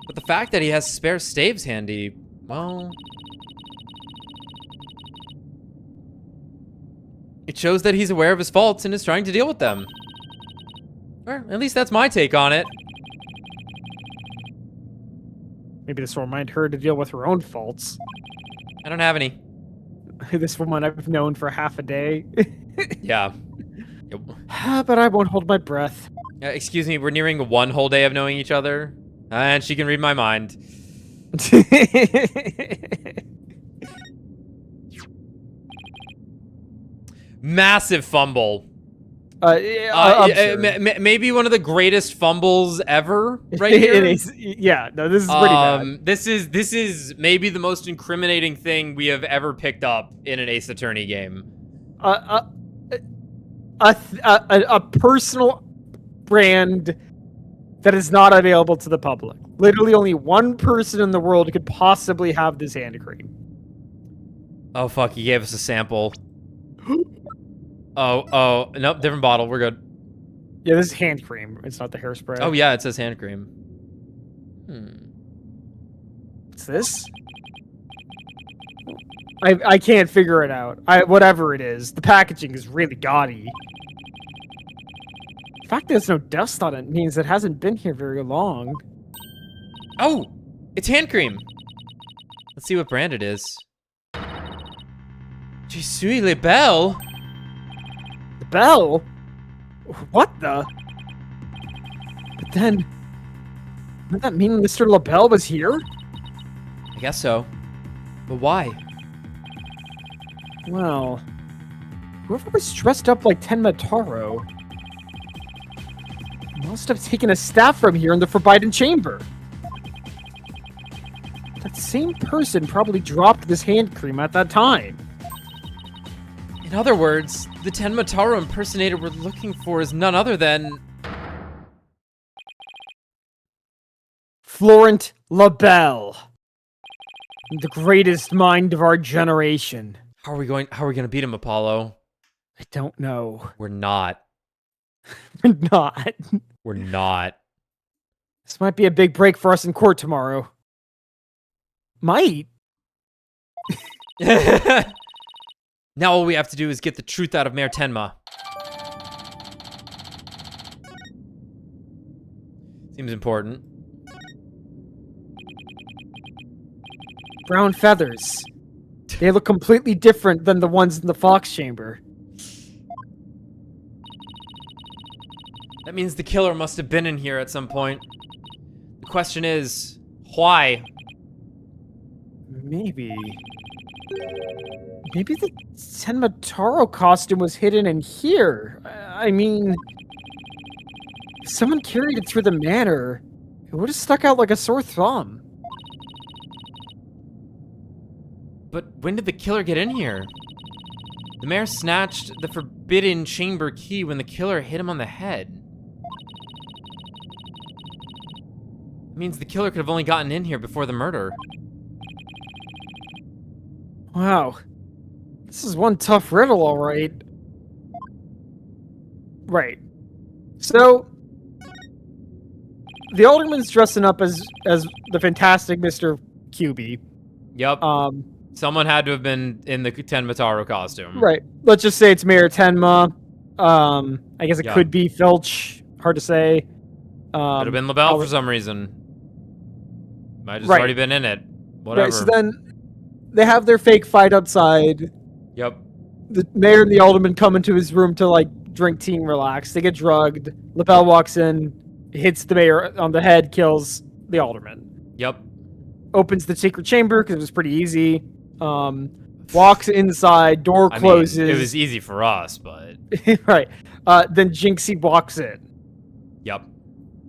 But the fact that he has spare staves handy, well... it shows that he's aware of his faults and is trying to deal with them. Or at least that's my take on it. Maybe this will remind her to deal with her own faults. I don't have any. This woman I've known for half a day. Yeah. But I won't hold my breath. Excuse me, we're nearing one whole day of knowing each other. And she can read my mind. Massive fumble. Maybe one of the greatest fumbles ever, right here. It is, yeah, no, this is pretty bad. This is maybe the most incriminating thing we have ever picked up in an Ace Attorney game. A personal brand that is not available to the public. Literally, only one person in the world could possibly have this hand cream. Oh fuck! He gave us a sample. Oh, nope, different bottle. We're good. Yeah, this is hand cream. It's not the hairspray. Oh yeah, it says hand cream. What's this? I can't figure it out. Whatever it is, the packaging is really gaudy. The fact that there's no dust on it means it hasn't been here very long. Oh, it's hand cream. Let's see what brand it is. Je suis le belle. The bell? What the? But then, doesn't that mean Mr. LaBelle was here? I guess so. But why? Well, whoever was dressed up like Tenmataro must have taken a staff from here in the Forbidden Chamber. That same person probably dropped this hand cream at that time. In other words, the Tenmataro impersonator we're looking for is none other than... Florent LaBelle. The greatest mind of our generation. How are we gonna beat him, Apollo? I don't know. We're not. We're not. We're not. This might be a big break for us in court tomorrow. Might. Now all we have to do is get the truth out of Mayor Tenma. Seems important. Brown feathers. They look completely different than the ones in the Fox Chamber. That means the killer must have been in here at some point. The question is, why? Maybe the Tenmataro costume was hidden in here. I mean, if someone carried it through the manor, it would have stuck out like a sore thumb. But when did the killer get in here? The mayor snatched the forbidden chamber key when the killer hit him on the head. That means the killer could have only gotten in here before the murder. Wow. This is one tough riddle, all right. Right. So, the alderman's dressing up as the fantastic Mr. QB. Yep. Someone had to have been in the Tenmataro costume. Right. Let's just say it's Mayor Tenma. I guess it could be Filch. Hard to say. Could have been LaBelle for some reason. Might have just already been in it. Whatever. Right, so then they have their fake fight outside. Yep. The mayor and the alderman come into his room to like drink tea and relax. They get drugged. Lapel walks in, hits the mayor on the head, kills the alderman. Yep. Opens the secret chamber because it was pretty easy. Walks inside, door closes. I mean, it was easy for us, but right. Then Jinxie walks in, yep.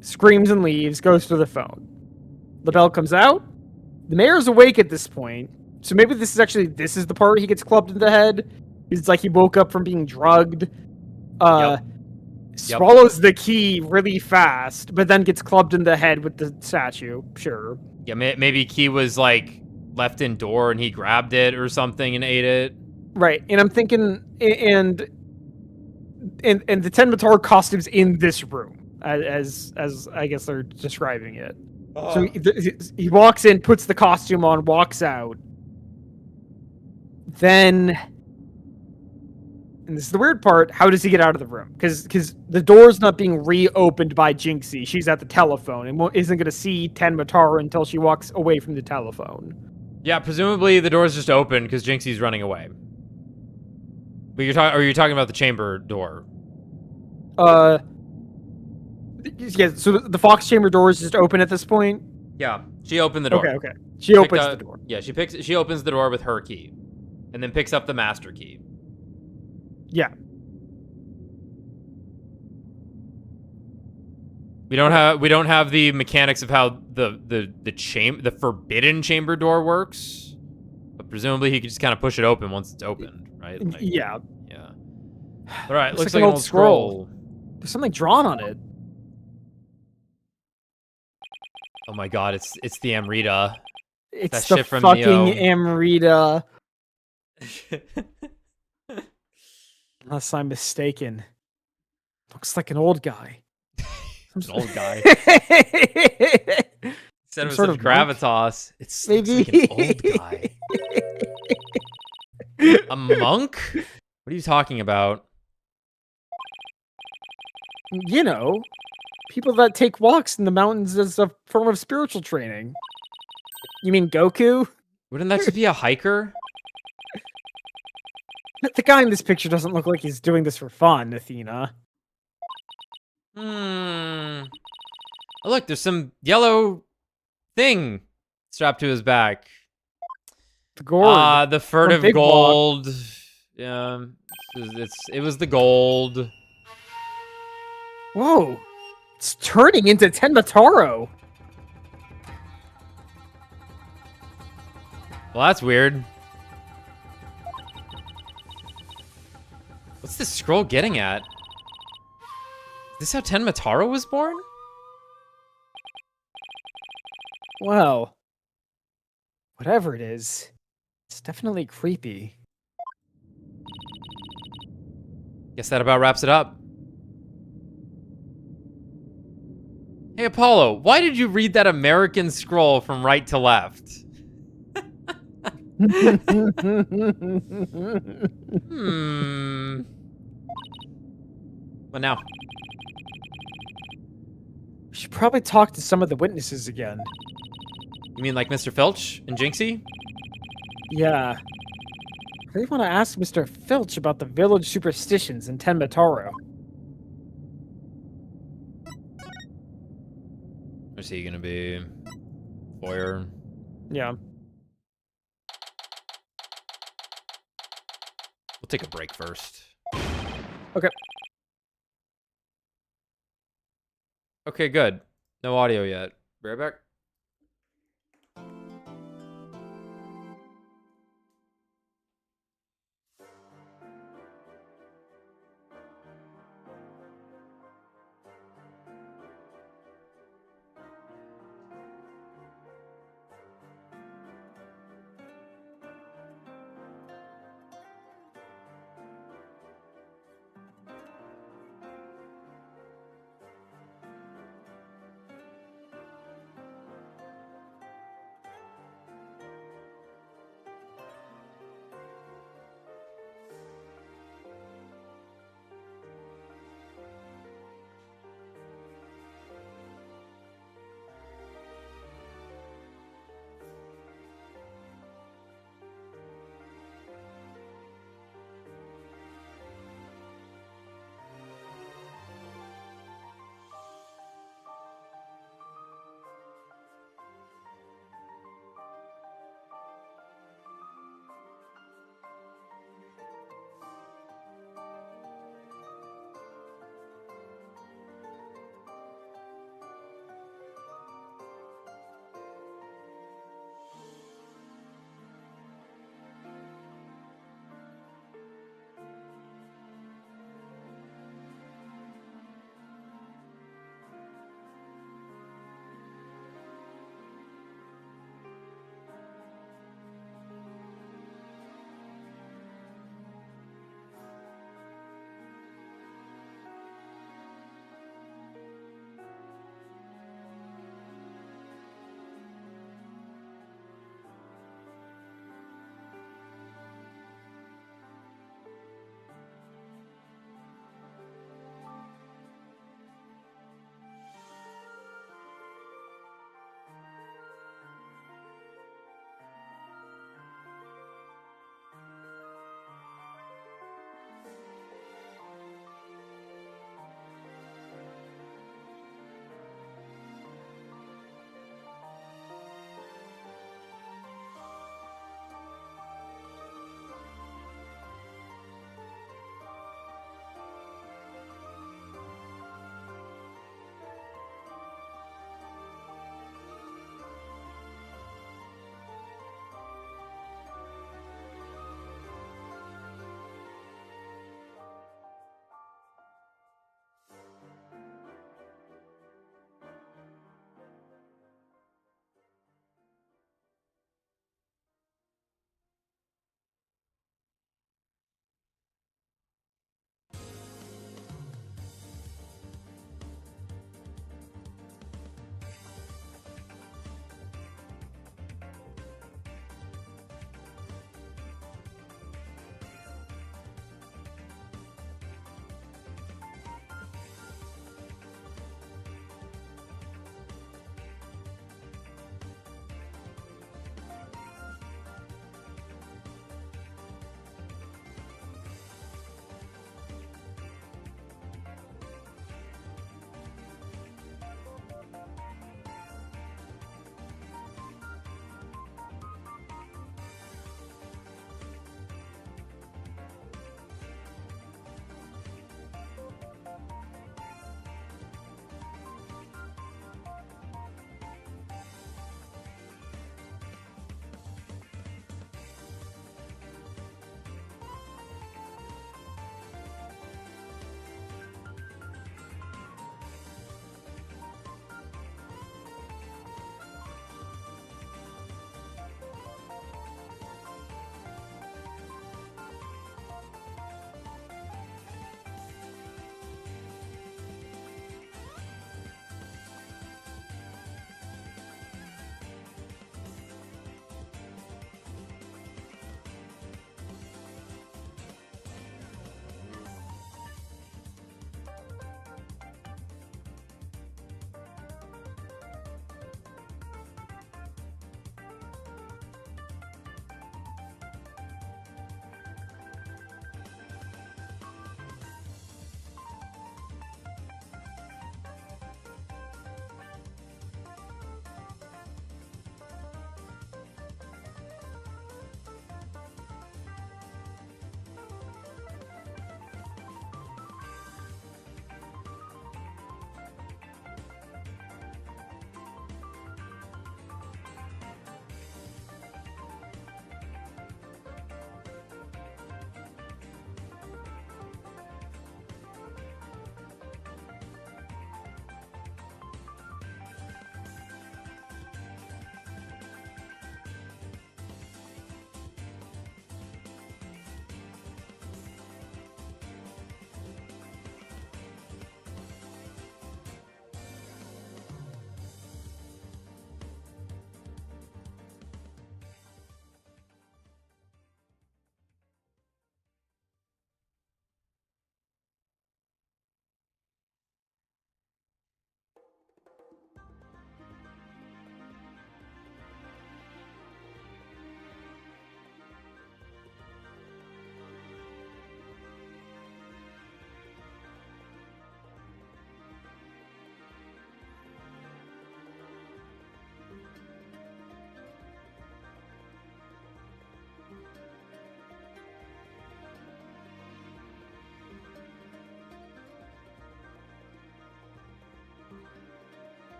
screams and leaves, goes to the phone. Lapel comes out. The mayor's awake at this point, so maybe this is the part he gets clubbed in the head. It's like he woke up from being drugged. Swallows the key really fast, but then gets clubbed in the head with the statue. Sure. Yeah, maybe key was like left in door and he grabbed it or something and ate it. Right, and I'm thinking, and the Ten Matar costume's in this room, as I guess they're describing it. So he walks in, puts the costume on, walks out. Then, and this is the weird part, how does he get out of the room? Because the door's not being reopened by Jinxie. She's at the telephone and isn't going to see Ten Matar until she walks away from the telephone. Yeah, presumably the door's just open because Jinxie's running away. But you're talking about the chamber door. Yeah, so the Fox chamber door is just open at this point? Yeah, she opened the door. Okay. She opens the door. Yeah, she opens the door with her key. And then picks up the master key. Yeah. We don't have the mechanics of how the forbidden chamber door works. But presumably he could just kind of push it open once it's opened, right? Like, yeah. Yeah. All right, looks like like an old scroll. There's something drawn on it. Oh my god, it's the Amrita. It's that the shit from fucking Neo. Amrita. Unless I'm mistaken. Looks like an old guy. An old guy. Said it was sort such of gravitas. It's Maybe. like an old guy. A monk? What are you talking about? You know, people that take walks in the mountains as a form of spiritual training. You mean Goku? Wouldn't that just be a hiker? The guy in this picture doesn't look like he's doing this for fun, Athena. Oh, look, there's some yellow thing strapped to his back. The gourd. The furtive Big gold. Yeah, it was the gold. Whoa. It's turning into Tenmataro. Well, that's weird. What's this scroll getting at? Is this how Tenmataro was born? Well, whatever it is, it's definitely creepy. Guess that about wraps it up. Hey, Apollo, why did you read that American scroll from right to left? What now? We should probably talk to some of the witnesses again. You mean like Mr. Filch and Jinxie? Yeah. I really want to ask Mr. Filch about the village superstitions in Tenmataro. Where's he gonna be? Foyer? Yeah. We'll take a break first. Okay. Okay, good. No audio yet. Be right back.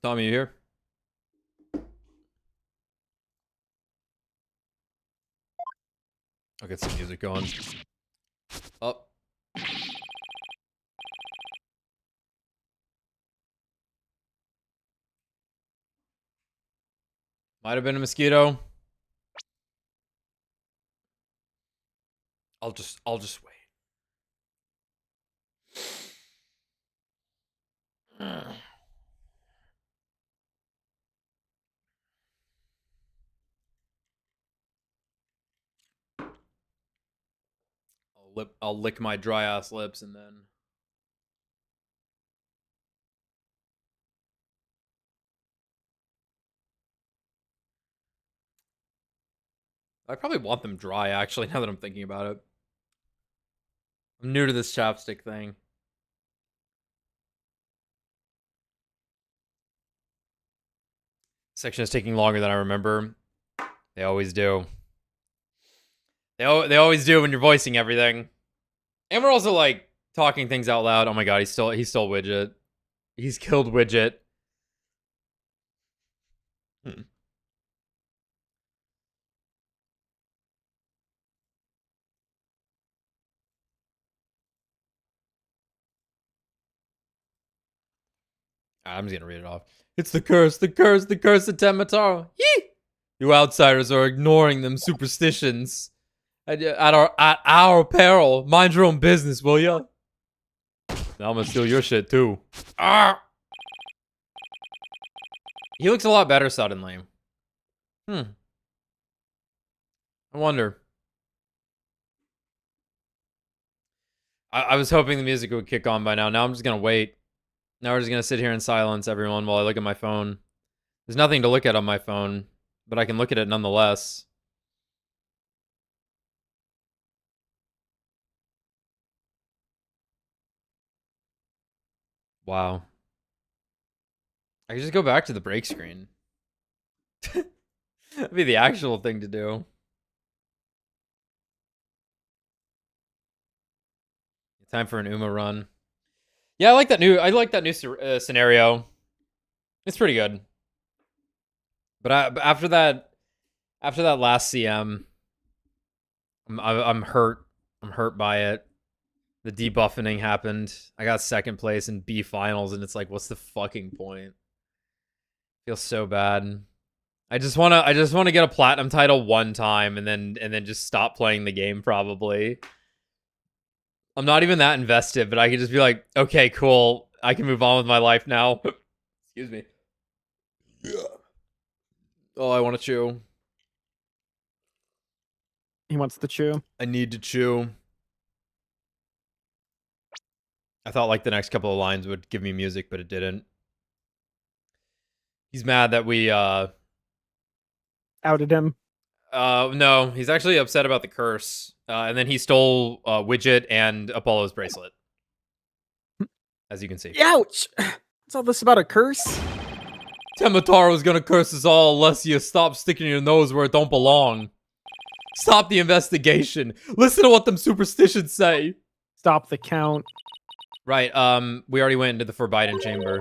Tommy, you here? I'll get some music going. Up. Might have been a mosquito. I'll just wait. I'll lick my dry ass lips and then. I probably want them dry, actually, now that I'm thinking about it. I'm new to this chapstick thing. Section is taking longer than I remember. They always do. They always do when you're voicing everything. And we're also, like, talking things out loud. Oh my god, he stole Widget. He's killed Widget. I'm just gonna read it off. It's the curse of Temataro. Yee! You outsiders are ignoring them superstitions. At our peril. Mind your own business, will ya? Now I'm gonna steal your shit too. Ah! He looks a lot better suddenly. I wonder. I was hoping the music would kick on by now. Now I'm just gonna wait. Now we're just gonna sit here in silence, everyone, while I look at my phone. There's nothing to look at on my phone, but I can look at it nonetheless. Wow. I could just go back to the break screen. That'd be the actual thing to do. Time for an Uma run. Yeah, I like that new scenario. It's pretty good. But after that last CM, I'm hurt. I'm hurt by it. The debuffing happened. I got second place in B finals, and it's like, what's the fucking point? Feels so bad. I just wanna get a platinum title one time and then just stop playing the game probably. I'm not even that invested, but I could just be like, okay, cool. I can move on with my life now. Excuse me. Oh, I want to chew. He wants to chew. I need to chew. I thought like the next couple of lines would give me music, but it didn't. He's mad that we Outed him. No, he's actually upset about the curse. And then he stole Widget and Apollo's bracelet. As you can see. Ouch! What's all this about a curse? Temataro's gonna curse us all unless you stop sticking your nose where it don't belong. Stop the investigation. Listen to what them superstitions say. Stop the count. Right, we already went into the Forbidden Chamber.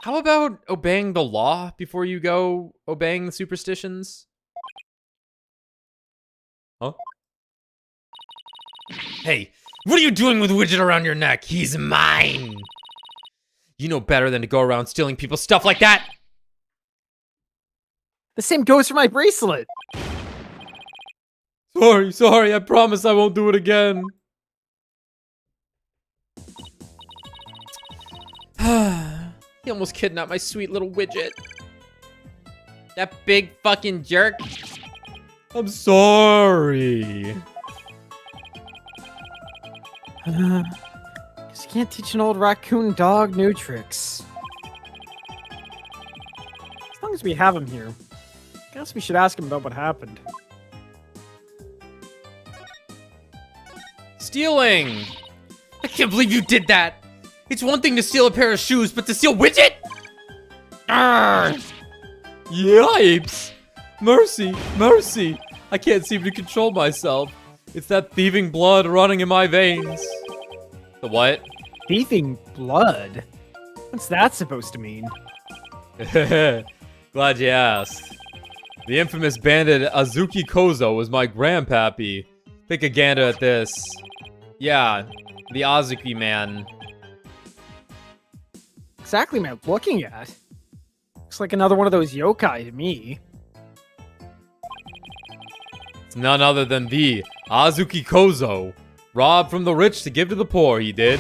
How about obeying the law before you go obeying the superstitions? Huh? Hey, what are you doing with Widget around your neck? He's mine! You know better than to go around stealing people's stuff like that! The same goes for my bracelet. Sorry, I promise I won't do it again. He almost kidnapped my sweet little Widget. That big fucking jerk. I'm sorry. Guess you can't teach an old raccoon dog new tricks. As long as we have him here, guess we should ask him about what happened. Stealing! I can't believe you did that! It's one thing to steal a pair of shoes, but to steal Widget? Arrgh! Yipes! Mercy! I can't seem to control myself. It's that thieving blood running in my veins. The what? Thieving blood? What's that supposed to mean? Glad you asked. The infamous bandit Azuki Kozo was my grandpappy. Take a gander at this. Yeah, the Azuki man. Exactly, man. Looking at. Looks like another one of those yokai to me. It's none other than the Azuki Kozo. Robbed from the rich to give to the poor, he did.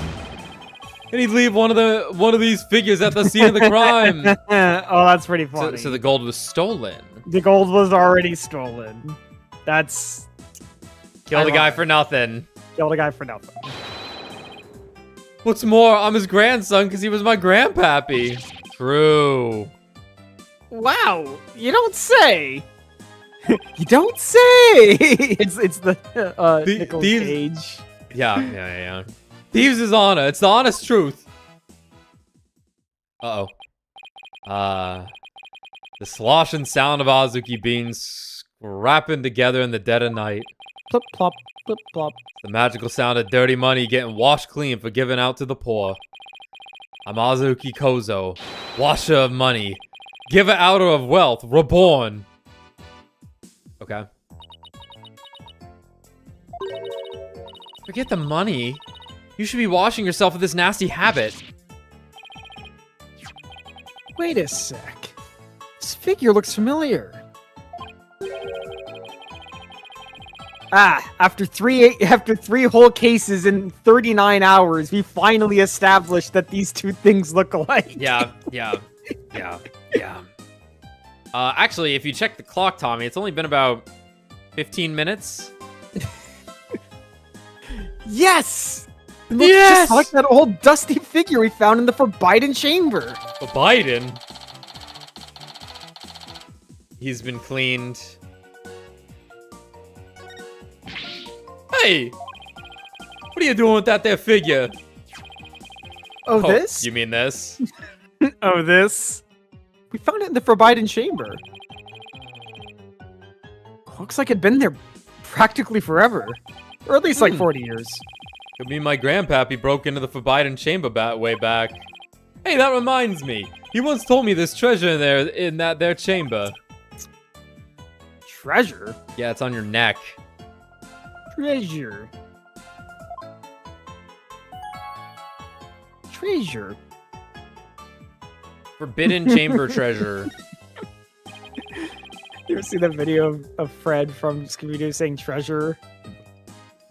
And he'd leave one of these figures at the scene of the crime. Oh, that's pretty funny. So the gold was stolen. The gold was already stolen. That's... Kill the guy for nothing. Killed a guy for nothing. What's more, I'm his grandson because he was my grandpappy. True. Wow, you don't say. You don't say. It's the Nicolas Cage. Yeah. Thieves is honor. It's the honest truth. Uh-oh. The slosh and sound of Azuki beans scrapping together in the dead of night. Plop, plop, plop, plop. The magical sound of dirty money getting washed clean for giving out to the poor. I'm Azuki Kozo, washer of money, giver outer of wealth, reborn. Okay. Forget the money. You should be washing yourself of this nasty habit. Wait a sec. This figure looks familiar. After three whole cases in 39 hours, we finally established that these two things look alike. Yeah. Actually, if you check the clock, Tommy, it's only been about 15 minutes. Yes! It looks just like that old dusty figure we found in the Forbidden Chamber. Biden. He's been cleaned. Hey! What are you doing with that there figure? Oh, this? You mean this? Oh, this? We found it in the Forbidden Chamber. Looks like it'd been there practically forever. Or at least like 40 years. Could mean my grandpappy broke into the Forbidden Chamber way back. Hey, that reminds me. He once told me there's treasure in there, in that there chamber. Treasure? Yeah, it's on your neck. Treasure. Treasure. Forbidden Chamber treasure. You ever see the video of Fred from Scooby-Doo saying treasure?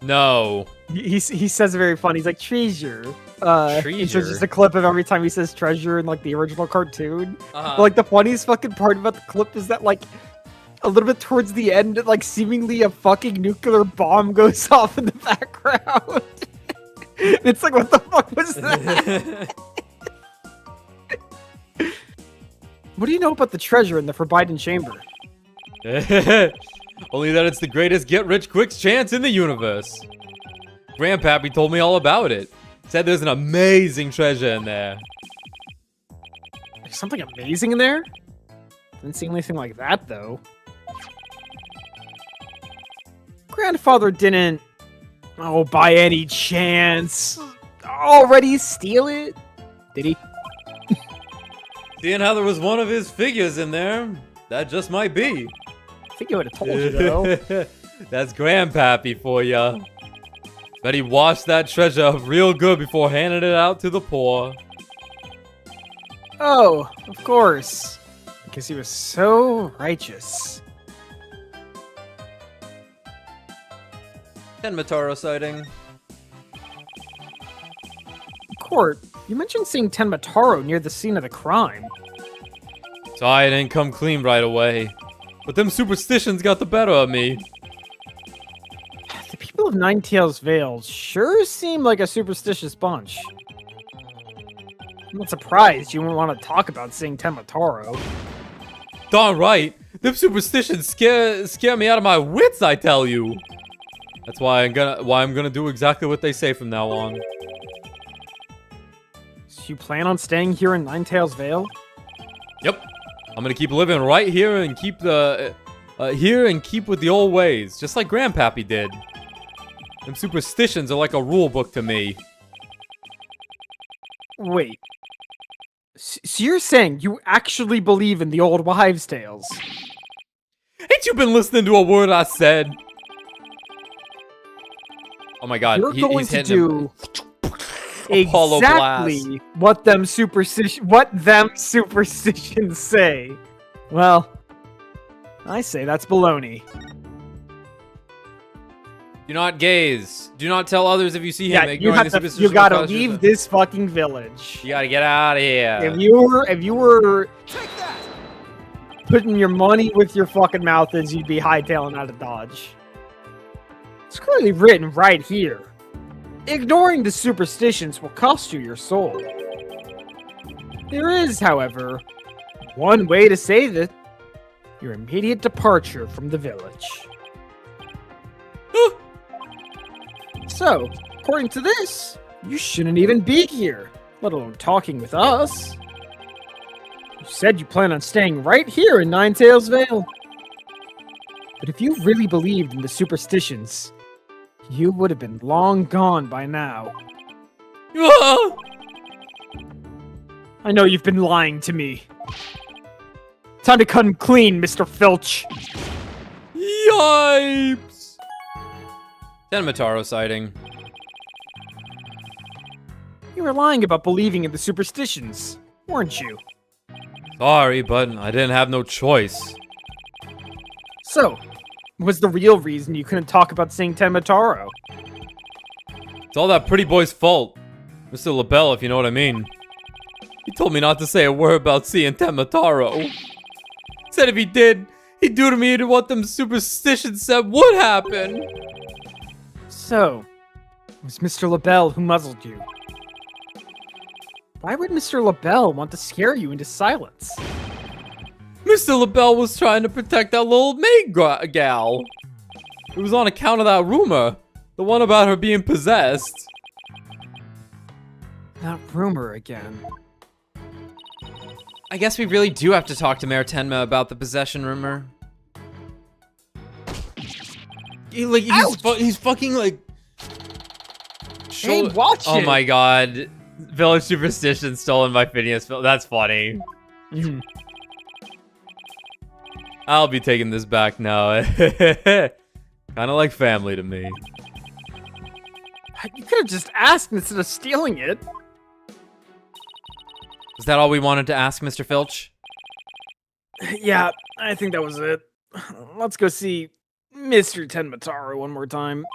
No. He says it very funny. He's like, treasure. Treasure? It's just a clip of every time he says treasure in like the original cartoon. Uh-huh. But, like the funniest fucking part about the clip is that like a little bit towards the end, like seemingly a fucking nuclear bomb goes off in the background. It's like, what the fuck was that? What do you know about the treasure in the Forbidden Chamber? Only that it's the greatest get-rich-quick chance in the universe. Grandpappy told me all about it. Said there's an amazing treasure in there. There's something amazing in there? Didn't see anything like that, though. Grandfather didn't, by any chance, already steal it? Did he? Seeing how there was one of his figures in there, that just might be. I think I would have told you, though. That's Grandpappy for ya. Bet he washed that treasure up real good before handing it out to the poor. Oh, of course. Because he was so righteous. Tenmataro sighting. Court, you mentioned seeing Tenmataro near the scene of the crime. Sorry I didn't come clean right away. But them superstitions got the better of me. The people of Ninetales Vale sure seem like a superstitious bunch. I'm not surprised you wouldn't want to talk about seeing Tenmataro. Darn right. Them superstitions scare me out of my wits, I tell you. That's why I'm gonna do exactly what they say from now on. So you plan on staying here in Ninetales Vale? Yep. I'm gonna keep living right here and keep keep with the old ways, just like Grandpappy did. Them superstitions are like a rule book to me. Wait. So you're saying you actually believe in the old wives' tales? Ain't you been listening to a word I said? Oh my god, You're going he's to hitting him. do Apollo exactly what them superstitions say. Well, I say that's baloney. Do not gaze. Do not tell others if you see him. Yeah, Ignoring the superstition you gotta will cause leave this fucking village. You gotta get out of here. If you were putting your money with your fucking mouth as you'd be hightailing out of Dodge. It's clearly written right here. Ignoring the superstitions will cost you your soul. There is, however, one way to save it. Your immediate departure from the village. So, according to this, you shouldn't even be here, let alone talking with us. You said you plan on staying right here in Ninetails Vale. But if you really believed in the superstitions, you would have been long gone by now. I know you've been lying to me. Time to cut him clean, Mr. Filch. Yipes! Tenmataro sighting. You were lying about believing in the superstitions, weren't you? Sorry, but I didn't have no choice. So, what's the real reason you couldn't talk about seeing Tenmataro? It's all that pretty boy's fault. Mr. LaBelle, if you know what I mean. He told me not to say a word about seeing Tenmataro. Said if he did, he'd do to me what them superstitions said would happen. So, it was Mr. LaBelle who muzzled you. Why would Mr. LaBelle want to scare you into silence? Mr. LaBelle was trying to protect that little maid gal. It was on account of that rumor. The one about her being possessed. That rumor again. I guess we really do have to talk to Mayor Tenma about the possession rumor. He's fucking like... Hey, watch it! Oh my god. Village superstition stolen by Phineas. That's funny. Mhm. I'll be taking this back now. Kinda like family to me. You could have just asked instead of stealing it. Was that all we wanted to ask, Mr. Filch? Yeah, I think that was it. Let's go see Mr. Tenmataro one more time.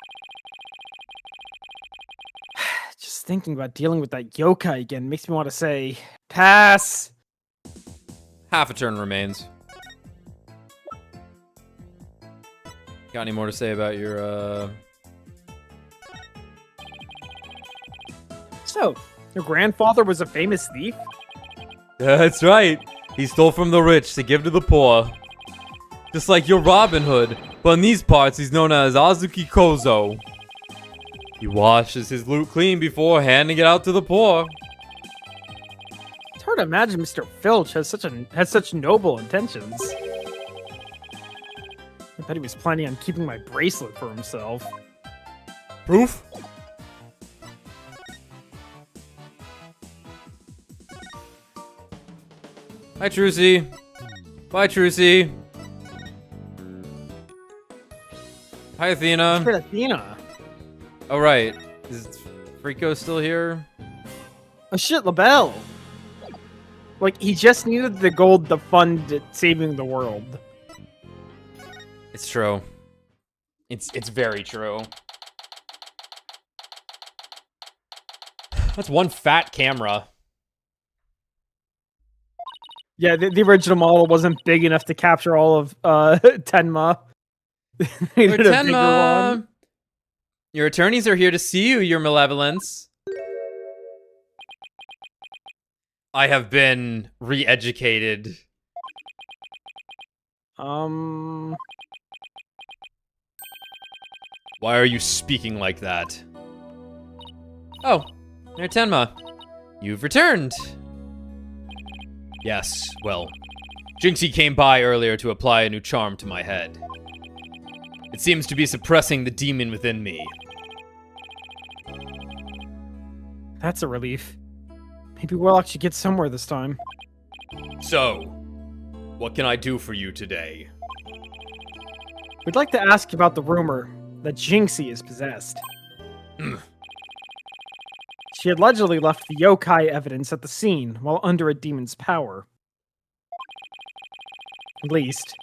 Just thinking about dealing with that yokai again makes me want to say, pass. Half a turn remains. Got any more to say about your, So, your grandfather was a famous thief? That's right. He stole from the rich to give to the poor. Just like your Robin Hood, but in these parts he's known as Azuki Kozo. He washes his loot clean before handing it out to the poor. It's hard to imagine Mr. Filch has such noble intentions. I bet he was planning on keeping my bracelet for himself. Proof? Hi, Trucy. Bye, Trucy. Hi, Athena. For Athena. Oh, right. Is Frico still here? Oh shit, LaBelle. Like, he just needed the gold to fund saving the world. It's true. It's very true. That's one fat camera. Yeah, the original model wasn't big enough to capture all of Tenma. They did a bigger one. Your attorneys are here to see you, your malevolence. I have been re-educated. Why Why are you speaking like that? Oh, Mayor Tenma. You've returned. Yes, well, Jinxie came by earlier to apply a new charm to my head. It seems to be suppressing the demon within me. That's a relief. Maybe we'll actually get somewhere this time. So, what can I do for you today? We'd like to ask about the rumor that Jinxie is possessed. She allegedly left the yokai evidence at the scene while under a demon's power. At least,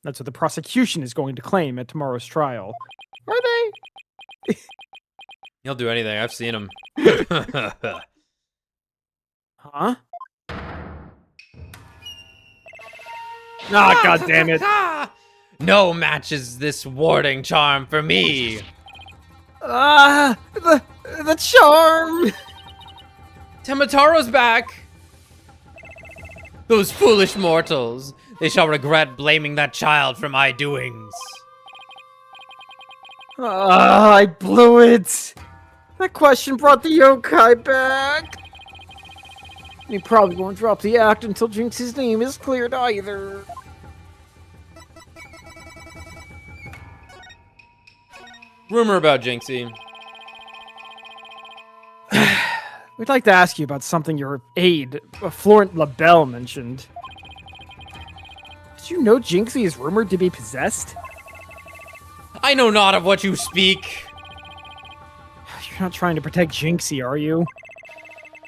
that's what the prosecution is going to claim at tomorrow's trial. Are they? He'll do anything. I've seen him. Huh? Ah, god damn it. No matches this warding charm for me. Ah, the charm! Temataro's back. Those foolish mortals. They shall regret blaming that child for my doings. Ah, I blew it. That question brought the yokai back. And he probably won't drop the act until Jinxie's name is cleared either. Rumor about Jinxie. We'd like to ask you about something your aide, Florent LaBelle, mentioned. Did you know Jinxie is rumored to be possessed? I know not of what you speak. You're not trying to protect Jinxie, are you?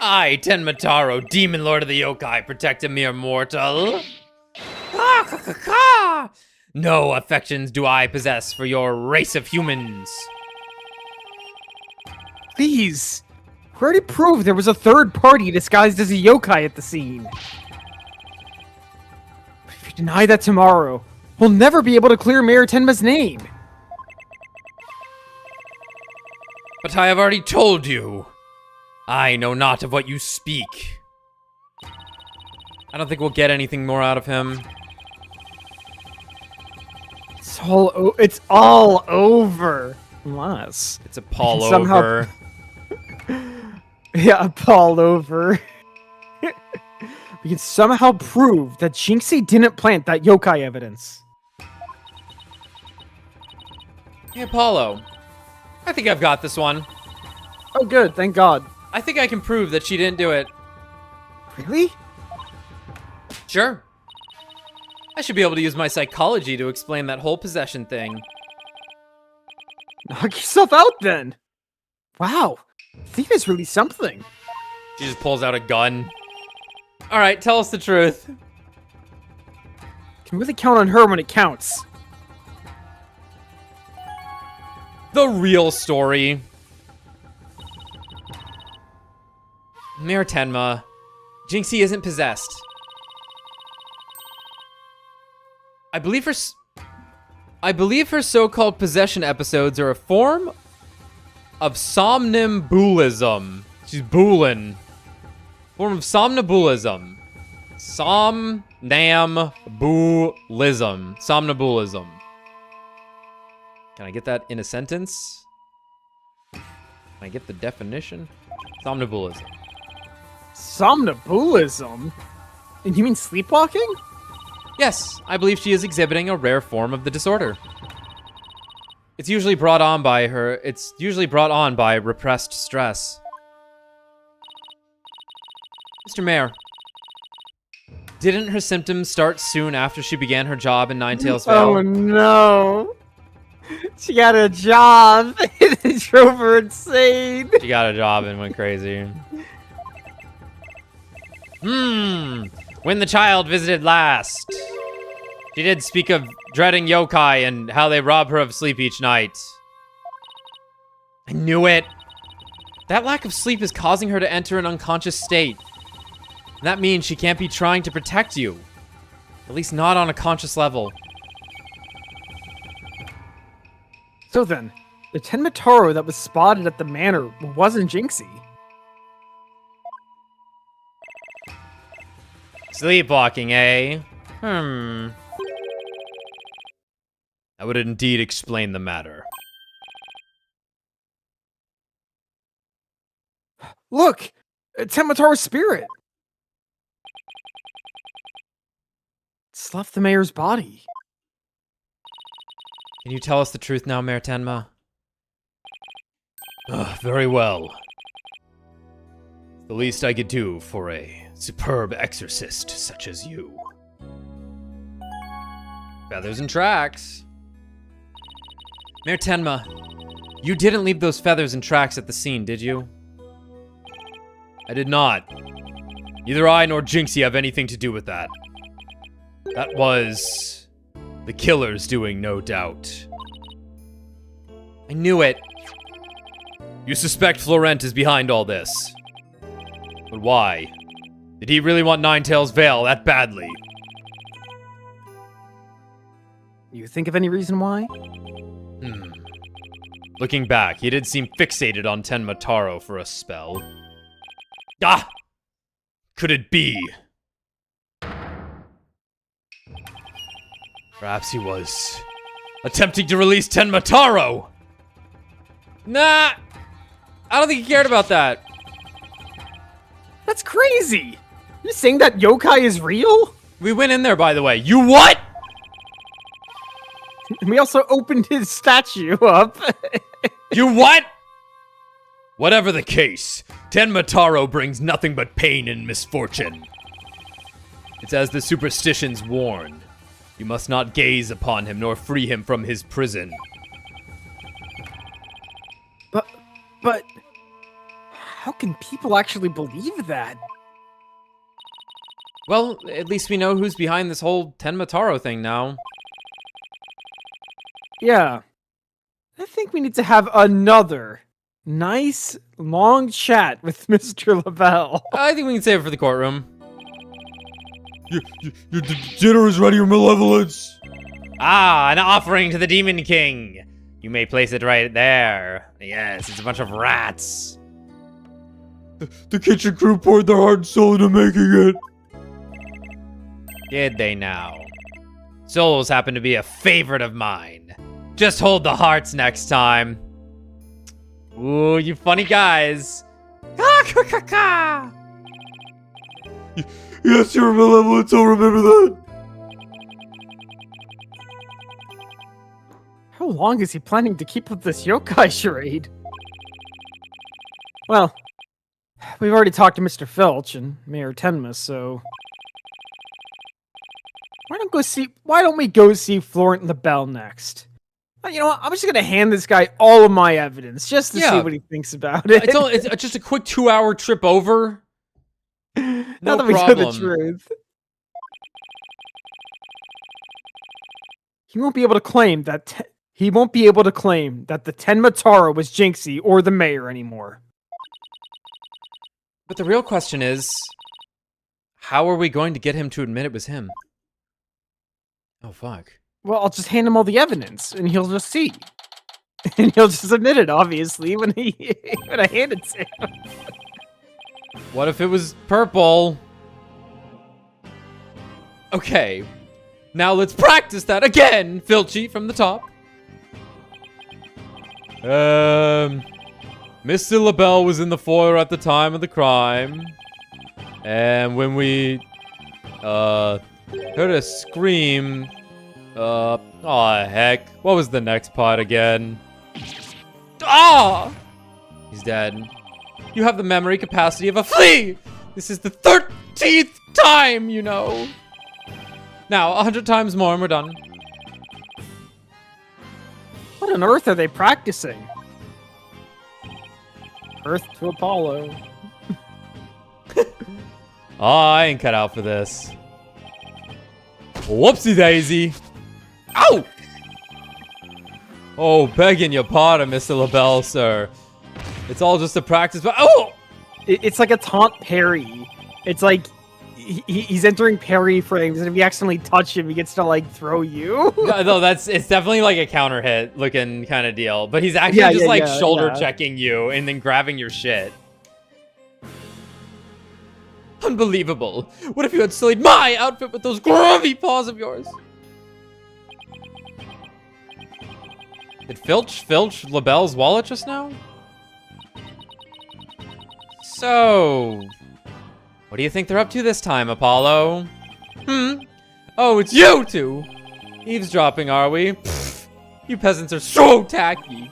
I, Tenmataro, Demon Lord of the Yokai, protect a mere mortal. No affections do I possess for your race of humans. Please! We already proved there was a third party disguised as a yokai at the scene. But if you deny that tomorrow, we'll never be able to clear Mayor Tenma's name. But I have already told you. I know not of what you speak. I don't think we'll get anything more out of him. It's all over. Unless It's a Paul somehow- over. yeah, Paul over. We can somehow prove that Jinxie didn't plant that yokai evidence. Hey, Apollo. I think I've got this one. Oh, good. Thank God. I think I can prove that she didn't do it. Really? Sure. I should be able to use my psychology to explain that whole possession thing. Knock yourself out then. Wow. Thief is really something. She just pulls out a gun. Alright, tell us the truth. Can really count on her when it counts. The real story. Mayor Tenma, Jinxie isn't possessed. I believe her so-called possession episodes are a form of somnambulism. She's boolin'. Form of somnambulism. Somnambulism. Somnambulism. Can I get that in a sentence? Can I get the definition? Somnambulism. Somnambulism? And you mean sleepwalking? Yes, I believe she is exhibiting a rare form of the disorder. It's usually brought on by repressed stress. Mr. Mayor, didn't her symptoms start soon after she began her job in Ninetales Vale? Oh no. She got a job. It drove her insane. She got a job and went crazy. When the child visited last, she did speak of dreading yokai and how they rob her of sleep each night. I knew it. That lack of sleep is causing her to enter an unconscious state. And that means she can't be trying to protect you. At least not on a conscious level. So then, the Tenmataro that was spotted at the manor wasn't Jinxie. Sleepwalking, eh? That would indeed explain the matter. Look! Tenmataro's spirit! It's left the mayor's body. Can you tell us the truth now, Mayor Tenma? Very well. The least I could do for a superb exorcist such as you. Feathers and tracks. Mayor Tenma, you didn't leave those feathers and tracks at the scene, did you? I did not. Neither I nor Jinxie have anything to do with that. That was the killer's doing, no doubt. I knew it. You suspect Florent is behind all this. But why? Did he really want Ninetails' veil that badly? You think of any reason why? Looking back, he did seem fixated on Tenma Taro for a spell. Ah! Could it be? Perhaps he was attempting to release Tenma Taro! Nah! I don't think he cared about that. That's crazy! You're saying that yokai is real? We went in there, by the way. You what? And we also opened his statue up. You what? Whatever the case, Tenma Taro brings nothing but pain and misfortune. It's as the superstitions warn. You must not gaze upon him nor free him from his prison. But how can people actually believe that? Well, at least we know who's behind this whole Tenma Taro thing now. Yeah. I think we need to have another nice, long chat with Mr. LaBelle. I think we can save it for the courtroom. Your dinner is ready, your malevolence. Ah, an offering to the Demon King. You may place it right there. Yes, it's a bunch of rats. The kitchen crew poured their heart and soul into making it. Did they now? Souls happen to be a favorite of mine. Just hold the hearts next time. Ooh, you funny guys. Yes, your malevolence, I'll remember that. How long is he planning to keep up this yokai charade? Well, we've already talked to Mr. Filch and Mayor Tenma, so why don't we go see Florent LaBelle next? You know what? I'm just gonna hand this guy all of my evidence just to see what he thinks about it. It's just a quick 2-hour trip over. Now that we know the truth. He won't be able to claim that the Tenma Taro was Jinxie or the mayor anymore. But the real question is, how are we going to get him to admit it was him? Oh, fuck. Well, I'll just hand him all the evidence, and he'll just see. And he'll just admit it, obviously, when I hand it to him. What if it was purple? Okay. Now let's practice that again, Filchy, from the top. Mr. LaBelle was in the foyer at the time of the crime. And when we, heard a scream... aw, heck. What was the next part again? Ah! He's dead. You have the memory capacity of a flea! This is the 13th time, you know! Now, 100 times more and we're done. What on earth are they practicing? Earth to Apollo. Oh, I ain't cut out for this. Whoopsie daisy! Ow! Oh, begging your pardon, Mr. LaBelle, sir. It's all just a practice, but oh! It's like a taunt parry. It's like he's entering parry frames, and if you accidentally touch him, he gets to like throw you. No, it's definitely like a counter hit looking kind of deal. But he's actually shoulder checking you and then grabbing your shit. Unbelievable. What if you had sullied my outfit with those grubby paws of yours? Did Filch LaBelle's wallet just now? So, what do you think they're up to this time, Apollo? Oh, it's you two! Eavesdropping, are we? Pfft, you peasants are so tacky.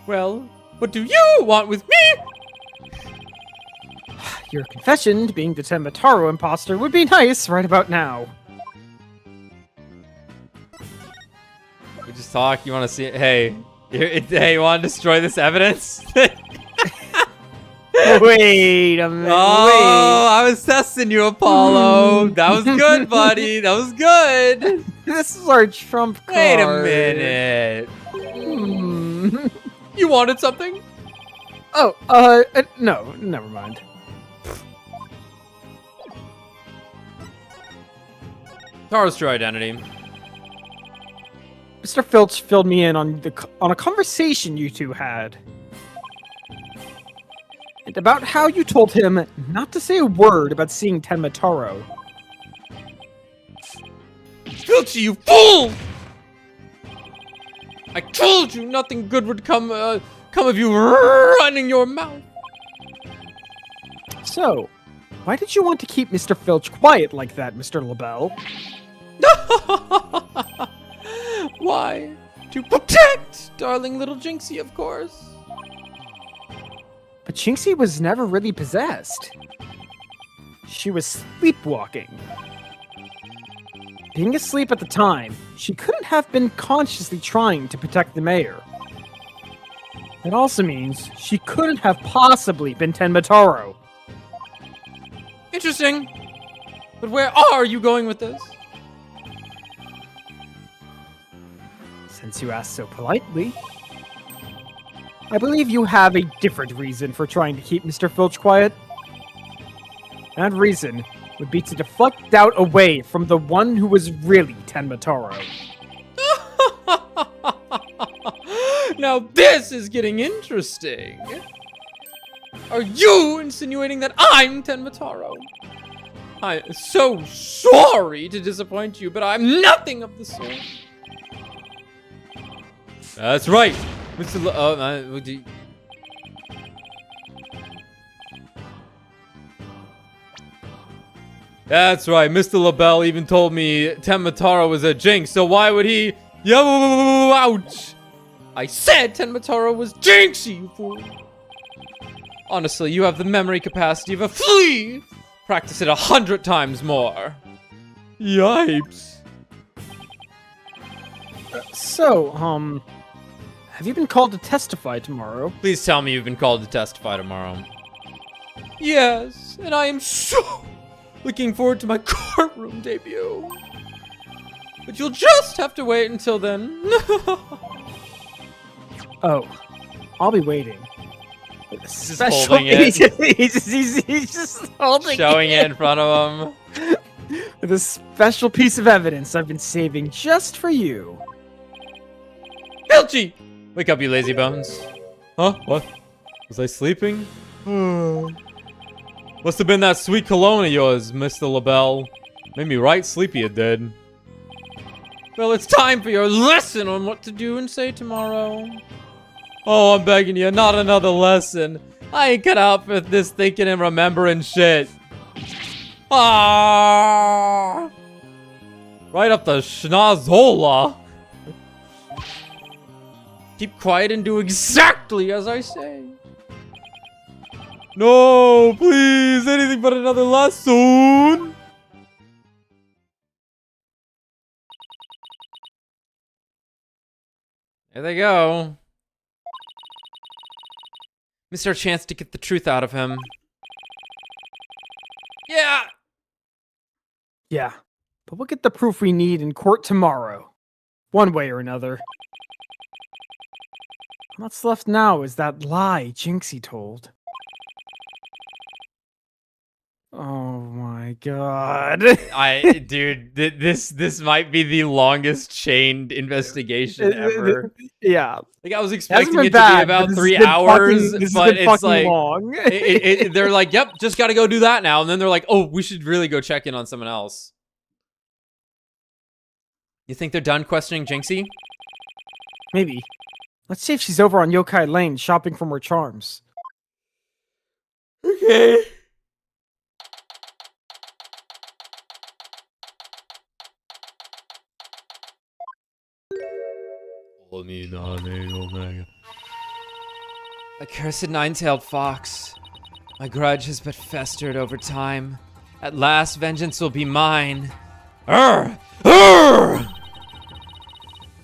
Well, what do you want with me? Your confession to being the Tenmataro imposter would be nice right about now. We just talk. You want to see it? Hey, hey, you want to destroy this evidence? Wait a minute. Oh, I was testing you, Apollo. That was good, buddy. That was good. Wait. This is our trump card. Wait a minute. Hmm. You wanted something? Oh, no, never mind. Taro's true identity. Mr. Filch filled me in on a conversation you two had. And about how you told him not to say a word about seeing Tenmataro. Filchy, you fool! I told you nothing good would come of you running your mouth. So, why did you want to keep Mr. Filch quiet like that, Mr. LaBelle? Why? To protect darling little Jinxie, of course. But Jinxie was never really possessed. She was sleepwalking. Being asleep at the time, she couldn't have been consciously trying to protect the mayor. It also means she couldn't have possibly been Tenmataro. Interesting. But where are you going with this? Since you asked so politely, I believe you have a different reason for trying to keep Mr. Filch quiet. That reason would be to deflect doubt away from the one who was really Tenmataro. Now this is getting interesting. Are you insinuating that I'm Tenmataro? I am so sorry to disappoint you, but I'm nothing of the sort. That's right, Mr. That's right, Mr. LaBelle even told me Tenmataro was a jinx, so why would he... Ouch! I said Tenmataro was Jinxie, you fool! Honestly, you have the memory capacity of a flea! Practice it 100 times more. Yipes. So, have you been called to testify tomorrow? Please tell me you've been called to testify tomorrow. Yes, and I am so looking forward to my courtroom debut. But you'll just have to wait until then. Oh, I'll be waiting. Just holding it. He's just holding Showing it in front of him. with a special piece of evidence I've been saving just for you. Filchy! Wake up, you lazy bones. Huh? What? Was I sleeping? Must have been that sweet cologne of yours, Mr. LaBelle. Made me right sleepy, it did. Well, it's time for your lesson on what to do and say tomorrow. Oh, I'm begging you, not another lesson. I ain't cut out for this thinking and remembering shit. Ah! Right up the schnozola. Keep quiet and do exactly as I say. No, please, anything but another lesson. There they go. Missed our chance to get the truth out of him. Yeah. Yeah, but we'll get the proof we need in court tomorrow. One way or another. What's left now is that lie Jinxie told. Oh my god. Dude, this might be the longest chained investigation ever. Yeah. Like, I was expecting it bad, to be about but 3 hours, this has but been it's fucking like, long. they're like, yep, just gotta go do that now. And then they're like, oh, we should really go check in on someone else. You think they're done questioning Jinxie? Maybe. Let's see if she's over on Yokai Lane shopping for more charms. Okay. A cursed nine-tailed fox. My grudge has but festered over time. At last, vengeance will be mine. Urgh! Urgh!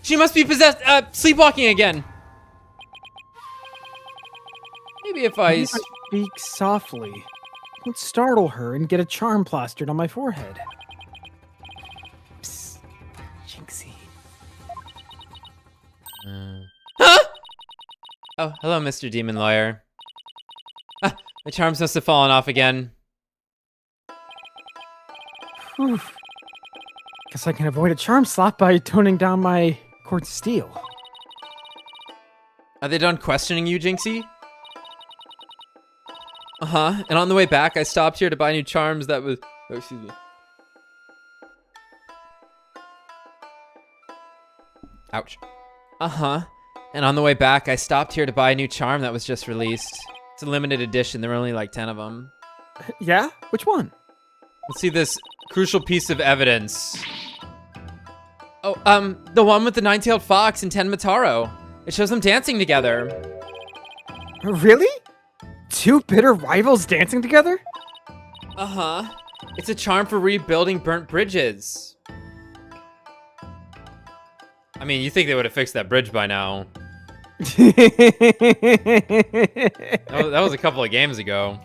She must be possessed, sleepwalking again. Maybe if I... Maybe if I speak softly, won't startle her and get a charm plastered on my forehead. Psst, Jinxie. Huh? Oh, hello, Mr. Demon Lawyer. Ah, my charms must have fallen off again. Whew. Guess I can avoid a charm slap by toning down my quartz steel. Are they done questioning you, Jinxie? Uh-huh. And on the way back, I stopped here to buy new charms that was... Oh, excuse me. Ouch. Uh-huh. And on the way back, I stopped here to buy a new charm that was just released. It's a limited edition. There were only like 10 of them. Yeah? Which one? Let's see this crucial piece of evidence. Oh, the one with the nine-tailed fox and Tenmataro. It shows them dancing together. Really? Two bitter rivals dancing together? Uh-huh. It's a charm for rebuilding burnt bridges. I mean, you think they would have fixed that bridge by now. That was a couple of games ago.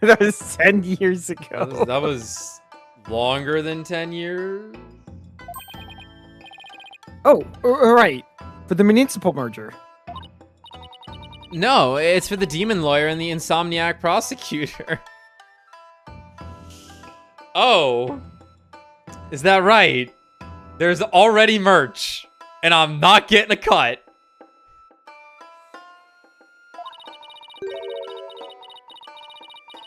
That was 10 years ago. That was longer than 10 years? Oh, right. For the municipal merger. No, it's for the demon lawyer and the insomniac prosecutor. Oh. Is that right? There's already merch, and I'm not getting a cut.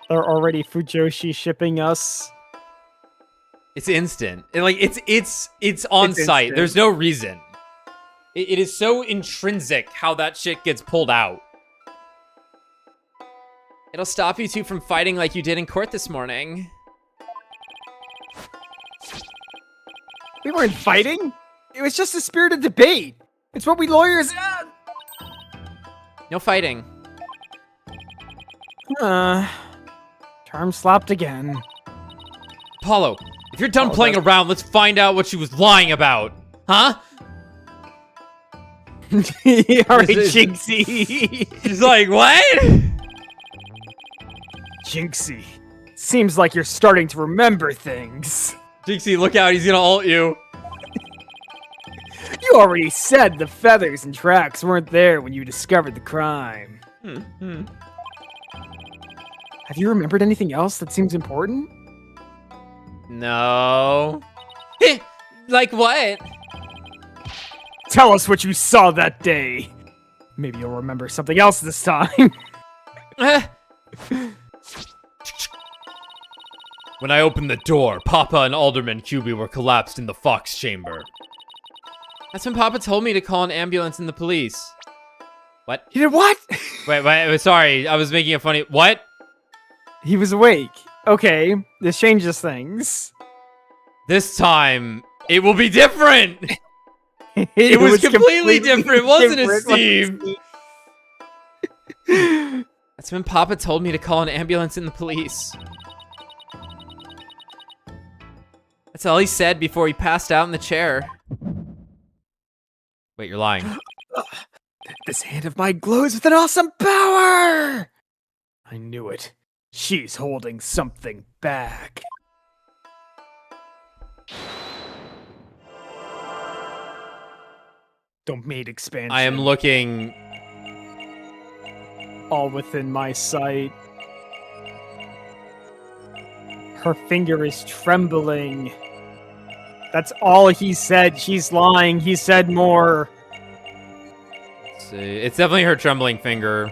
They're already Fujoshi shipping us. It's instant. It's on site. instant. There's no reason. It is so intrinsic how that shit gets pulled out. It'll stop you two from fighting like you did in court this morning. We weren't fighting. It was just a spirited debate. It's what we lawyers... No fighting. Charm slapped again. Apollo, if you're done Oh, playing that's- around, let's find out what she was lying about. Huh? Alright, This is- Jinxie. She's like, what? Jinxie. Seems like you're starting to remember things. Jinxie, look out, he's gonna ult you. You already said the feathers and tracks weren't there when you discovered the crime. Have you remembered anything else that seems important? No. Like what? Tell us what you saw that day. Maybe you'll remember something else this time. When I opened the door, Papa and Alderman QB were collapsed in the Fox chamber. That's when Papa told me to call an ambulance and the police. What? He did what? Wait, sorry, I was making a funny... What? He was awake. Okay, this changes things. This time, it will be different! It was completely different, wasn't it, Steve? That's when Papa told me to call an ambulance and the police. That's all he said before he passed out in the chair. Wait, you're lying. This hand of mine glows with an awesome power! I knew it. She's holding something back. Domain expansion. I am looking... all within my sight. Her finger is trembling. That's all he said. She's lying. He said more. Let's see. It's definitely her trembling finger.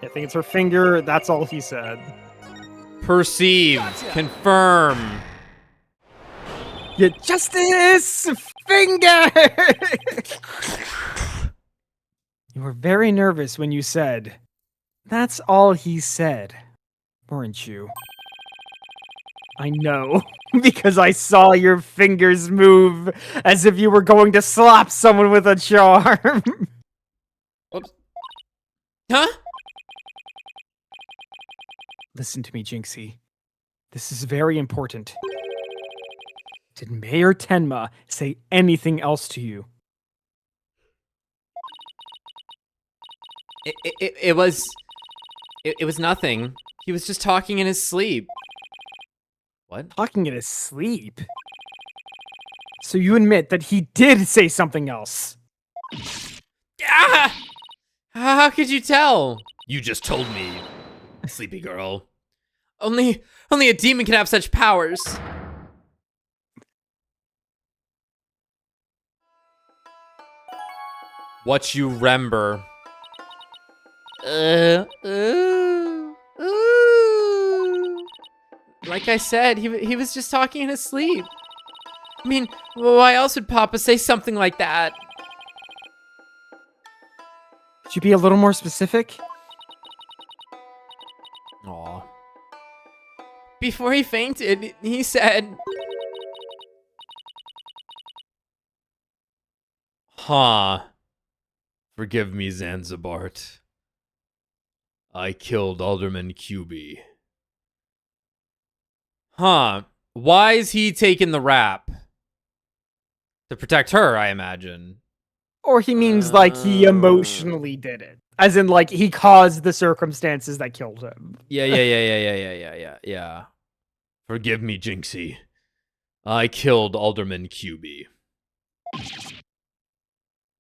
I think it's her finger. That's all he said. Perceive. Confirm. Your justice finger! You were very nervous when you said, "That's all he said," weren't you? I know, because I saw your fingers move as if you were going to slap someone with a charm. Oops. Huh? Listen to me, Jinxie. This is very important. Did Mayor Tenma say anything else to you? It was nothing. He was just talking in his sleep. What? Talking in his sleep? So you admit that he did say something else? Ah! How could you tell? You just told me, sleepy girl. Only a demon can have such powers. What you remember? Like I said, he was just talking in his sleep. I mean, why else would Papa say something like that? Could you be a little more specific? Aw. Before he fainted, he said... Huh. Forgive me, Zanzibart. I killed Alderman QB. Huh. Why is he taking the rap? To protect her, I imagine. Or he means like he emotionally did it. As in like he caused the circumstances that killed him. Yeah. Forgive me, Jinxie. I killed Alderman QB.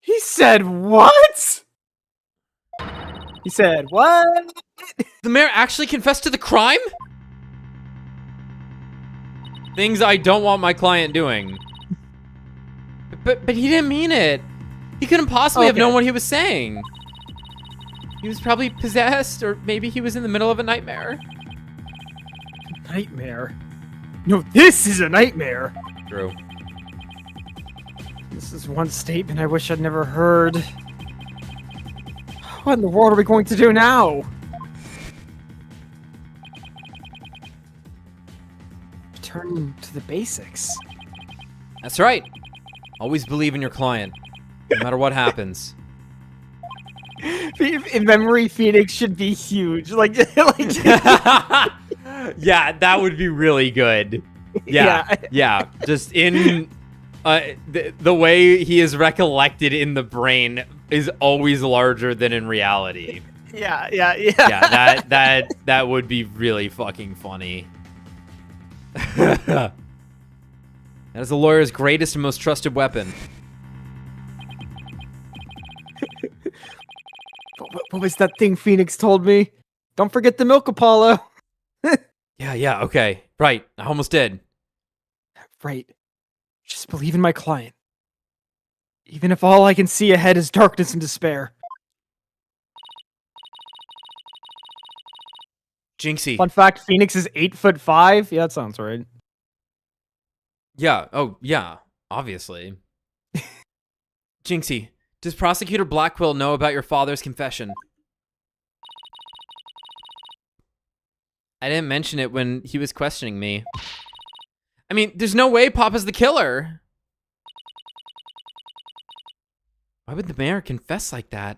He said what? He said what? The mayor actually confessed to the crime? Things I don't want my client doing. But he didn't mean it. He couldn't possibly have known what he was saying. He was probably possessed, or maybe he was in the middle of a nightmare. Nightmare? No, this is a nightmare. True. This is one statement I wish I'd never heard. What in the world are we going to do now? Return to the basics. That's right. Always believe in your client, no matter what happens. In memory, Phoenix should be huge. Like Yeah, that would be really good. Yeah. Just in the way he is recollected in the brain is always larger than in reality. Yeah. Yeah, that would be really fucking funny. That is a lawyer's greatest and most trusted weapon. What was that thing Phoenix told me? Don't forget the milk, Apollo. Yeah, okay. Right, I almost did. Right. Just believe in my client. Even if all I can see ahead is darkness and despair. Jinxie. Fun fact, Phoenix is 8'5". Yeah, that sounds right. Yeah, oh, yeah, obviously. Jinxie, does Prosecutor Blackquill know about your father's confession? I didn't mention it when he was questioning me. I mean, there's no way Papa's the killer. Why would the mayor confess like that?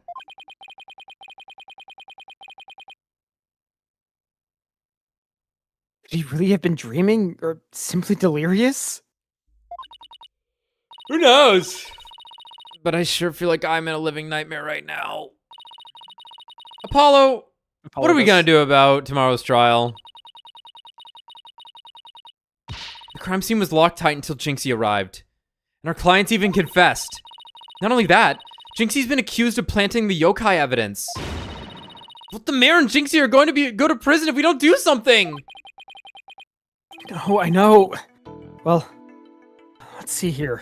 Could he really have been dreaming or simply delirious? Who knows? But I sure feel like I'm in a living nightmare right now. Apollo, what are we gonna do about tomorrow's trial? The crime scene was locked tight until Jinxie arrived. And our clients even confessed. Not only that, Jinxie's been accused of planting the yokai evidence. What, the mayor and Jinxie are going to go to prison if we don't do something! Oh, I know. Well, let's see here.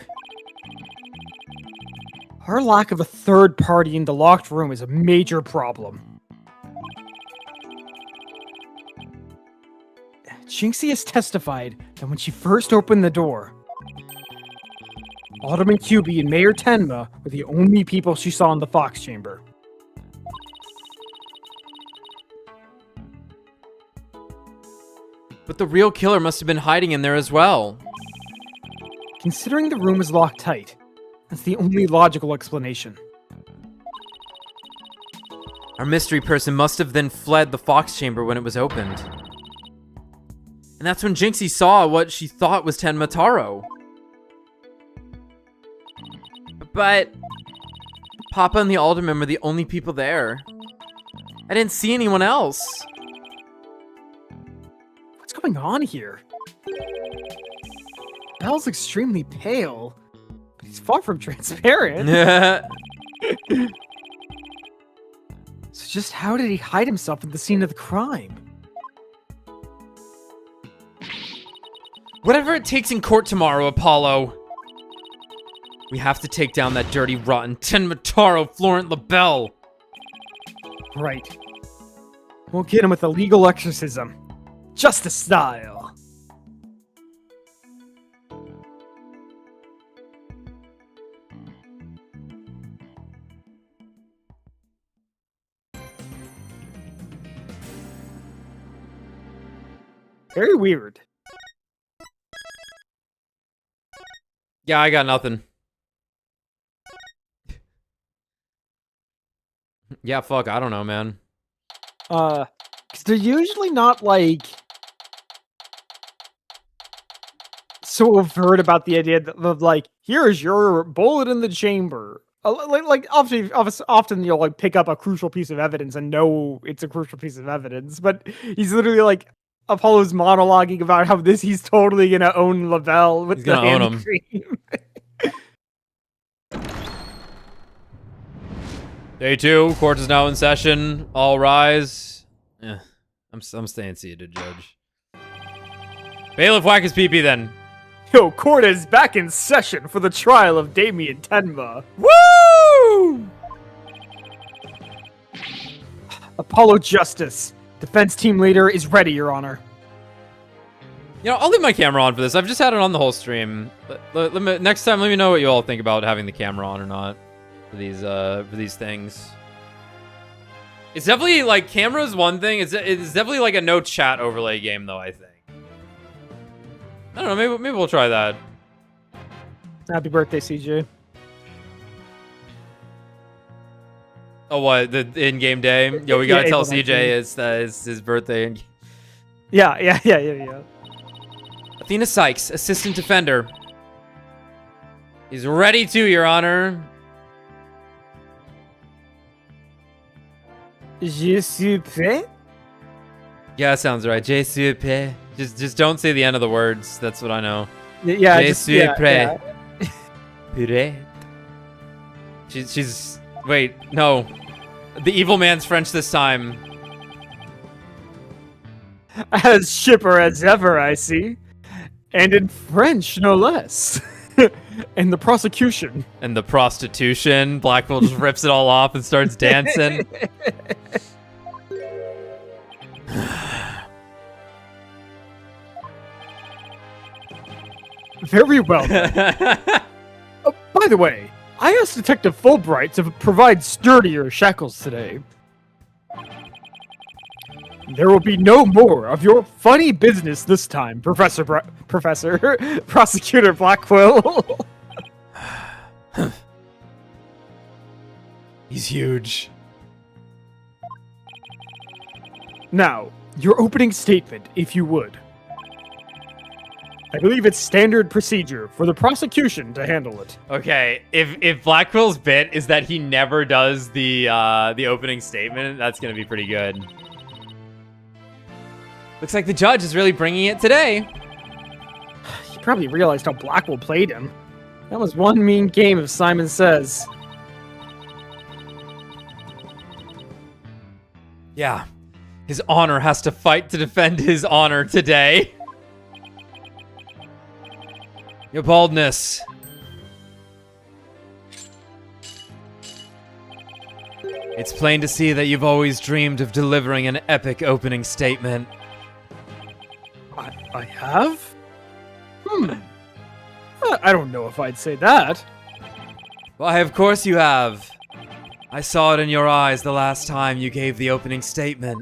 Our lack of a third party in the locked room is a major problem. Jinxie has testified that when she first opened the door, Alderman QB and Mayor Tenma were the only people she saw in the Fox Chamber. But the real killer must have been hiding in there as well. Considering the room is locked tight, that's the only logical explanation. Our mystery person must have then fled the Fox Chamber when it was opened. And that's when Jinxie saw what she thought was Tenmataro. But Papa and the Alderman were the only people there. I didn't see anyone else. What's going on here? Belle's extremely pale, but he's far from transparent. So just how did he hide himself at the scene of the crime? Whatever it takes in court tomorrow, Apollo. We have to take down that dirty, rotten Tenmataro Florent LaBelle. Right. We'll get him with a legal exorcism. Justice style. Very weird. Yeah, I got nothing. Yeah, fuck, I don't know, man. 'Cause they're usually not, like, so overt about the idea of, like, here's your bullet in the chamber. Often you'll, like, pick up a crucial piece of evidence and know it's a crucial piece of evidence, but he's literally, like, Apollo's monologuing about how he's totally gonna own LaBelle with the hand cream. Day 2, court is now in session. All rise. Yeah, I'm staying seated, Judge. Bailiff, whack his pee-pee then. Yo, court is back in session for the trial of Damien Tenma. Woo! Apollo Justice. Defense team leader is ready, Your Honor. You know, I'll leave my camera on for this. I've just had it on the whole stream. Next time, let me know what you all think about having the camera on or not for these things. It's definitely, like, camera's one thing. It's definitely like a no chat overlay game, though, I think. I don't know, maybe we'll try that. Happy birthday, CJ. Oh, what? The in-game day? Yo, we gotta tell CJ it's his birthday. Yeah. Athena Sykes, assistant defender. He's ready to, Your Honor. Je suis prêt? Yeah, that sounds right. Je suis prêt. Just don't say the end of the words. That's what I know. Yeah, Je suis prêt. Prêt. She's... Wait, no. The evil man's French this time. As chipper as ever, I see. And in French, no less. And the prosecution. And the prostitution. Blackwell just rips it all off and starts dancing. Very well. By the way, I asked Detective Fulbright to provide sturdier shackles today. There will be no more of your funny business this time, Prosecutor Blackwell. He's huge. Now, your opening statement, if you would. I believe it's standard procedure for the prosecution to handle it. Okay, if Blackwell's bit is that he never does the opening statement, that's gonna be pretty good. Looks like the judge is really bringing it today. He probably realized how Blackwell played him. That was one mean game, if Simon says. Yeah, his honor has to fight to defend his honor today. Your baldness. It's plain to see that you've always dreamed of delivering an epic opening statement. I have? I don't know if I'd say that. Why, of course you have. I saw it in your eyes the last time you gave the opening statement.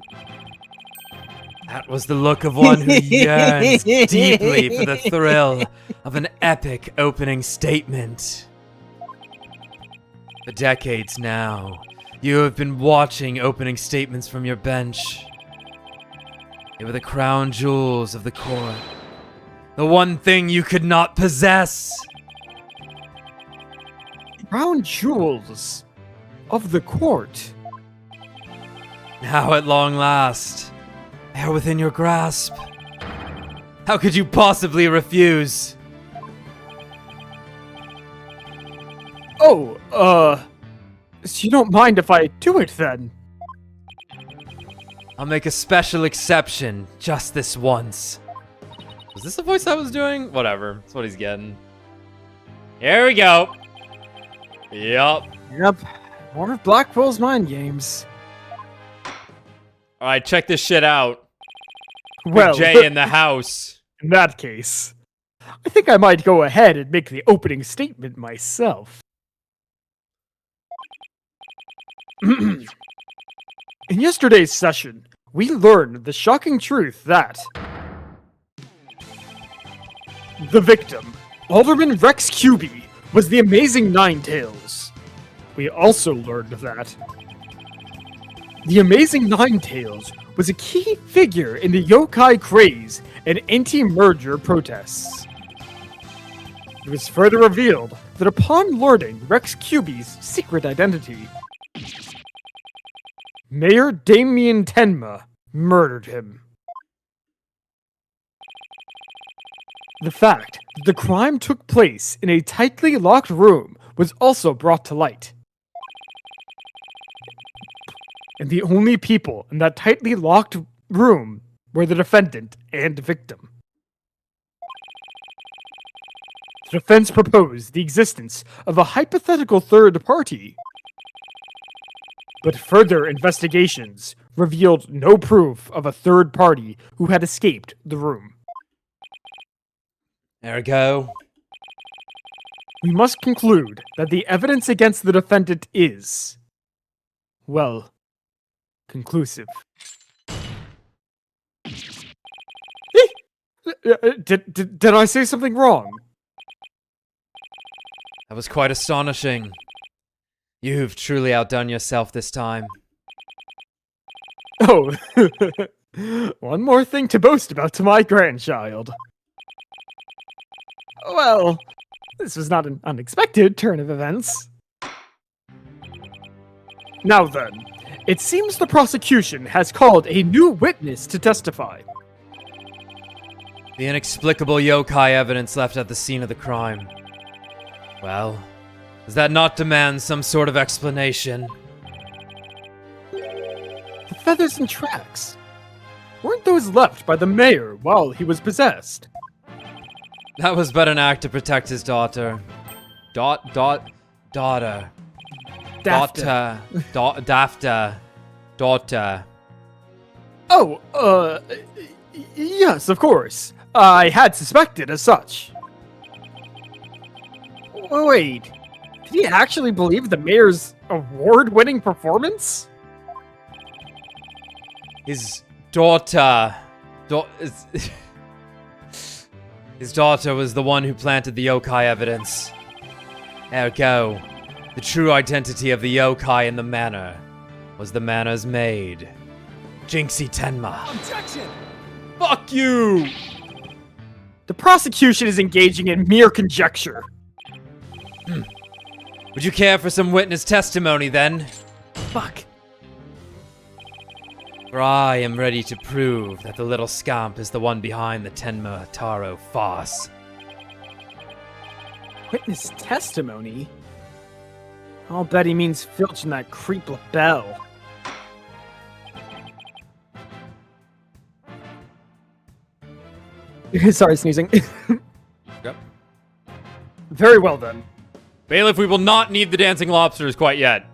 That was the look of one who yearns deeply for the thrill of an epic opening statement. For decades now, You have been watching opening statements from your bench. They were the crown jewels of the court. The one thing you could not possess. Crown jewels of the court. Now at long last, they are within your grasp. How could you possibly refuse? Oh, so you don't mind if I do it then? I'll make a special exception just this once. Was this the voice I was doing? Whatever. That's what he's getting. Here we go. Yup. Yep. More of Blackwell's mind games. Alright, check this shit out. Well, Big J in the house. in that case, I think I might go ahead and make the opening statement myself. In yesterday's session, we learned the shocking truth that the victim, Alderman Rex Cuby, was the amazing Ninetales. We also learned that the amazing Ninetales was a key figure in the yokai craze and anti-merger protests. It was further revealed that upon learning Rex Cuby's secret identity, Mayor Damien Tenma murdered him. The fact that the crime took place in a tightly locked room was also brought to light. And the only people in that tightly locked room were the defendant and victim. The defense proposed the existence of a hypothetical third party, but further investigations revealed no proof of a third party who had escaped the room. Ergo, We must conclude that the evidence against the defendant is, well, conclusive. Did I say something wrong? that was quite astonishing. You've truly outdone yourself this time. Oh, one more thing to boast about to my grandchild. Well, this was not an unexpected turn of events. Now then, it seems the prosecution has called a new witness to testify. The inexplicable yokai evidence left at the scene of the crime. Well, does that not demand some sort of explanation? The feathers and tracks. Weren't those left by the mayor while he was possessed? That was but an act to protect his daughter. Daughter. Dafta. Daughter. Oh, yes, of course. I had suspected as such. Wait, did he actually believe the mayor's award-winning performance? His daughter. His daughter was the one who planted the yokai evidence. Ergo, the true identity of the yokai in the manor was the manor's maid, Jinxie Tenma. Objection! Fuck you! The prosecution is engaging in mere conjecture. Would you care for some witness testimony then? Fuck. For I am ready to prove that the little scamp is the one behind the Tenma Taro farce. Witness testimony? I'll bet he means Filch and that creep LaBelle. Sorry, sneezing. Yep. Very well then. Bailiff, we will not need the dancing lobsters quite yet.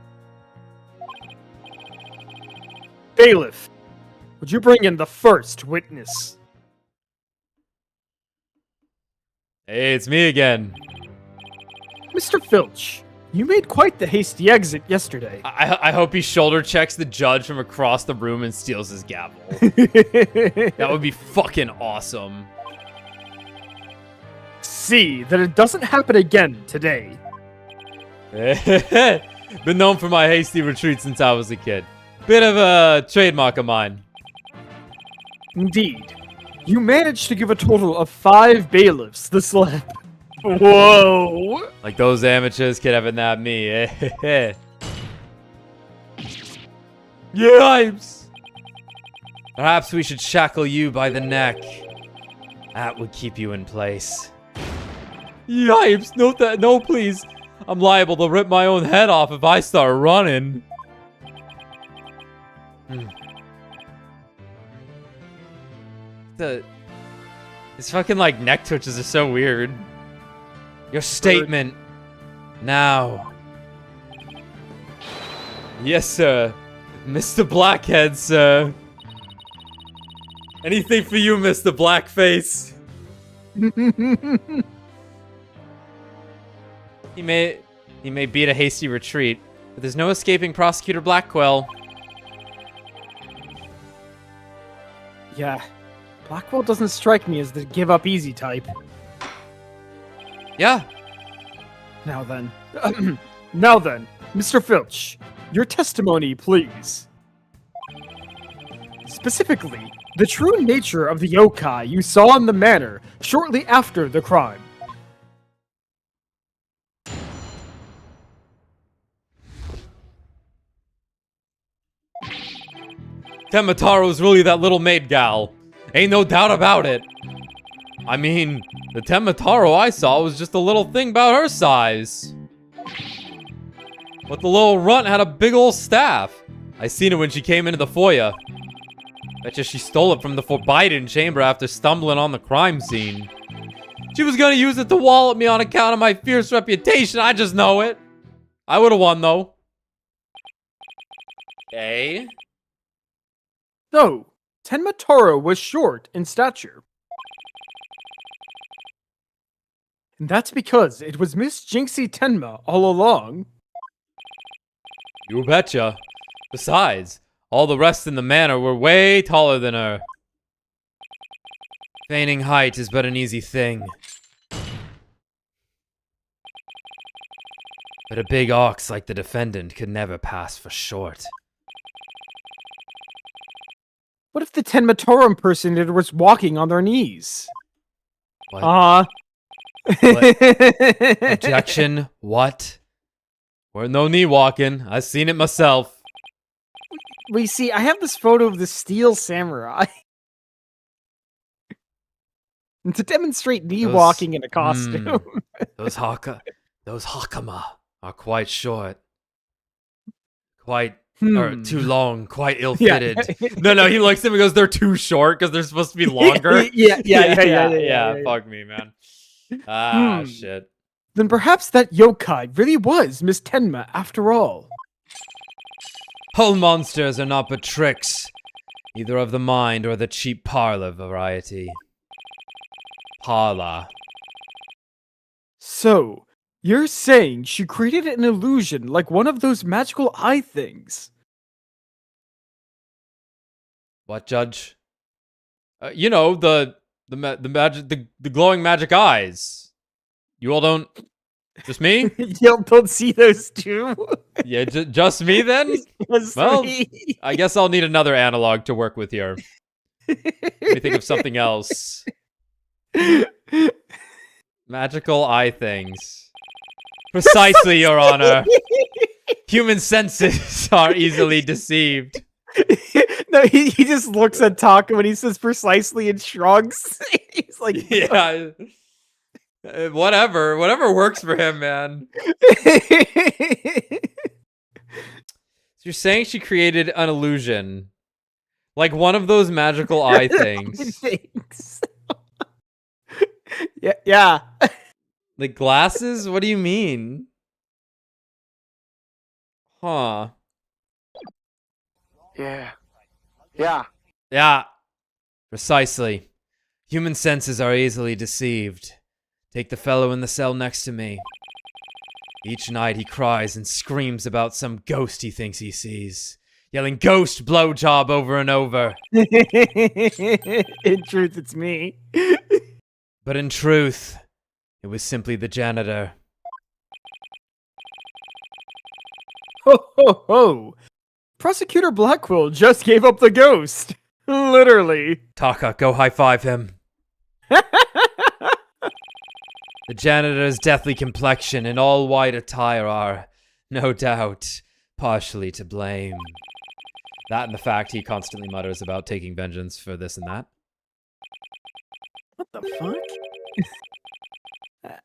Bailiff, would you bring in the first witness? Hey, it's me again. Mr. Filch, you made quite the hasty exit yesterday. I hope he shoulder checks the judge from across the room and steals his gavel. That would be fucking awesome. See that it doesn't happen again today. Been known for my hasty retreat since I was a kid. Bit of a trademark of mine. Indeed. You managed to give a total of 5 bailiffs the slip. Whoa! Like those amateurs could have nabbed me. Eh? Yipes! Perhaps we should shackle you by the neck. That would keep you in place. Yipes! No, please. I'm liable to rip my own head off if I start running. His fucking like neck twitches are so weird. Your statement now. Yes, sir. Mr. Blackhead, sir. Anything for you, Mr. Blackface. He may beat a hasty retreat, but there's no escaping Prosecutor Blackwell. Yeah. Blackwell doesn't strike me as the give up easy type. Yeah. Now then. Now then, Mr. Filch, your testimony, please. Specifically, the true nature of the yokai you saw in the manor shortly after the crime. Temataro's really that little maid gal. Ain't no doubt about it. I mean, the Temataro I saw was just a little thing about her size. But the little runt had a big old staff. I seen it when she came into the foyer. Betcha she stole it from the forbidden chamber after stumbling on the crime scene. She was gonna use it to wallop me on account of my fierce reputation, I just know it. I would've won though. Okay. No, Tenma was short in stature. And that's because it was Miss Jinxie Tenma all along. You betcha. Besides, all the rest in the manor were way taller than her. Feigning height is but an easy thing. But a big ox like the defendant could never pass for short. What if the Tenma impersonator was walking on their knees? What? Objection? What? We're no knee walking. I seen it myself. We see, I have this photo of the Steel Samurai. And to demonstrate knee walking in a costume. Those hakama are quite short. Quite, or too long, quite ill-fitted. Yeah. No, he looks at him and goes, they're too short because they're supposed to be longer. Yeah. Fuck me, man. Shit. Then perhaps that yokai really was Miss Tenma after all. Hull monsters are not but tricks, either of the mind or the cheap parlor variety. Parlor. So, you're saying she created an illusion like one of those magical eye things? What, Judge? You know, the magic, the glowing magic eyes. You all don't. Just me? You don't see those too? Yeah, just me then? Just Well, me. I guess I'll need another analog to work with here. Let me think of something else. Magical eye things. Precisely, Your Honor. Human senses are easily deceived. No, he just looks at Taco when he says precisely and shrugs. He's like, Yeah. Whatever works for him, man. So you're saying she created an illusion. Like one of those magical eye things. Yeah. Like glasses? What do you mean? Huh. Yeah. Precisely. Human senses are easily deceived. Take the fellow in the cell next to me. Each night he cries and screams about some ghost he thinks he sees, yelling ghost blowjob over and over. In truth, it's me. But in truth, it was simply the janitor. Ho ho ho! Prosecutor Blackwell just gave up the ghost. Literally. Taka, go high-five him. The janitor's deathly complexion and all-white attire are, no doubt, partially to blame. That and the fact he constantly mutters about taking vengeance for this and that. What the fuck?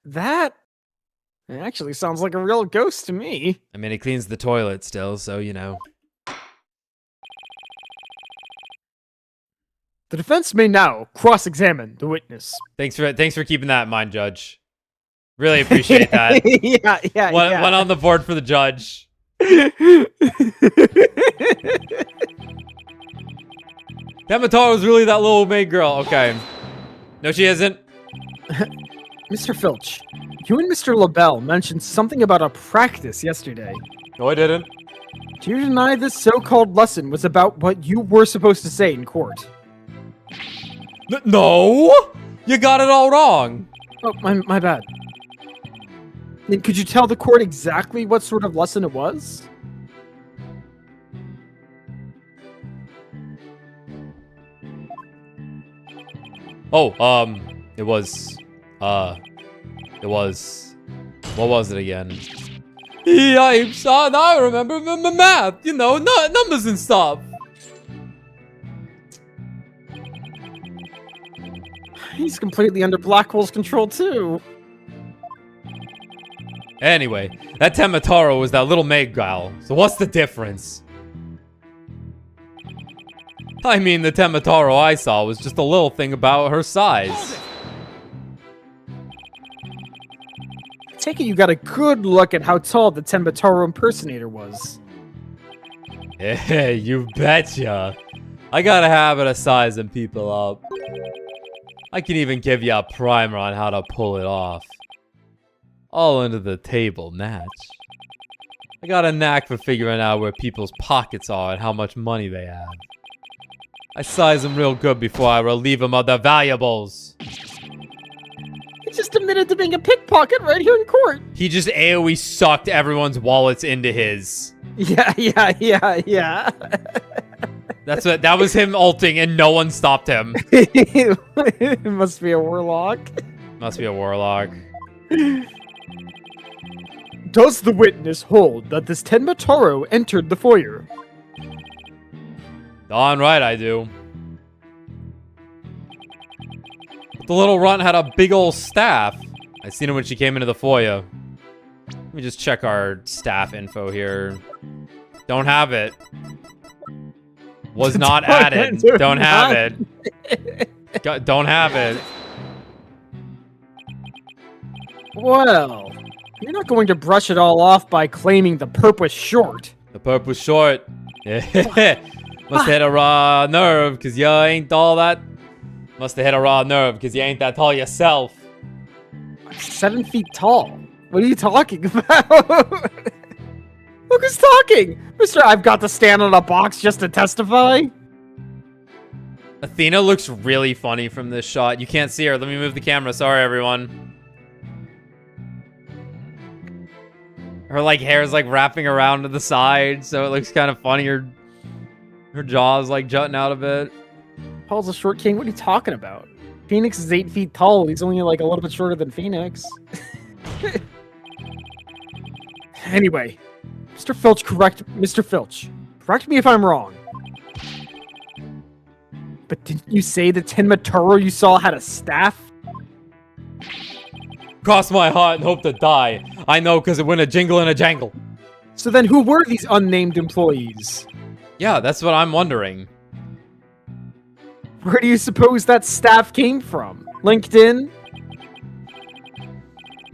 That actually sounds like a real ghost to me. I mean, he cleans the toilet still, so, you know. The defense may now cross-examine the witness. Thanks for keeping that in mind, Judge. Really appreciate that. yeah. One on the board for the judge. Temataro's really that little maid girl. Okay. No, she isn't. Mr. Filch, you and Mr. LaBelle mentioned something about a practice yesterday. No, I didn't. Do you deny this so-called lesson was about what you were supposed to say in court? No! You got it all wrong. Oh, my bad. Then could you tell the court exactly what sort of lesson it was? Oh, it was, what was it again? Yipes, son, I remember math, you know, numbers and stuff. He's completely under Blackwell's control, too. Anyway, that Temataro was that little maid gal, so what's the difference? I mean, the Temataro I saw was just a little thing about her size. I take it you got a good look at how tall the Temataro impersonator was. Hey, you betcha. I got a habit of sizing people up. I can even give you a primer on how to pull it off. All under the table match. I got a knack for figuring out where people's pockets are and how much money they have. I size them real good before I relieve them of their valuables. He just admitted to being a pickpocket right here in court. He just AoE sucked everyone's wallets into his. Yeah. That was him ulting and no one stopped him. It must be a warlock. Must be a warlock. Does the witness hold that this Tenmataro entered the foyer? Darn right I do. The little runt had a big old staff. I seen her when she came into the foyer. Let me just check our staff info here. Don't have it. Was not added. Don't have it. Don't have it. Well, you're not going to brush it all off by claiming the perp was short. The perp was short. Must have hit a raw nerve, because you ain't all that. Must have hit a raw nerve, because you ain't that tall yourself. 7 feet tall. What are you talking about? Look who's talking! Mr. I've got to stand on a box just to testify? Athena looks really funny from this shot. You can't see her. Let me move the camera. Sorry, everyone. Her, like, hair is, like, wrapping around to the side, so it looks kind of funny. Her jaw's, like, jutting out a bit. Paul's a short king. What are you talking about? Phoenix is 8 feet tall. He's only, like, a little bit shorter than Phoenix. Anyway, Mr. Filch, correct me if I'm wrong. But didn't you say the Tenmataro you saw had a staff? Cross my heart and hope to die. I know, because it went a jingle and a jangle. So then who were these unnamed employees? Yeah, that's what I'm wondering. Where do you suppose that staff came from? LinkedIn?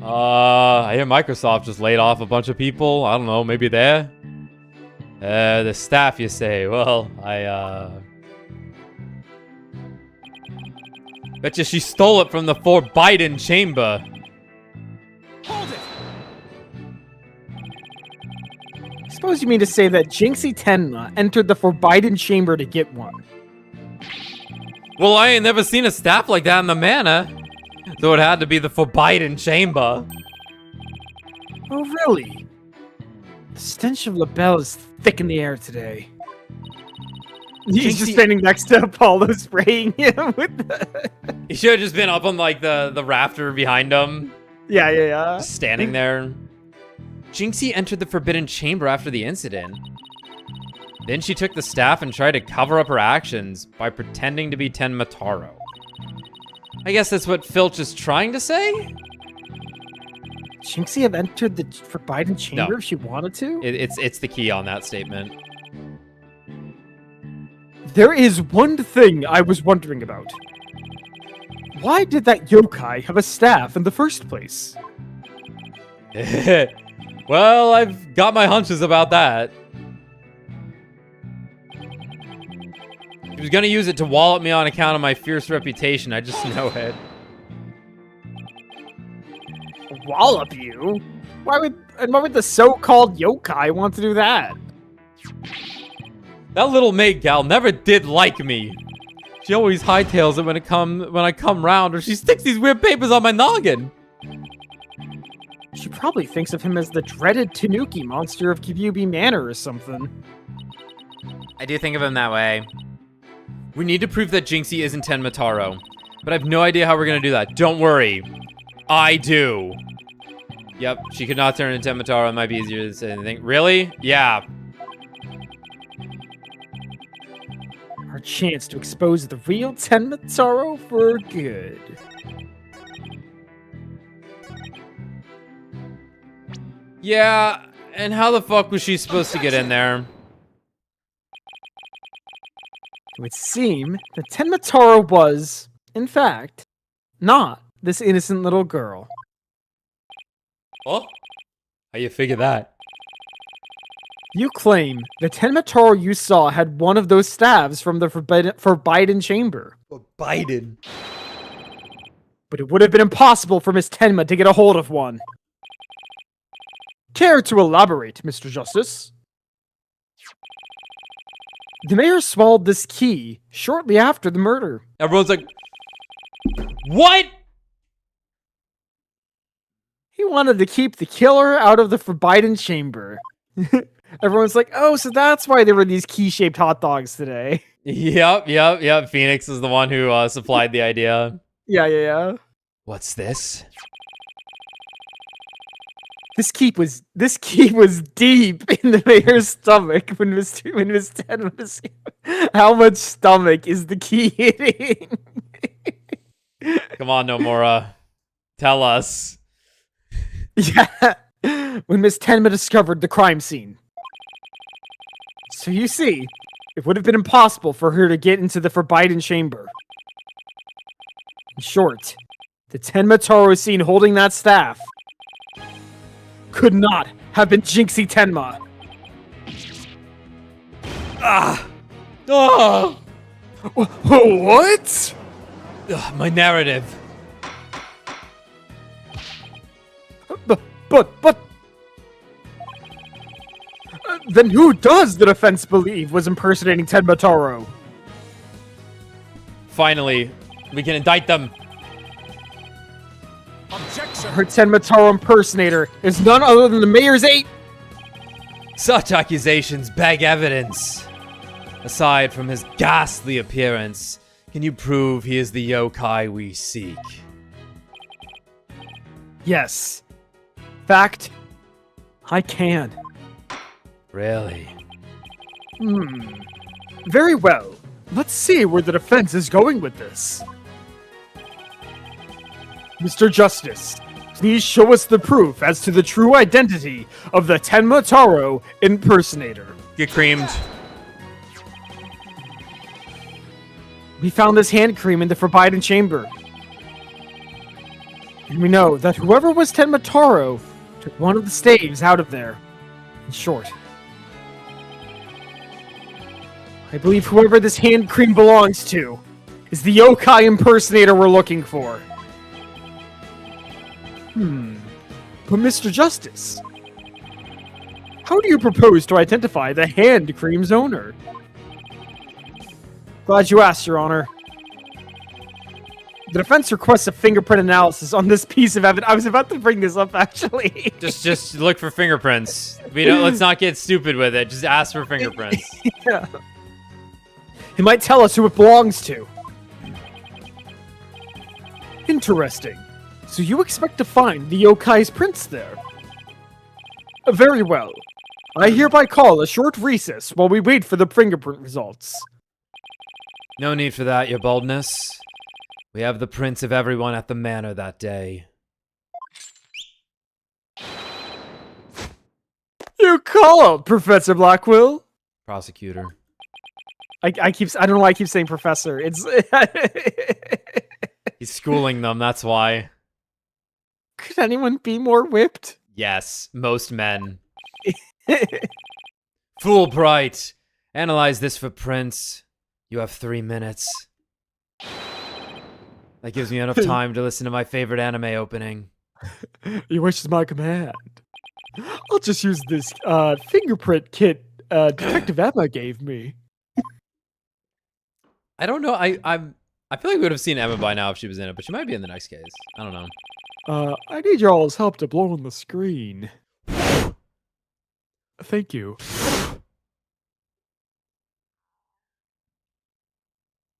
I hear Microsoft just laid off a bunch of people. I don't know, maybe there? The staff, you say? Well, betcha she stole it from the Forbidden Chamber. Hold it! I suppose you mean to say that Jinxie Tenma entered the Forbidden Chamber to get one. Well, I ain't never seen a staff like that in the manor. So it had to be the Forbidden Chamber. Oh, really? The stench of LaBelle is thick in the air today. He's just Jinxie- standing next to Apollo spraying him with the... He should have just been up on like the rafter behind him, Yeah. just standing there. Jinxie entered the Forbidden Chamber after the incident. Then she took the staff and tried to cover up her actions by pretending to be Tenmataro. I guess that's what Filch is trying to say? Jinxie have entered the Forbidden Chamber No. if she wanted to? It's the key on that statement. There is one thing I was wondering about. Why did that yokai have a staff in the first place? Well, I've got my hunches about that. He was gonna use it to wallop me on account of my fierce reputation, I just know it. Wallop you? Why would the so-called yokai want to do that? That little maid gal never did like me. She always hightails it when I come round, or she sticks these weird papers on my noggin. She probably thinks of him as the dreaded Tanuki monster of Kyubi Manor or something. I do think of him that way. We need to prove that Jinxie isn't Tenmataro, but I have no idea how we're gonna do that. Don't worry. I do. Yep, she could not turn into Tenmataro. It might be easier to say anything. Really? Yeah. Our chance to expose the real Tenmataro for good. Yeah, and how the fuck was she supposed to get in there? It would seem that Tenmataro was, in fact, not this innocent little girl. Oh? How you figure that? You claim the Tenmataro you saw had one of those staves from the Forbidden Chamber. Biden. But it would have been impossible for Miss Tenma to get a hold of one. Care to elaborate, Mr. Justice? The mayor swallowed this key shortly after the murder. Everyone's like, what? He wanted to keep the killer out of the Forbidden Chamber. Everyone's like, oh, so that's why there were these key-shaped hot dogs today. Yep. Phoenix is the one who supplied the idea. Yeah. What's this? This key was deep in the mayor's stomach when Miss Ten was. How much stomach is the key hitting? Come on, Nomura. Tell us. Yeah, when Miss Tenma discovered the crime scene. So you see, it would have been impossible for her to get into the Forbidden Chamber. In short, the Tenmataro seen holding that staff could not have been Jinxie Tenma. What? My narrative. But then who does the defense believe was impersonating Tenmataro? Finally, we can indict them. Her Tenmataro impersonator is none other than the mayor's aide. Such accusations beg evidence. Aside from his ghastly appearance, can you prove he is the yokai we seek? Yes. Fact, I can. Really? Very well. Let's see where the defense is going with this. Mr. Justice, please show us the proof as to the true identity of the Tenmataro impersonator. Get creamed. We found this hand cream in the Forbidden Chamber. And we know that whoever was Tenmataro took one of the staves out of there. In short, I believe whoever this hand cream belongs to is the yokai impersonator we're looking for. But Mr. Justice, how do you propose to identify the hand cream's owner? Glad you asked, Your Honor. The defense requests a fingerprint analysis on this piece of evidence. I was about to bring this up, actually. Just look for fingerprints. Let's not get stupid with it. Just ask for fingerprints. Yeah. It might tell us who it belongs to. Interesting. So you expect to find the yokai's prints there? Very well. I hereby call a short recess while we wait for the fingerprint results. No need for that, your boldness. We have the prints of everyone at the manor that day. You called, Professor Blackwell. Prosecutor. I don't know why I keep saying professor. It's He's schooling them, that's why. Could anyone be more whipped? Yes, most men. Fulbright! Analyze this for prints. You have 3 minutes. That gives me enough time to listen to my favorite anime opening. Your wish is my command. I'll just use this fingerprint kit Detective Emma gave me. I don't know. I feel like we would have seen Emma by now if she was in it, but she might be in the next case. I don't know. I need y'all's help to blow on the screen. Thank you.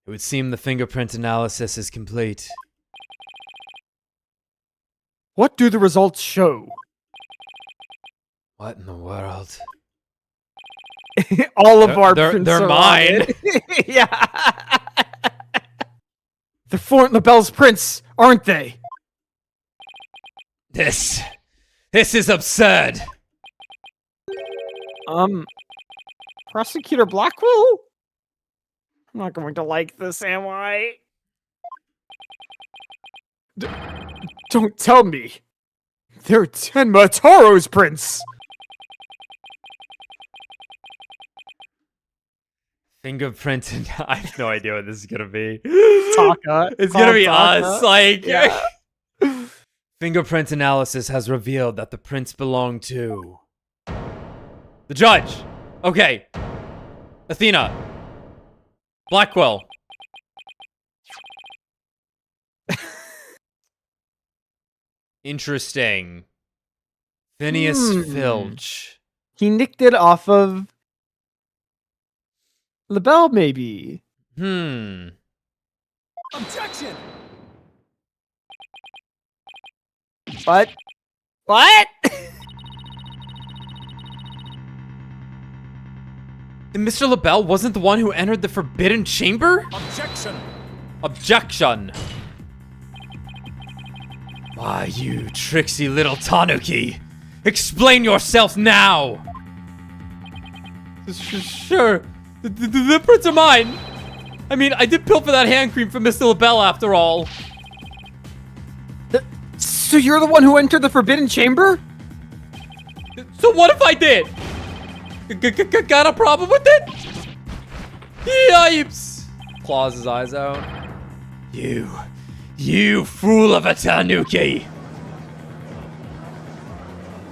It would seem the fingerprint analysis is complete. What do the results show? What in the world? All of our they're prints are mine. on it. Yeah. They're Fort LaBelle's prints, aren't they? This is absurd. Prosecutor Blackwell? I'm not going to like this, am I? Don't tell me. They're Tenma Taro's prints. Fingerprint and I have no idea what this is gonna be. Taka. It's gonna be Taka. us. Like Yeah. fingerprint analysis has revealed that the prints belong to the judge. Okay. Athena. Blackwell. Interesting. Phineas Filch. He nicked it off of LaBelle, maybe. Objection! What? What? And Mr. LaBelle wasn't the one who entered the Forbidden Chamber? Objection! Objection! Why, you tricksy little tanuki! Explain yourself now! Sure, the prints are mine! I mean, I did pilfer that hand cream from Mr. LaBelle after all. So you're the one who entered the Forbidden Chamber? So what if I did? Got a problem with it? Yipes! Claws his eyes out. You fool of a tanuki!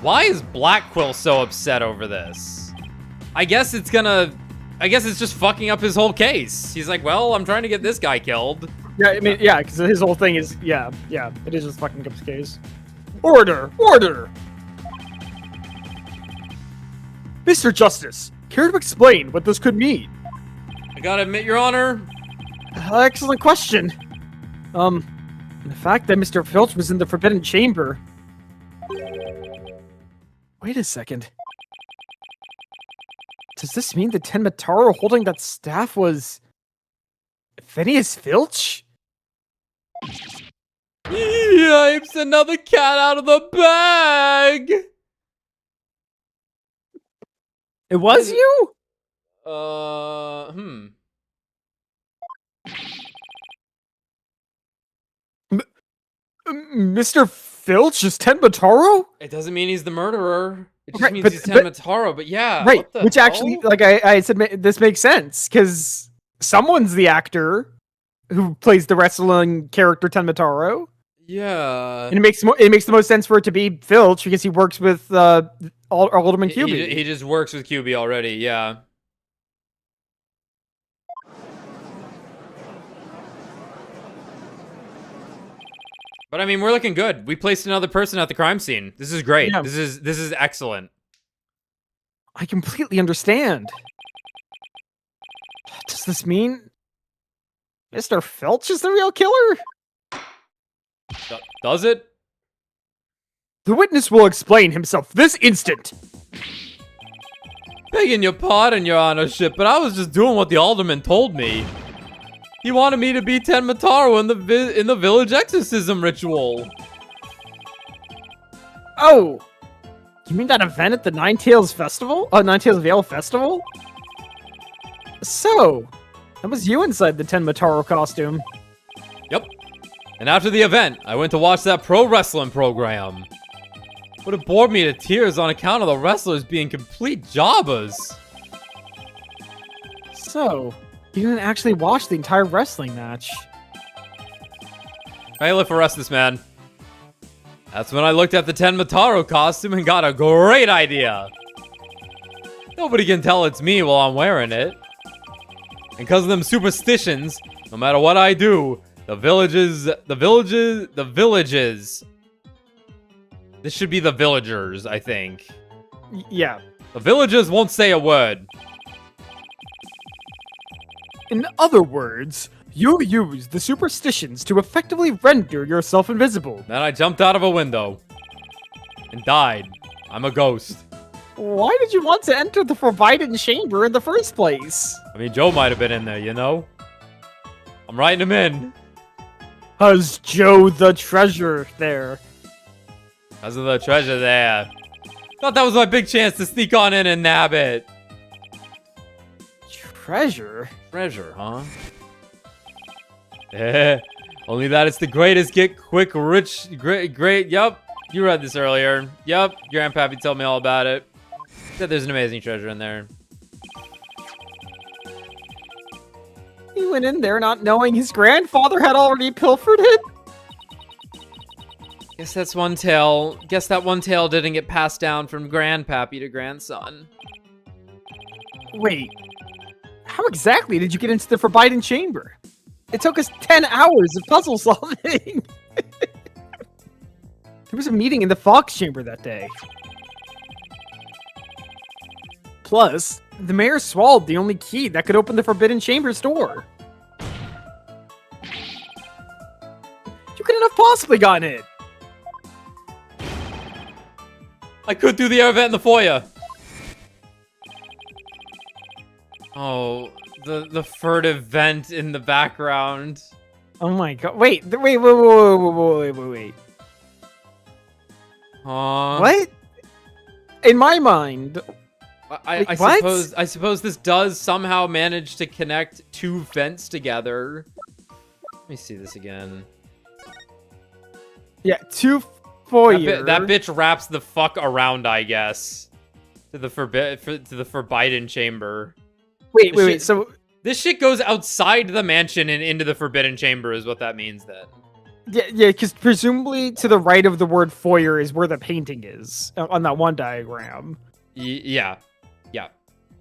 Why is Blackquill so upset over this? I guess it's just fucking up his whole case. He's like, well, I'm trying to get this guy killed. Yeah, I mean, yeah, because his whole thing is, yeah, it is just fucking up his case. Order! Order! Mr. Justice, care to explain what this could mean? I gotta admit, Your Honor. Excellent question. The fact that Mr. Filch was in the Forbidden Chamber. Wait a second. Does this mean the Tenma Taro holding that staff was Phineas Filch? Yipes, another cat out of the bag! It was you? Mr. Filch is Tenma Taro? It doesn't mean he's the murderer. It just Right, means but- he's Tenma Taro, but yeah. Right, what the which actually, hell? like I said, this makes sense, because someone's the actor who plays the wrestling character Tenma Taro. Yeah. And it makes the most sense for it to be Filch, because he works with Alderman QB. He just works with QB already, yeah. But I mean, we're looking good. We placed another person at the crime scene. This is great. Yeah. This is excellent. I completely understand. Does this mean Mr. Filch is the real killer? Does it? The witness will explain himself this instant. Begging your pardon, your honorship, but I was just doing what the alderman told me. He wanted me to be Tenmataro in the village exorcism ritual. Oh, you mean that event at the Nine Tails Festival? Nine Tails Vale Festival? So, that was you inside the Tenmataro costume. Yep. And after the event, I went to watch that pro wrestling program. But it bored me to tears on account of the wrestlers being complete jobbers. So, you didn't actually watch the entire wrestling match. I live for rest this man. That's when I looked at the Tenmataro costume and got a great idea. Nobody can tell it's me while I'm wearing it. And because of them superstitions, no matter what I do, the villages. This should be the villagers, I think. Yeah. The villagers won't say a word. In other words, you use the superstitions to effectively render yourself invisible. Then I jumped out of a window. And died. I'm a ghost. Why did you want to enter the Forbidden Chamber in the first place? I mean, Joe might have been in there, you know? I'm writing him in. Has Joe the treasure there? Because of the treasure there. Thought that was my big chance to sneak on in and nab it. Treasure? Treasure, huh? Only that it's the greatest get quick rich great. Yup, you read this earlier. Yup, Grandpappy told me all about it. Said there's an amazing treasure in there. He went in there not knowing his grandfather had already pilfered it? Guess that's one tale. Guess that one tale didn't get passed down from Grandpappy to grandson. Wait, how exactly did you get into the Forbidden Chamber? It took us 10 hours of puzzle solving. There was a meeting in the Fox Chamber that day. Plus, the mayor swallowed the only key that could open the Forbidden Chamber's door. You couldn't have possibly gotten it. I could do the air vent in the foyer. Oh, the furtive vent in the background. Oh my god! Wait! Wait! What? In my mind, I what? I suppose this does somehow manage to connect two vents together. Let me see this again. Yeah, two foyer. That bitch wraps the fuck around, I guess, to the Forbidden Chamber. Wait. So this shit goes outside the mansion and into the Forbidden Chamber, is what that means then. yeah, because presumably to the right of the word foyer is where the painting is on that one diagram. Yeah.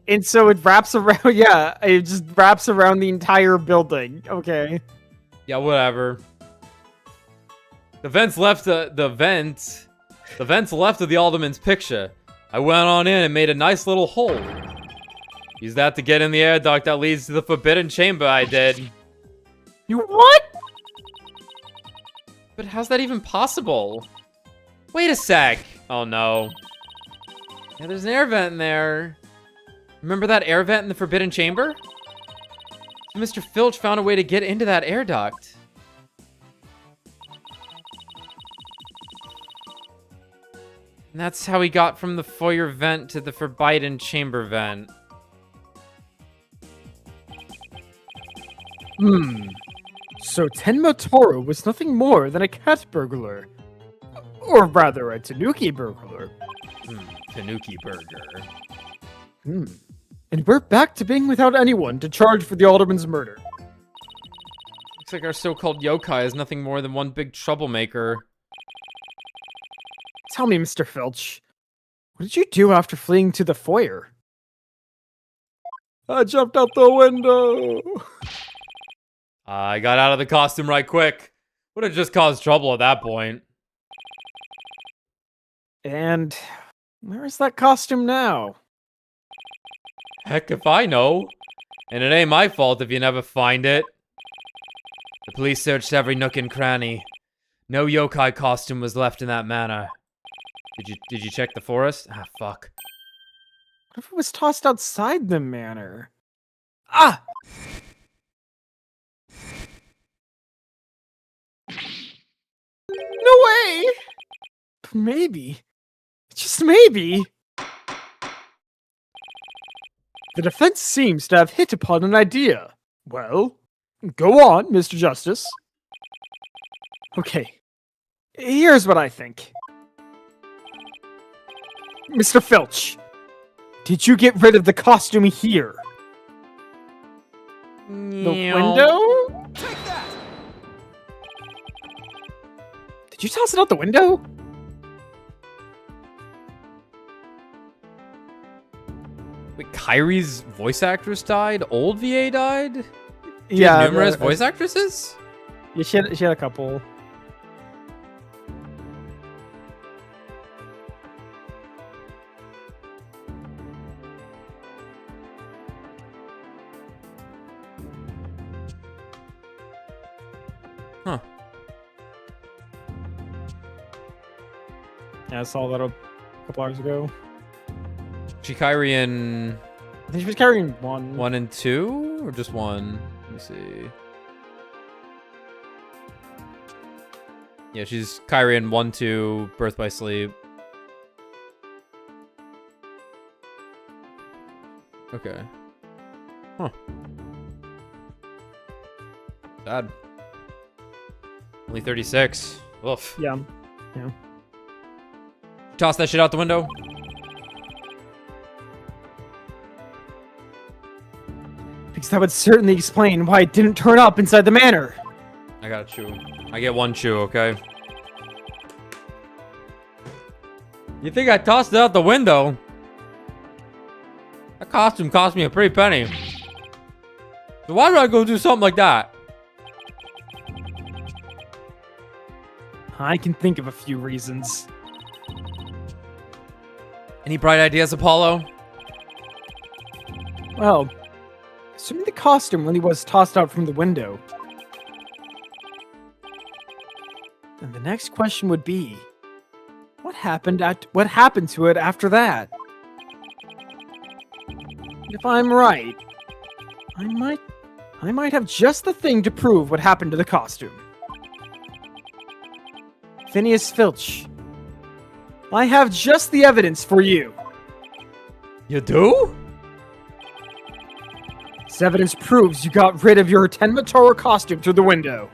And so it wraps around. Yeah, it just wraps around the entire building. Okay. Yeah, whatever. The vents left the vents left of the alderman's picture. I went on in and made a nice little hole. Use that to get in the air duct that leads to the Forbidden Chamber, I did. You what? But how's that even possible? Wait a sec. Oh no. Yeah, there's an air vent in there. Remember that air vent in the Forbidden Chamber? So Mr. Filch found a way to get into that air duct. And that's how he got from the foyer vent to the Forbidden Chamber vent. So Tenma Toro was nothing more than a cat burglar. Or rather, a Tanuki burglar. Tanuki burger. And we're back to being without anyone to charge for the alderman's murder. Looks like our so-called yokai is nothing more than one big troublemaker. Tell me, Mr. Filch, what did you do after fleeing to the foyer? I jumped out the window. I got out of the costume right quick. Would have just caused trouble at that point. And where is that costume now? Heck if I know. And it ain't my fault if you never find it. The police searched every nook and cranny. No yokai costume was left in that manor. Did you check the forest? Ah, fuck. What if it was tossed outside the manor? Ah! No way! Maybe. Just maybe. The defense seems to have hit upon an idea. Well, go on, Mr. Justice. Okay. Here's what I think. Mr. Filch, did you get rid of the costume here? The window? Take that! Did you toss it out the window? Wait, Kyrie's voice actress died? Old VA died? She Yeah. had numerous voice actresses? Yeah, she had a couple. Huh. Yeah, I saw that a couple hours ago. She Kyrie in I think she was carrying one. 1 and 2? Or just 1? Let me see. Yeah, she's Kyrie in 1, 2, Birth by Sleep. Okay. Huh. Sad. Only 36. Oof. Yeah. Toss that shit out the window. Because that would certainly explain why it didn't turn up inside the manor. I got a chew. I get 1 chew, okay? You think I tossed it out the window? That costume cost me a pretty penny. So why would I go do something like that? I can think of a few reasons. Any bright ideas, Apollo? Well, assuming the costume really was tossed out from the window, then the next question would be, what happened to it after that? And if I'm right, I might have just the thing to prove what happened to the costume. Phineas Filch, I have just the evidence for you. You do? This evidence proves you got rid of your Tenma Toro costume through the window.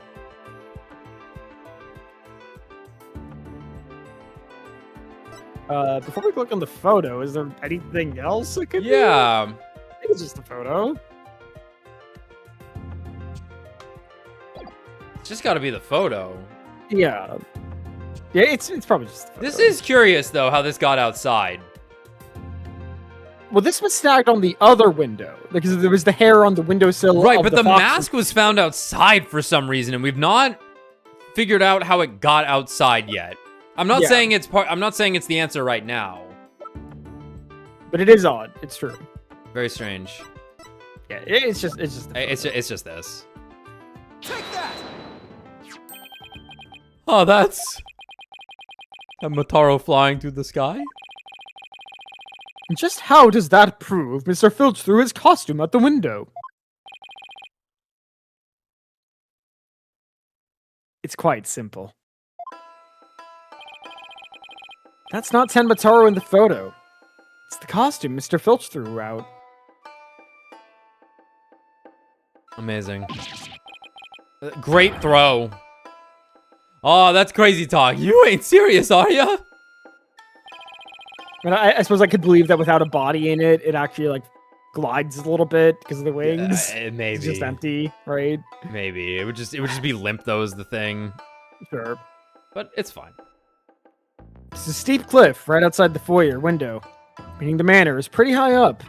Before we click on the photo, is there anything else it could be? Yeah. I think it's just a photo. It's just gotta be the photo. Yeah. Yeah, it's probably just a photo. This is curious, though, how this got outside. Well, this was snagged on the other window because there was the hair on the windowsill. Right, of but the fox- mask was found outside for some reason, and we've not figured out how it got outside yet. I'm not Yeah. saying it's I'm not saying it's the answer right now. But it is odd. It's true. Very strange. Yeah, it's just. It's just this. Take that! Oh, that's a Motaro flying through the sky. And just how does that prove Mr. Filch threw his costume out the window? It's quite simple. That's not Tenma Toro in the photo. It's the costume Mr. Filch threw out. Amazing. Great throw. Oh, that's crazy talk. You ain't serious, are ya? And I suppose I could believe that without a body in it, it actually like glides a little bit because of the wings. Maybe. It's just empty, right? Maybe. It would just be limp though is the thing. Sure. But it's fine. It's a steep cliff right outside the foyer window, meaning the manor is pretty high up.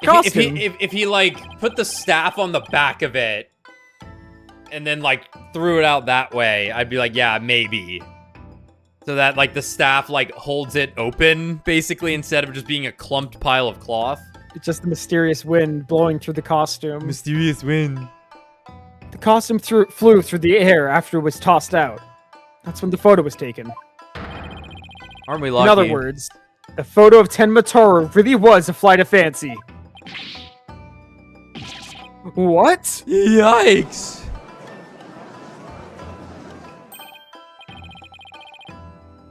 If he like put the staff on the back of it and then like threw it out that way, I'd be like, yeah, maybe. So that like the staff like holds it open basically instead of just being a clumped pile of cloth. It's just the mysterious wind blowing through the costume. Mysterious wind. The costume flew through the air after it was tossed out. That's when the photo was taken. Aren't we lucky? In other words, the photo of Tenma Toro really was a flight of fancy. What? Yikes.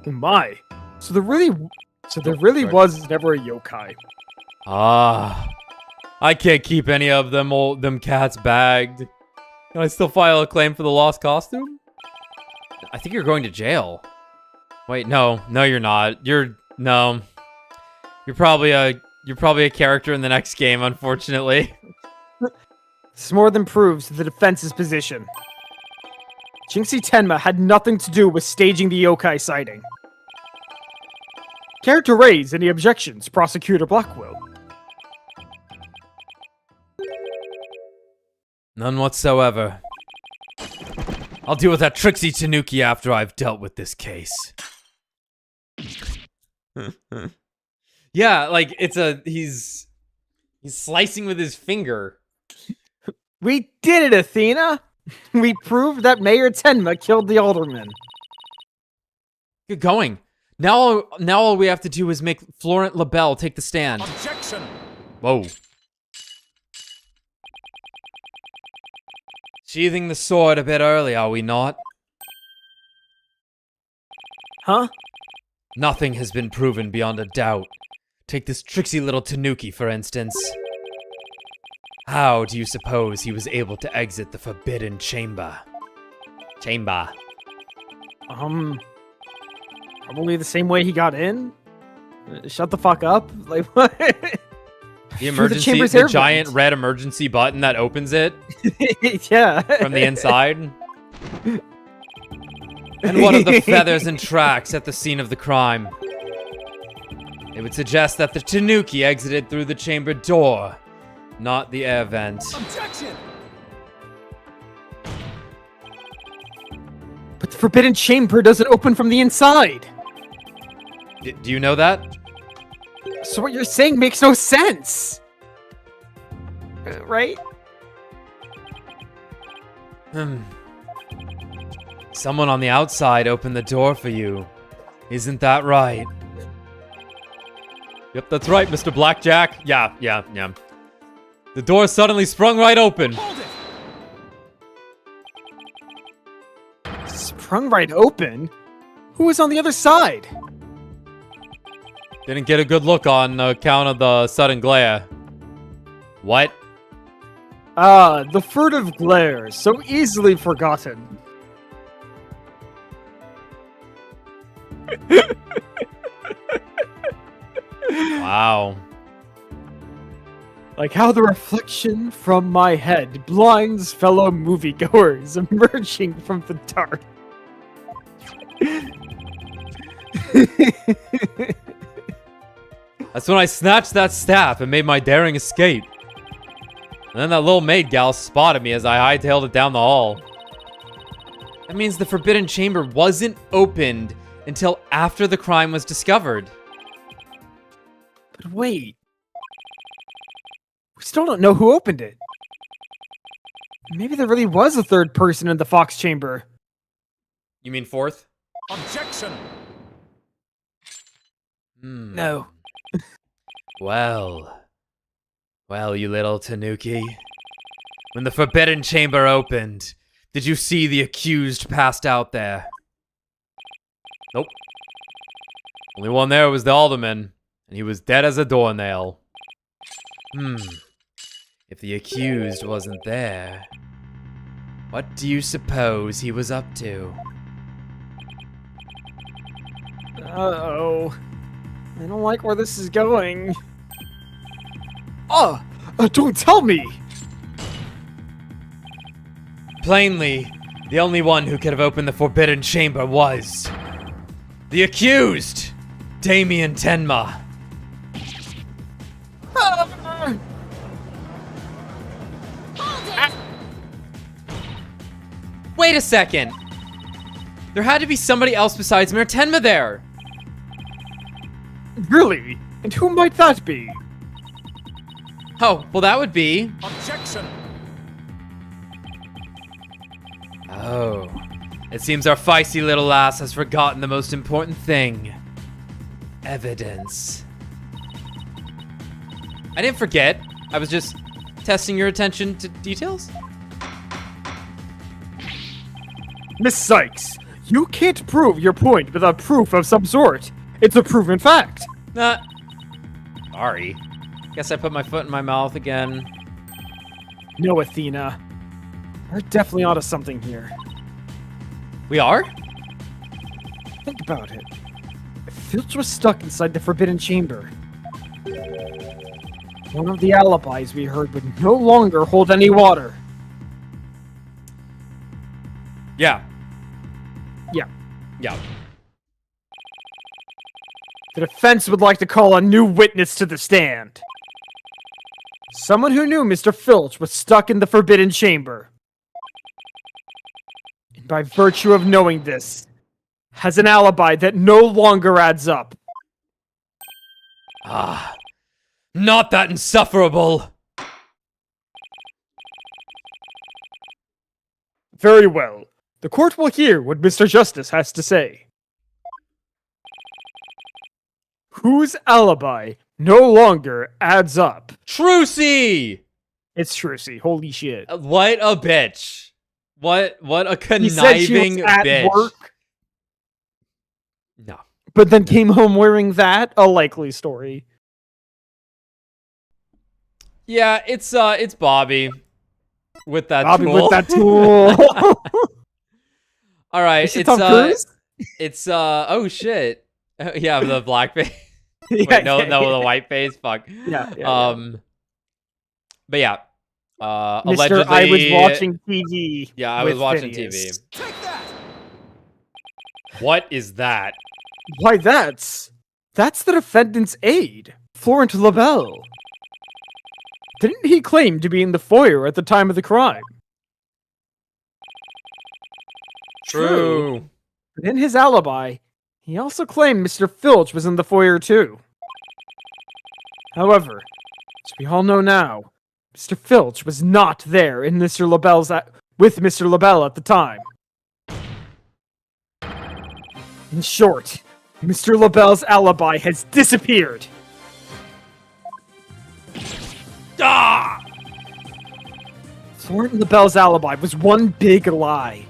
Oh my. So there really was never a yokai. Ah. I can't keep any of them cats bagged. Can I still file a claim for the lost costume? I think you're going to jail. Wait, no. No, you're not. You're probably a character in the next game, unfortunately. This more than proves the defense's position. Jinxie Tenma had nothing to do with staging the yokai sighting. Character raised any objections, Prosecutor Blackwell? None whatsoever. I'll deal with that Trixie Tanuki after I've dealt with this case. Yeah, like he's slicing with his finger. We did it, Athena! We proved that Mayor Tenma killed the alderman. Get going. Now all we have to do is make Florent LaBelle take the stand. Objection! Whoa. Sheathing the sword a bit early, are we not? Huh? Nothing has been proven beyond a doubt. Take this tricksy little Tanuki, for instance. How do you suppose he was able to exit the forbidden chamber? Probably the same way he got in? Shut the fuck up? Like, what? The emergency, the giant red emergency button that opens it? Yeah. From the inside? And what of the feathers and tracks at the scene of the crime? It would suggest that the Tanuki exited through the chamber door, not the air vent. Objection! But the forbidden chamber doesn't open from the inside. Do you know that? So what you're saying makes no sense. Right? Someone on the outside opened the door for you. Isn't that right? Yep, that's right, Mr. Blackjack. Yeah. The door suddenly sprung right open. Hold it! Sprung right open? Who was on the other side? Didn't get a good look on account of the sudden glare. What? Ah, the furtive glare, so easily forgotten. Wow. Like how the reflection from my head blinds fellow moviegoers emerging from the dark. That's when I snatched that staff and made my daring escape. And then that little maid gal spotted me as I hightailed it down the hall. That means the forbidden chamber wasn't opened until after the crime was discovered. But wait. We still don't know who opened it. Maybe there really was a third person in the Fox chamber. You mean fourth? Objection! No. Well, you little Tanuki. When the forbidden chamber opened, did you see the accused passed out there? Nope. Only one there was the alderman, and he was dead as a doornail. If the accused wasn't there, what do you suppose he was up to? Uh-oh. I don't like where this is going. Don't tell me! Plainly, the only one who could have opened the forbidden chamber was the accused, Damien Tenma. Wait a second. There had to be somebody else besides Mirtenma there. Really? And who might that be? Oh, well that would be... Objection! Oh. It seems our feisty little ass has forgotten the most important thing. Evidence. I didn't forget. I was just testing your attention to details. Miss Sykes, you can't prove your point without proof of some sort. It's a proven fact. Sorry. Guess I put my foot in my mouth again. No, Athena. We're definitely onto something here. We are? Think about it. If Filch was stuck inside the Forbidden Chamber, one of the alibis we heard would no longer hold any water. Yeah. Yeah. Yeah. The defense would like to call a new witness to the stand. Someone who knew Mr. Filch was stuck in the Forbidden Chamber. And by virtue of knowing this, has an alibi that no longer adds up. Ah. Not that insufferable. Very well. The court will hear what Mr. Justice has to say. Whose alibi no longer adds up? Trucy! It's Trucy. Holy shit. What a bitch. What a He said she conniving was at bitch. work, No. but then came home wearing that. A likely story. Yeah, it's Bobby with that Bobby tool. with that tool. All right, Is it Tom Cruise? it's oh shit. Yeah, the black face. Yeah, Wait, no, yeah, no, yeah. the white face. Fuck. Yeah. But yeah. Mr. Allegedly, I was watching TV. Yeah, I was with watching Phineas. TV. What is that? Why, that's the defendant's aide, Florent LaBelle. Didn't he claim to be in the foyer at the time of the crime? True. But in his alibi, he also claimed Mr. Filch was in the foyer too. However, as we all know now, Mr. Filch was not there in Mr. LaBelle's with Mr. LaBelle at the time. In short, Mr. LaBelle's alibi has disappeared. Ah! Florent LaBelle's alibi was one big lie.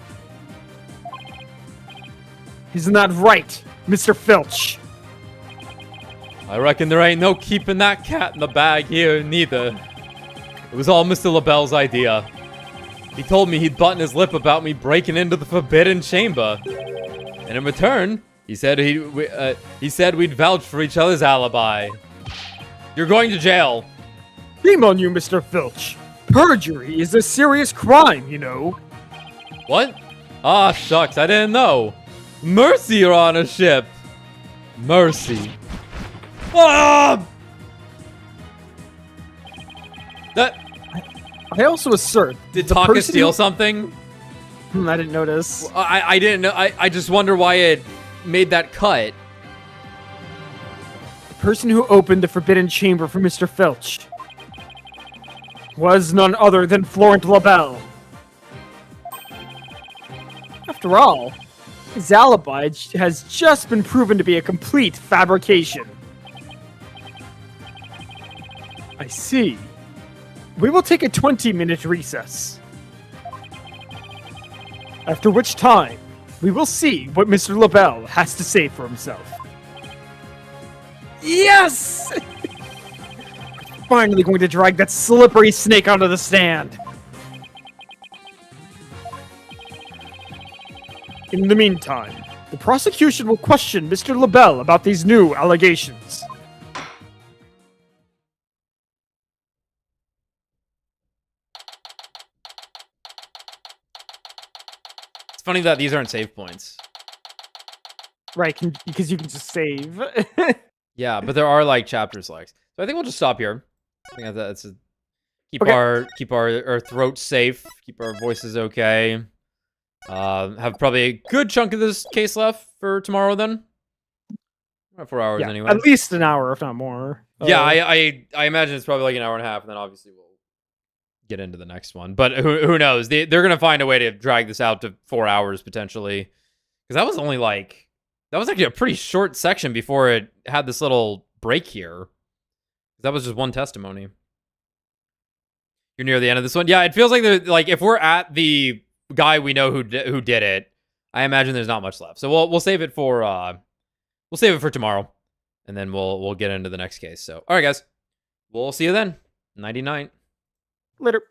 Isn't that right, Mr. Filch? I reckon there ain't no keeping that cat in the bag here, neither. It was all Mr. LaBelle's idea. He told me he'd button his lip about me breaking into the Forbidden Chamber. And in return, he said we'd vouch for each other's alibi. You're going to jail. Shame on you, Mr. Filch. Perjury is a serious crime, you know. What? Ah, shucks, I didn't know. Mercy, your honorship. Mercy. Ah! That... I also assert Did the Taka person steal who- something? I didn't notice. I didn't know. I just wonder why it made that cut. The person who opened the Forbidden Chamber for Mr. Filch was none other than Florent LaBelle. After all, his alibi has just been proven to be a complete fabrication. I see. We will take a 20-minute recess. After which time, we will see what Mr. LaBelle has to say for himself. Yes! Finally going to drag that slippery snake onto the stand. In the meantime, the prosecution will question Mr. LaBelle about these new allegations. It's funny that these aren't save points. Right, because you can just save. Yeah, but there are like chapter selects. So I think we'll just stop here. I think that's keep Okay. our throats safe, keep our voices okay. Have probably a good chunk of this case left for tomorrow then. About 4 hours Yeah, anyway. at least an hour, if not more. Yeah, I imagine it's probably like an hour and a half, and then obviously we'll get into the next one. But who knows? They're gonna find a way to drag this out to 4 hours potentially, because that was only like that was actually a pretty short section before it had this little break here. That was just one testimony. You're near the end of this one. Yeah, it feels like if we're at the guy we know who did it, I imagine there's not much left. So we'll save it for tomorrow, and then we'll get into the next case. So all right, guys, we'll see you then. 99. Later.